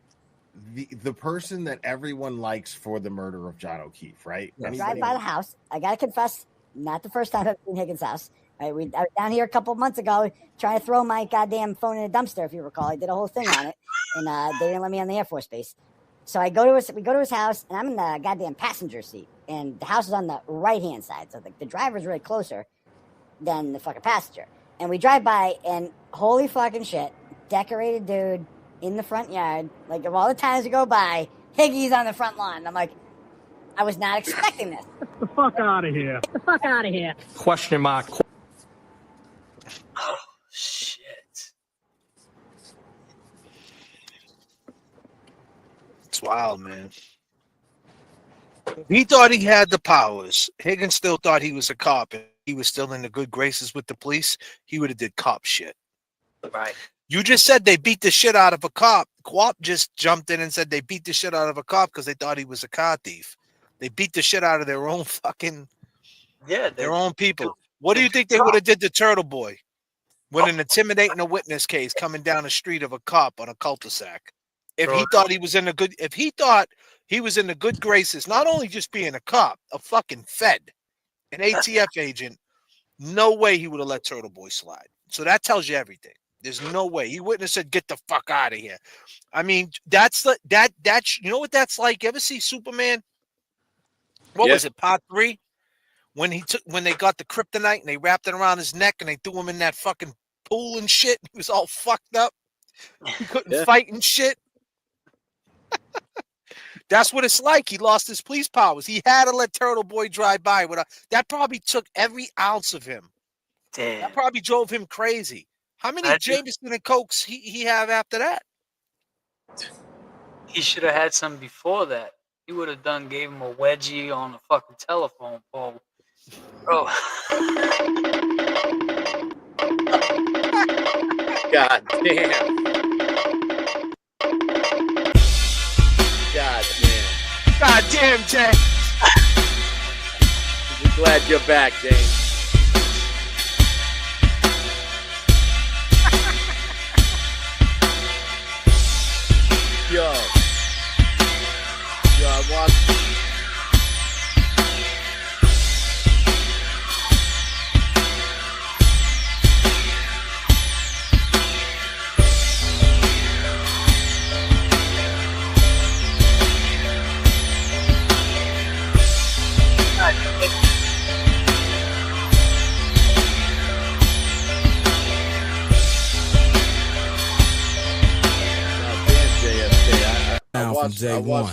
the person that everyone likes for the murder of John O'Keefe, right? I drive by the house. I gotta confess, not the first time I've been in Higgins' house. I was down here a couple months ago trying to throw my goddamn phone in a dumpster, if you recall. I did a whole thing on it, and they didn't let me on the Air Force Base. So we go to his house, and I'm in the goddamn passenger seat, and the house is on the right-hand side, so the driver's really closer than the fucking passenger. And we drive by, and holy fucking shit, decorated dude in the front yard. Like, of all the times we go by, Higgy's on the front lawn. I'm like, I was not expecting this. Get the fuck out of here. Get the fuck out of here. Question mark. Oh, shit. It's wild, man. He thought he had the powers. Higgins still thought he was a cop, and he was still in the good graces with the police. He would have did cop shit. Right. You just said they beat the shit out of a cop. Quap just jumped in and said they beat the shit out of a cop because they thought he was a car thief. They beat the shit out of their own fucking, their own people. What do you think they would have did to Turtle Boy when an intimidating a witness case coming down the street of a cop on a cul-de-sac? If he thought he was in the good, if he thought he was in the good graces, not only just being a cop, a fucking Fed, an ATF agent, no way he would have let Turtle Boy slide. So that tells you everything. There's no way. He wouldn't have said, get the fuck out of here. I mean, that's you know what that's like? You ever see Superman? What was it, part 3? When they got the kryptonite and they wrapped it around his neck and they threw him in that fucking pool and shit. He was all fucked up. He couldn't fight and shit. That's what it's like. He lost his police powers. He had to let Turtle Boy drive by. That probably took every ounce of him. Damn. That probably drove him crazy. How many Jameson and Cokes he have after that? He should have had some before that. He would have gave him a wedgie on a fucking telephone pole. Bro. God damn. God damn. God damn, Jay. I'm glad you're back, James. Yo, I watched. watched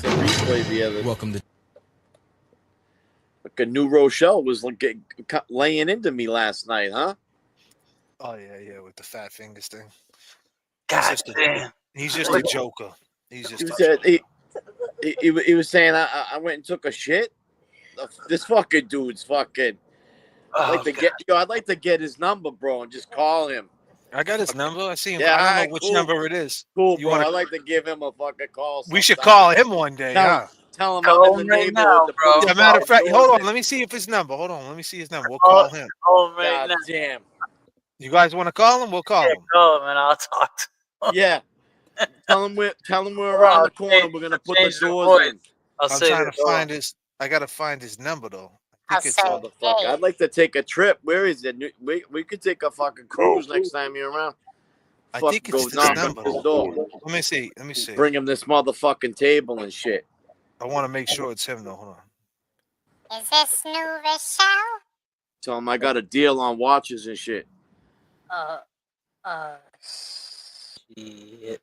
the replay the other. Welcome to. Like a New Rochelle was laying into me last night, huh? Oh yeah, with the fat fingers thing. God damn. He's just a joker. He's just. He was saying I went and took a shit. This fucking dude's fucking. I'd like to get his number, bro, and just call him. I got his number. I see him. Yeah, I don't know which number it is. Cool, bro. I'd like to give him a fucking call. We should call him one day. Tell him I'm in the neighborhood. Yeah, matter of fact, hold on. Let me see if his number. Hold on. Let me see his number. We'll call him. God damn. You guys want to call him? We'll call him. Call him and I'll talk to him. Yeah. Tell him we're around the corner. We're gonna put the doors in. I'm trying to find his. I gotta find his number though. I think it's I'd like to take a trip. Where is it? We could take a fucking cruise next time you're around. I think it's his number. Let me see. Bring him this motherfucking table and shit. I want to make sure it's him though. Hold on. Is this New Rochelle? Tell him I got a deal on watches and shit. Shit.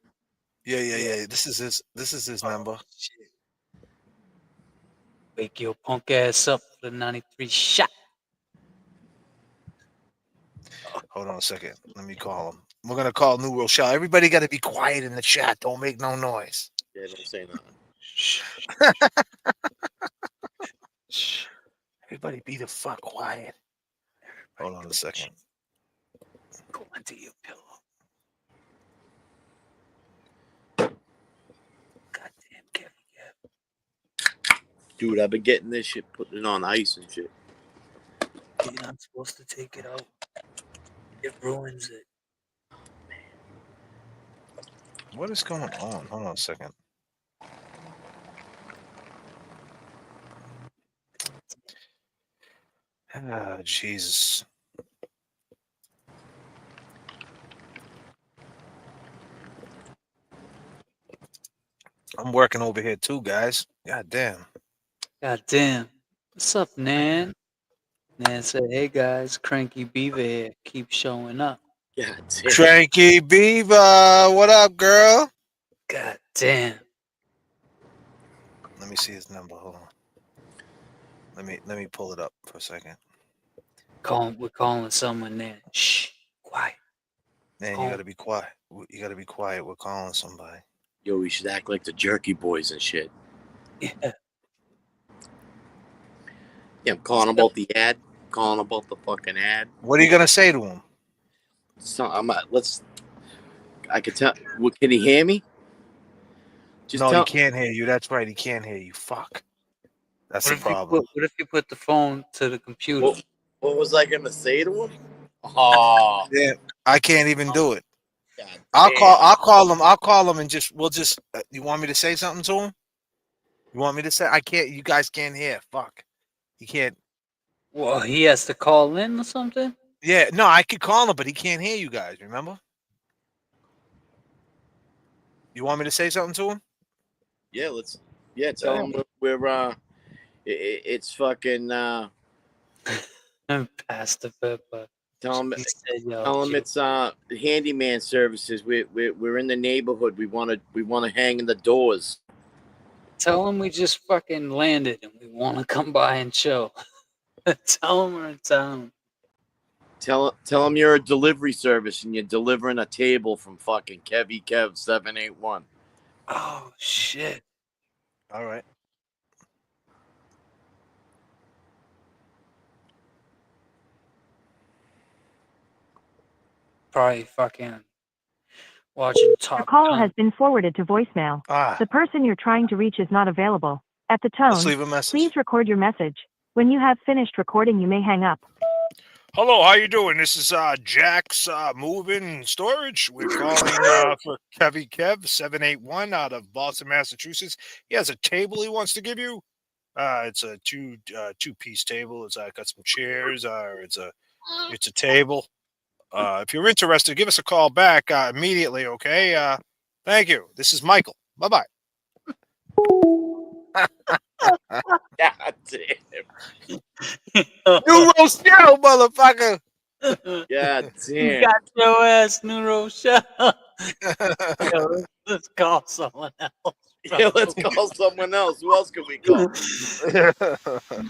Yeah. This is his number. Shit. Wake your punk ass up for the 93 shot. Hold on a second. Let me call him. We're gonna call New Rochelle. Everybody got to be quiet in the chat. Don't make no noise. Yeah, don't say nothing. Everybody be the fuck quiet. Hold on a second. Go into your pillow. Goddamn Kevin. Dude, I've been getting this shit, putting it on ice and shit. You're not supposed to take it out. It ruins it. What is going on? Hold on a second. Ah, Jesus. I'm working over here too, guys. God damn. God damn. What's up, Nan? Nan said, hey guys, Cranky Beaver here. Keep showing up. God damn. Cranky Beaver, what up, girl? God damn. Let me see his number. Hold on. Let me pull it up for a second. We're calling someone Nan. Shh. Quiet. Man, you gotta be quiet. You gotta be quiet. We're calling somebody. Yo, we should act like the Jerky Boys and shit. Yeah. Yeah, I'm calling about the ad. Calling about the fucking ad. What are you gonna say to him? So I could tell. Can he hear me? No, he can't hear you. That's right. He can't hear you. Fuck. That's the problem. What if you put the phone to the computer? What was I gonna say to him? Oh, yeah, I can't even do it. I'll call him and we'll just. You want me to say something to him? You want me to say? I can't. You guys can't hear. Fuck. He can't. Well, he has to call in or something. Yeah, no, I could call him, but he can't hear you guys. Remember? You want me to say something to him? Yeah, tell him we're it's fucking Past the pepper. Tell him it's handyman services. We're in the neighborhood. We want to hang in the doors. Tell him we just fucking landed and we want to come by and chill. Tell him we're in town. Tell him you're a delivery service and you're delivering a table from fucking Kev 781. Oh shit! All right. Probably fucking watching Top Your call Gun. has been forwarded to voicemail. The person you're trying to reach is not available. At the tone, Let's leave a message. Please record your message. When you have finished recording, you may hang up. Hello, how you doing? This is Jack's Moving Storage. We're calling for Kev 781 out of Boston, Massachusetts. He has a table he wants to give you. It's a two-piece table. It's got some chairs. It's a table. If you're interested, give us a call back immediately. Okay. Thank you. This is Michael. Bye-bye. God damn. New Rochelle, motherfucker. God damn. You got your ass, New Rochelle. Yo, let's call someone else. Yeah, let's call someone else. Who else can we call?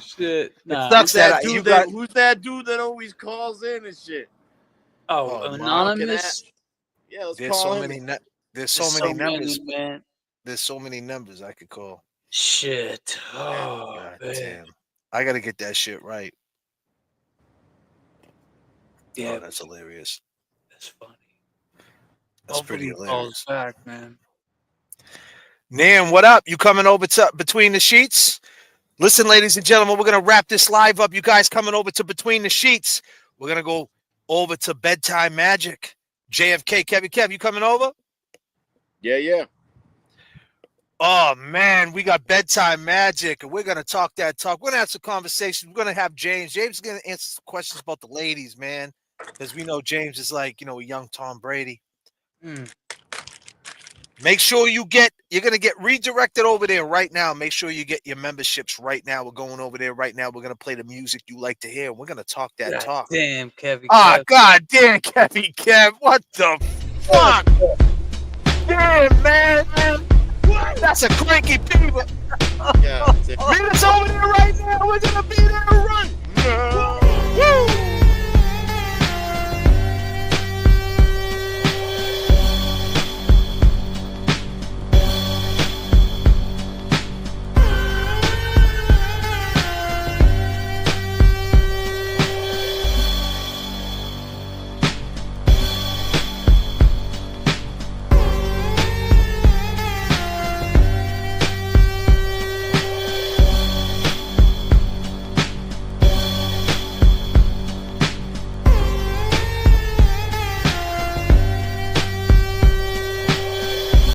Shit. Nah. Who's that dude that always calls in and shit? Oh, anonymous. Yeah, let's There's call so him. many. There's so many numbers, man. There's so many numbers I could call. Shit. Oh, God man. damn. I gotta get that shit right. Yeah. Oh, that's hilarious. That's funny. That's pretty Hopefully he hilarious. calls back, man. Nan, what up? You coming over to Between the Sheets? Listen, ladies and gentlemen, we're gonna wrap this live up. You guys coming over to Between the Sheets? We're gonna go over to Bedtime Magic. JFK, Kev, you coming over? Yeah. Oh man, we got Bedtime Magic, and we're gonna talk that talk. We're gonna have some conversations. We're gonna have James. James is gonna answer some questions about the ladies, man, because we know James is like, a young Tom Brady. Make sure you're gonna get redirected over there right now. Make sure you get your memberships right now. We're going over there right now. We're gonna play the music you like to hear. We're gonna talk that talk. Damn, Kevin. God damn, Kev. What the fuck? Damn, man. What? That's a cranky fever. Yeah. Meet us over there right now. We're gonna be there right now.